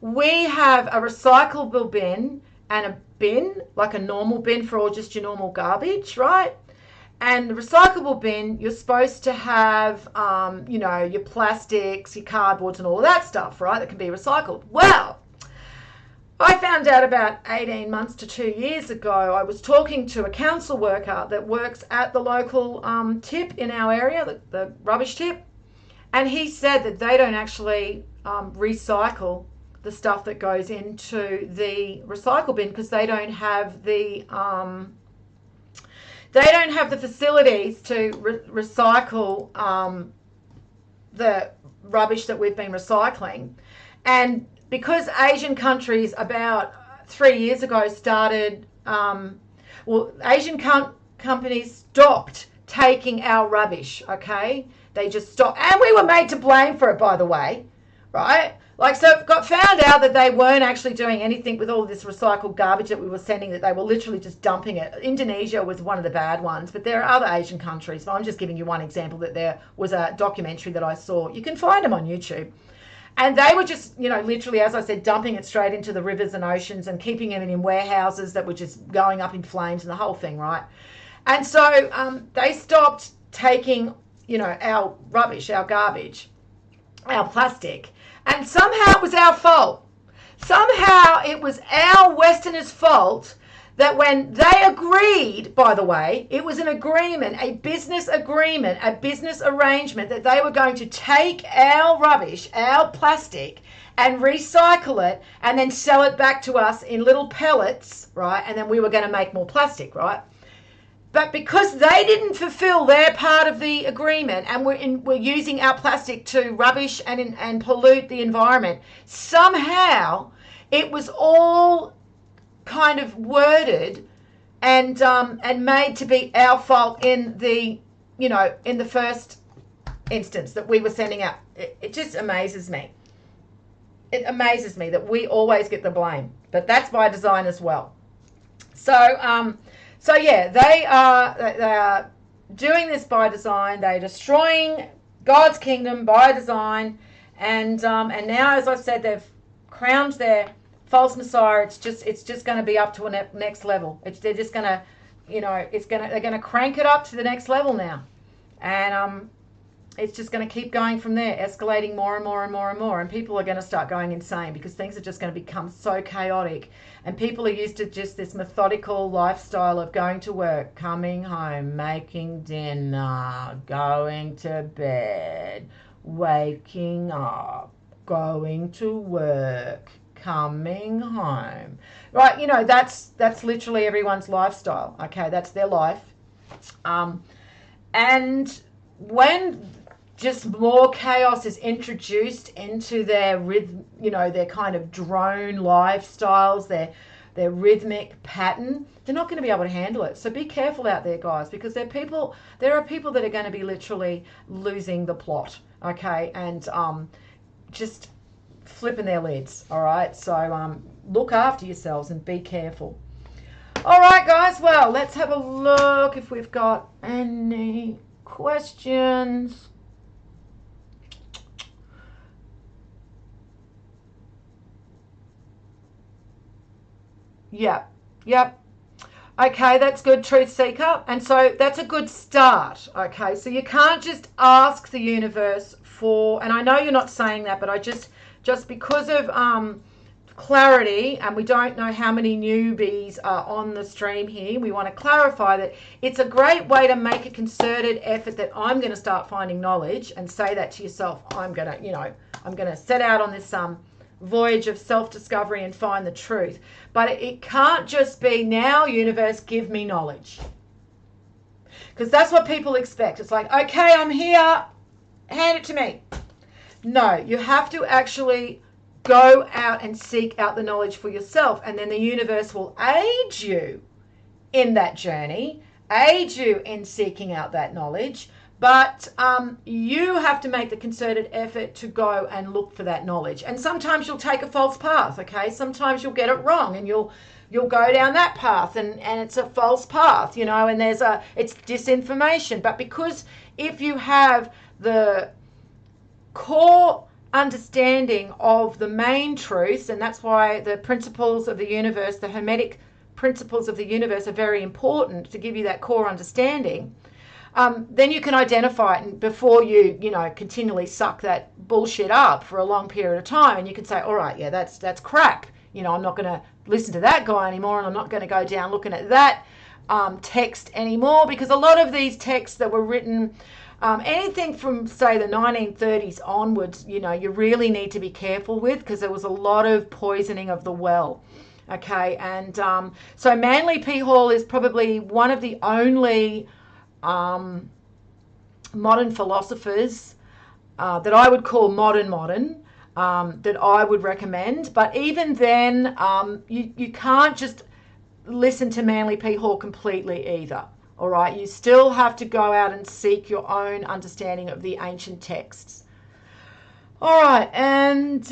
we have a recyclable bin and a bin, like a normal bin for all just your normal garbage, right? And the recyclable bin, you're supposed to have, you know, your plastics, your cardboards and all of that stuff, right, that can be recycled. Well, I found out about 18 months to 2 years ago, I was talking to a council worker that works at the local tip in our area, the rubbish tip, and he said that they don't actually recycle the stuff that goes into the recycle bin because they don't have the facilities to recycle the rubbish that we've been recycling. And because Asian countries about 3 years ago started, Asian companies stopped taking our rubbish, okay? They just stopped. And we were made to blame for it, by the way, right? Like, so got found out that they weren't actually doing anything with all this recycled garbage that we were sending, that they were literally just dumping it. Indonesia was one of the bad ones, but there are other Asian countries. I'm just giving you one example, that there was a documentary that I saw. You can find them on YouTube. And they were just, you know, literally, as I said, dumping it straight into the rivers and oceans and keeping it in warehouses that were just going up in flames and the whole thing, right? And so they stopped taking, you know, our rubbish, our garbage, our plastic. And somehow it was our fault. Somehow it was our Westerners' fault that when they agreed, by the way, it was an agreement, a business agreement, a business arrangement that they were going to take our rubbish, our plastic, and recycle it and then sell it back to us in little pellets, right? And then we were going to make more plastic, right? But because they didn't fulfill their part of the agreement and we're using our plastic to rubbish and pollute the environment, somehow it was all kind of worded and made to be our fault in the, you know, in the first instance that we were sending out. It just amazes me. It amazes me that we always get the blame, but that's by design as well. So yeah, they are doing this by design. They're destroying God's kingdom by design, and now, as I've said, they've crowned their false messiah. It's just going to be up to a next level. They're just going to, you know, they're going to crank it up to the next level now, and it's just going to keep going from there, escalating more and more and more and more, and people are going to start going insane because things are just going to become so chaotic, and people are used to just this methodical lifestyle of going to work, coming home, making dinner, going to bed, waking up, going to work, coming home, right? You know, that's literally everyone's lifestyle. Okay, that's their life, and when just more chaos is introduced into their rhythm, you know, their kind of drone lifestyles, their rhythmic pattern, they're not going to be able to handle it. So be careful out there, guys, because there are people that are going to be literally losing the plot, okay, and just flipping their lids, all right? So look after yourselves and be careful. All right, guys, well, let's have a look if we've got any questions. Yep. Okay, that's good, Truth Seeker. And so that's a good start. Okay, so you can't just ask the universe for, and I know you're not saying that, but I just because of clarity, and we don't know how many newbies are on the stream here, we want to clarify that it's a great way to make a concerted effort that I'm going to start finding knowledge, and say that to yourself. I'm going to set out on this voyage of self-discovery and find the truth. But it can't just be, now universe, give me knowledge. Because that's what people expect. It's like, okay, I'm here, hand it to me. No, you have to actually go out and seek out the knowledge for yourself, and then the universe will aid you in that journey, aid you in seeking out that knowledge. But you have to make the concerted effort to go and look for that knowledge. And sometimes you'll take a false path, okay? Sometimes you'll get it wrong, and you'll go down that path, and it's a false path, you know, and it's disinformation. But because if you have the core understanding of the main truths, and that's why the principles of the universe, the Hermetic principles of the universe, are very important to give you that core understanding. Then you can identify it before you continually suck that bullshit up for a long period of time, and you can say, all right, yeah, that's crap. I'm not going to listen to that guy anymore, and I'm not going to go down looking at that text anymore, because a lot of these texts that were written, anything from, say, the 1930s onwards, you really need to be careful with, because there was a lot of poisoning of the well. Okay, and so Manly P. Hall is probably one of the only modern philosophers that I would call modern, that I would recommend. But even then, you can't just listen to Manly P. Hall completely either. All right, you still have to go out and seek your own understanding of the ancient texts. All right, and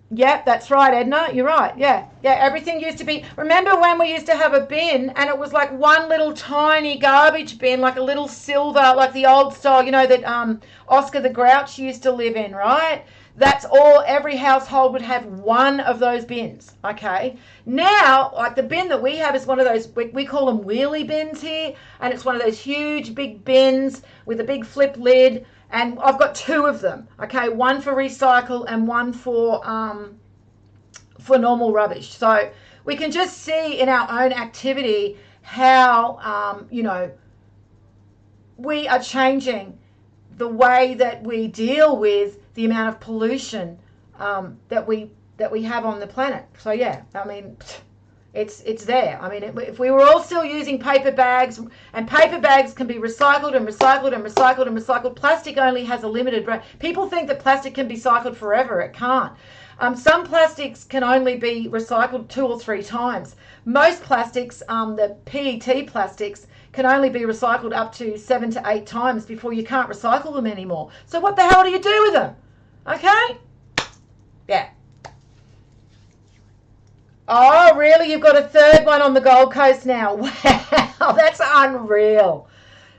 yep, that's right, Edna. You're right. Yeah, everything used to be... Remember when we used to have a bin and it was like one little tiny garbage bin, like a little silver, like the old style, that Oscar the Grouch used to live in, right? That's all. Every household would have one of those bins, okay? Now, like the bin that we have is one of those, we call them wheelie bins here, and it's one of those huge big bins with a big flip lid. And I've got two of them, okay? One for recycle and one for normal rubbish. So we can just see in our own activity how, we are changing the way that we deal with the amount of pollution that we have on the planet. So yeah, I mean, it's there. I mean, if we were all still using paper bags, and paper bags can be recycled and recycled and recycled and recycled. Plastic only has a limited rate. People think that plastic can be cycled forever. It can't. Some plastics can only be recycled 2 or 3 times. Most plastics, the PET plastics, can only be recycled up to 7 to 8 times before you can't recycle them anymore. So what the hell do you do with them? Okay? Yeah. Oh, really? You've got a third one on the Gold Coast now. Wow, that's unreal.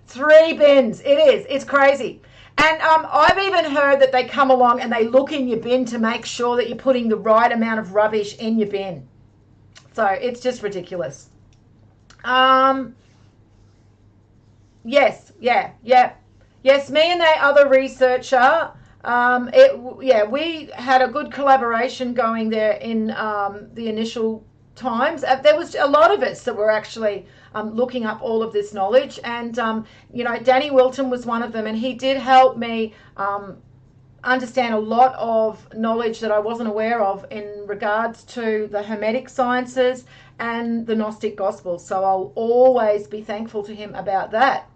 3 bins. It is. It's crazy. And I've even heard that they come along and they look in your bin to make sure that you're putting the right amount of rubbish in your bin. So it's just ridiculous. Yes, yeah. Yes, me and that other researcher, we had a good collaboration going there in the initial times. There was a lot of us that were actually looking up all of this knowledge, and Danny Wilton was one of them, and he did help me understand a lot of knowledge that I wasn't aware of in regards to the Hermetic sciences and the Gnostic Gospels. So I'll always be thankful to him about that.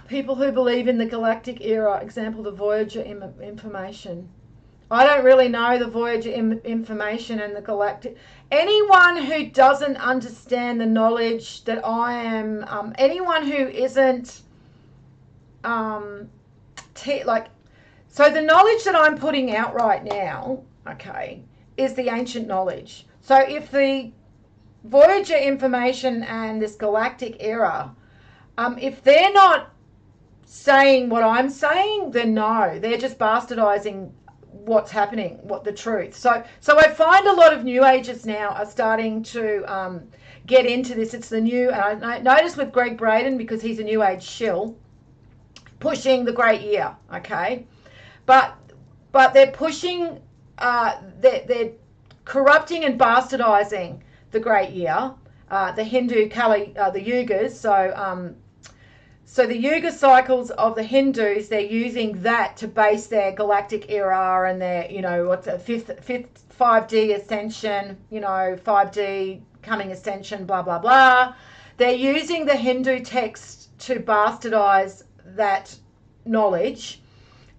People who believe in the galactic era, example, the Voyager information. I don't really know the Voyager information and the galactic. Anyone who doesn't understand the knowledge that I am, anyone who isn't, so the knowledge that I'm putting out right now, okay, is the ancient knowledge. So if the Voyager information and this galactic era, if they're not saying what I'm saying, then no, they're just bastardizing what's happening, what the truth. So I find a lot of New Agers now are starting to get into this. It's the new, and I noticed with Greg Braden, because he's a New Age shill, pushing the Great Year, okay? But they're pushing, they're corrupting and bastardizing the Great Year, the Hindu Kali, the Yugas, so So the yuga cycles of the Hindus, they're using that to base their galactic era and their, what's a fifth 5D ascension, 5D coming ascension, blah, blah, blah. They're using the Hindu text to bastardize that knowledge.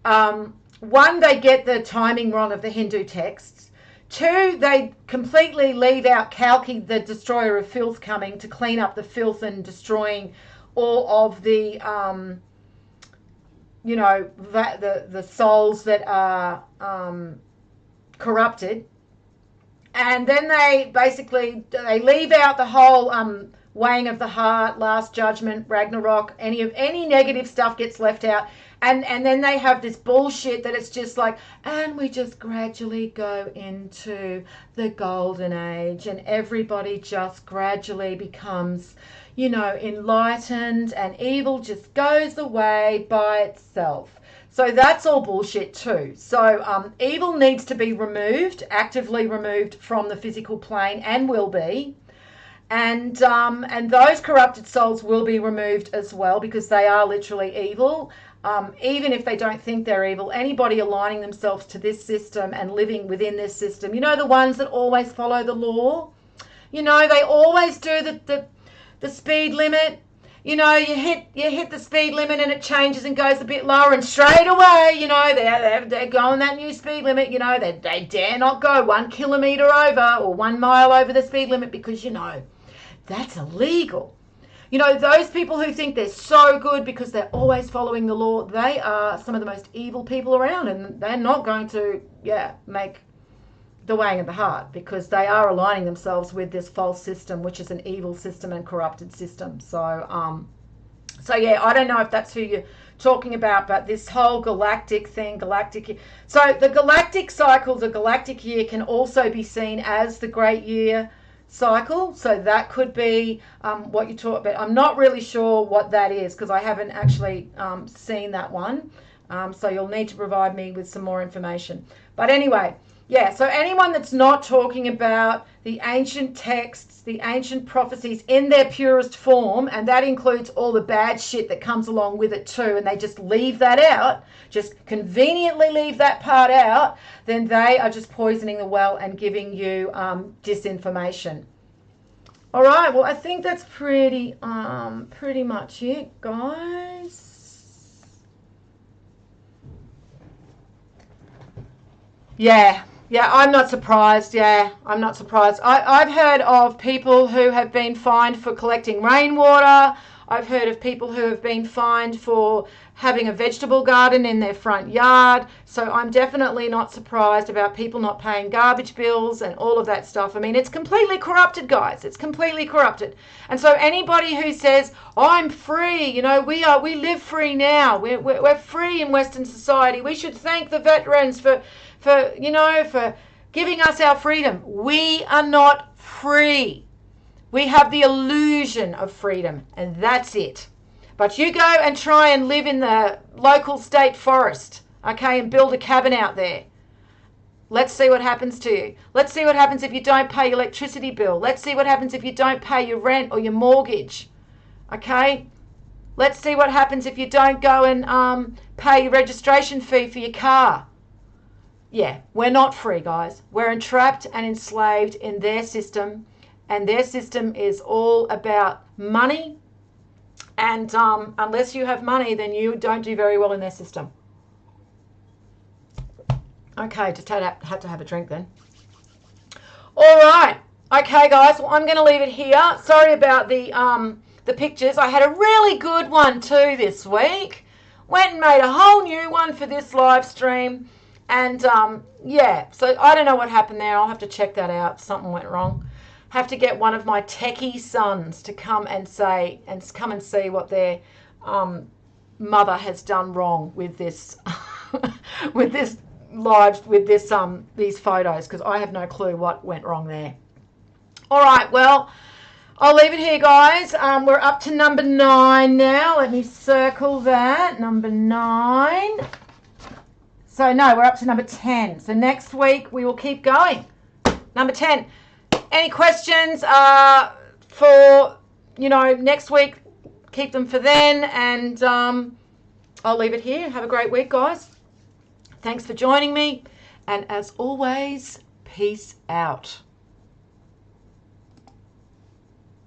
One, they get the timing wrong of the Hindu texts. Two, they completely leave out Kalki, the destroyer of filth, coming to clean up the filth and destroying all of the, the souls that are corrupted. And then they leave out the whole weighing of the heart, last judgment, Ragnarok, any negative stuff gets left out. And then they have this bullshit that it's just like, and we just gradually go into the golden age and everybody just gradually becomes, enlightened and evil just goes away by itself. So that's all bullshit too. So evil needs to be removed, actively removed from the physical plane, and will be. And those corrupted souls will be removed as well, because they are literally evil. Even if they don't think they're evil, anybody aligning themselves to this system and living within this system, the ones that always follow the law, they always do the speed limit. You hit the speed limit and it changes and goes a bit lower, and straight away, they're going that new speed limit. They dare not go 1 kilometre over or 1 mile over the speed limit, because that's illegal. Those people who think they're so good because they're always following the law, they are some of the most evil people around, and they're not going to make the weighing of the heart, because they are aligning themselves with this false system, which is an evil system and corrupted system. So I don't know if that's who you're talking about, but this whole galactic thing, so the galactic cycle, the galactic year, can also be seen as the great year cycle. So that could be what you talk about. I'm not really sure what that is, because I haven't actually seen that one. So you'll need to provide me with some more information. But anyway, so anyone that's not talking about the ancient texts, the ancient prophecies in their purest form, and that includes all the bad shit that comes along with it too, and they just leave that out, just conveniently leave that part out, then they are just poisoning the well and giving you disinformation. All right, well, I think that's pretty much it, guys. Yeah, I'm not surprised. I'm not surprised. I've heard of people who have been fined for collecting rainwater. I've heard of people who have been fined for having a vegetable garden in their front yard. So I'm definitely not surprised about people not paying garbage bills and all of that stuff. I mean, it's completely corrupted, guys. It's completely corrupted. And so anybody who says, I'm free, we live free now. We're free in Western society. We should thank the veterans for giving us our freedom. We are not free. We have the illusion of freedom, and that's it. But you go and try and live in the local state forest, okay, and build a cabin out there. Let's see what happens to you. Let's see what happens if you don't pay your electricity bill. Let's see what happens if you don't pay your rent or your mortgage, okay? Let's see what happens if you don't go and pay your registration fee for your car. Yeah, we're not free, guys. We're entrapped and enslaved in their system, and their system is all about money, and unless you have money, then you don't do very well in their system. Okay, just had to have a drink then. All right. Okay, guys, well, I'm going to leave it here. Sorry about the pictures. I had a really good one too this week. Went and made a whole new one for this live stream. And, so I don't know what happened there. I'll have to check that out. Something went wrong. Have to get one of my techie sons to come and see what their mother has done wrong with this, with these photos, because I have no clue what went wrong there. All right, well, I'll leave it here, guys. We're up to number 9 now. Let me circle that. Number 9. So, no, we're up to number 10. So, next week, we will keep going. Number 10. Any questions for, next week? keep them for then. And I'll leave it here. Have a great week, guys. Thanks for joining me. And as always, peace out.